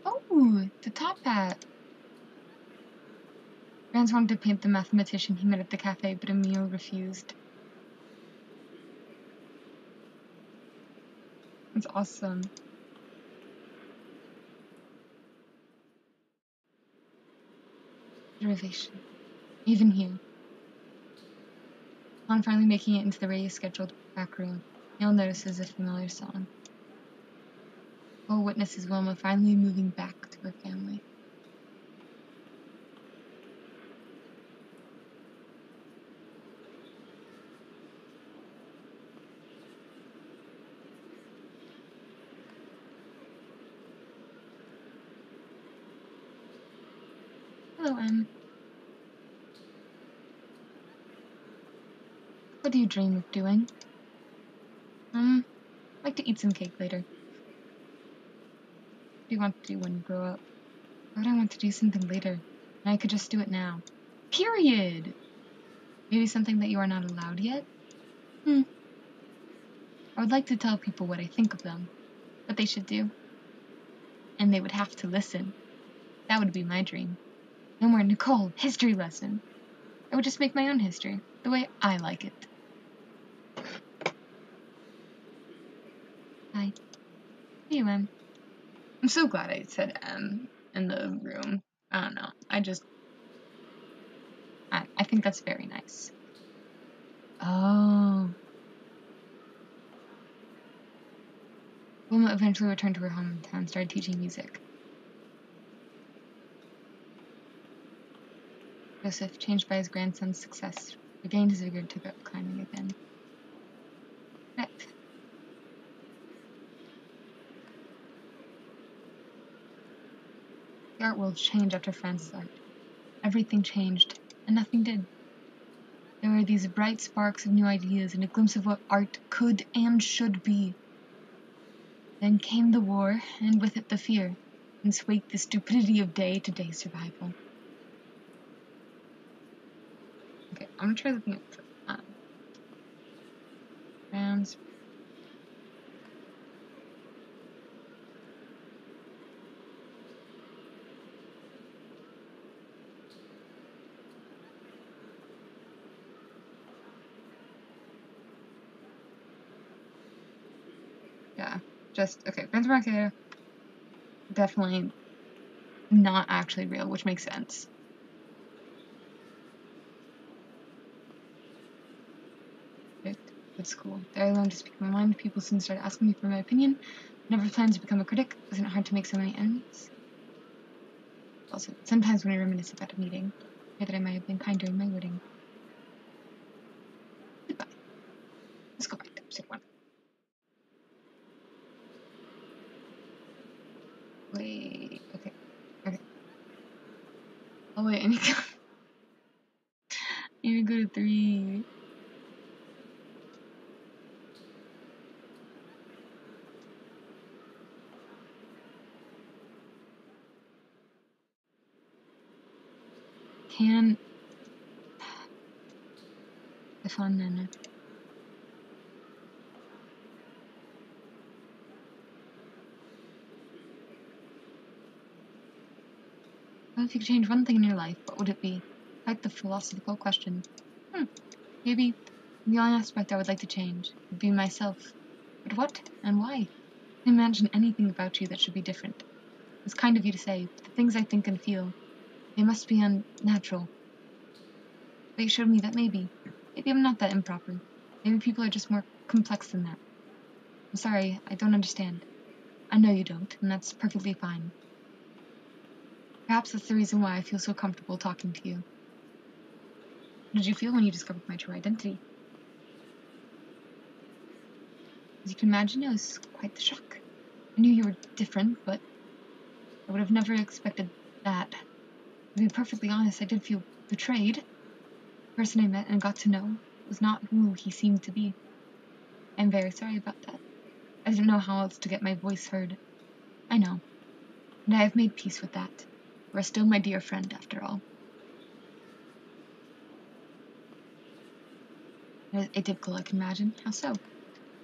Oh, the top hat! Franz wanted to paint the mathematician he met at the cafe, but Emile refused. That's awesome. Derivation. Even here. Upon finally making it into the radio scheduled back room, Neil notices a familiar song. All witnesses Wilma finally moving back to her family. Hello, Em. What do you dream of doing? I'd like to eat some cake later. What do you want to do when you grow up? Why would I want to do something later? And I could just do it now. Period! Maybe something that you are not allowed yet? I would like to tell people what I think of them, what they should do. And they would have to listen. That would be my dream. No more Nicole, history lesson. I would just make my own history, the way I like it. Hi. Hey, Em. I'm so glad I said M in the room. I don't know. I think that's very nice. Oh. Wilma eventually returned to her hometown and started teaching music. Joseph, changed by his grandson's success, regained his vigor and took up climbing again. Correct. The art world changed after Franz's art. Everything changed, and nothing did. There were these bright sparks of new ideas and a glimpse of what art could and should be. Then came the war, and with it the fear, and swayed the stupidity of day-to-day survival. Okay, I'm gonna try looking at Rams. Yeah, just, okay, Franz Market, definitely not actually real, which makes sense. Good school. There I learned to speak my mind. People soon started asking me for my opinion. Never planned to become a critic. Wasn't it hard to make so many enemies? Also, sometimes when I reminisce about a meeting, I fear that I might have been kinder in my wording. Goodbye. Let's go back to episode 1. Wait, okay. Oh wait, I need to go to 3. Can I found Nana? Well, if you could change one thing in your life, what would it be? Quite the philosophical question. Maybe the only aspect I would like to change would be myself. But what and why? I can't imagine anything about you that should be different. It's kind of you to say, but the things I think and feel, they must be unnatural. But you showed me that maybe I'm not that improper. Maybe people are just more complex than that. I'm sorry, I don't understand. I know you don't, and that's perfectly fine. Perhaps that's the reason why I feel so comfortable talking to you. How did you feel when you discovered my true identity? As you can imagine, it was quite the shock. I knew you were different, but I would have never expected that. To be perfectly honest, I did feel betrayed. The person I met and got to know was not who he seemed to be. I'm very sorry about that. I didn't know how else to get my voice heard. I know. And I have made peace with that. You are still my dear friend, after all. Atypical, I can imagine. How so?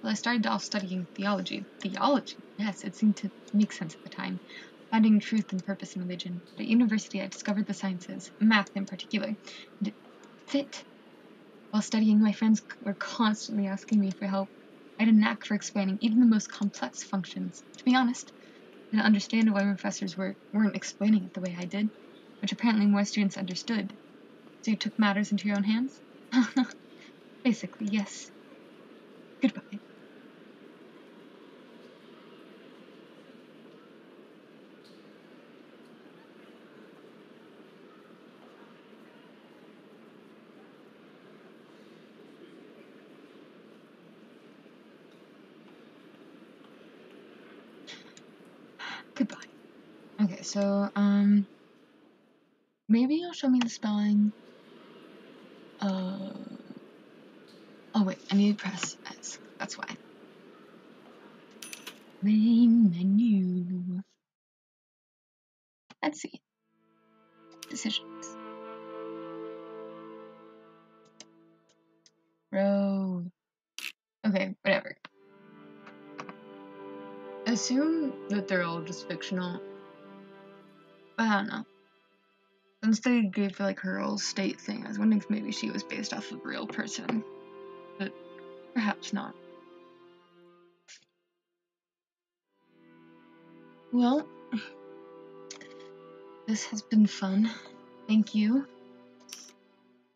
Well, I started off studying theology. Theology? Yes, it seemed to make sense at the time. Finding truth and purpose in religion. But at university, I discovered the sciences, math in particular, and it fit. While studying, my friends were constantly asking me for help. I had a knack for explaining even the most complex functions. To be honest, I didn't understand why professors weren't explaining it the way I did, which apparently more students understood. So you took matters into your own hands? Basically, yes. Goodbye. Okay, so, maybe you'll show me the spelling. Oh wait, I need to press S. That's why. Main menu. Let's see. Decisions. Row. Okay, whatever. Assume that they're all just fictional. But I don't know. Since they gave like her whole state thing, I was wondering if maybe she was based off of a real person. But perhaps not. Well, this has been fun. Thank you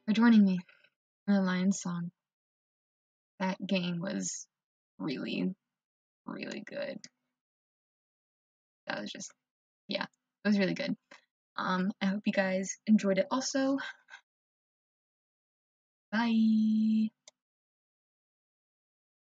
for joining me in the Lion Song. That game was really, really good. That was just, yeah, it was really good. I hope you guys enjoyed it also. Bye!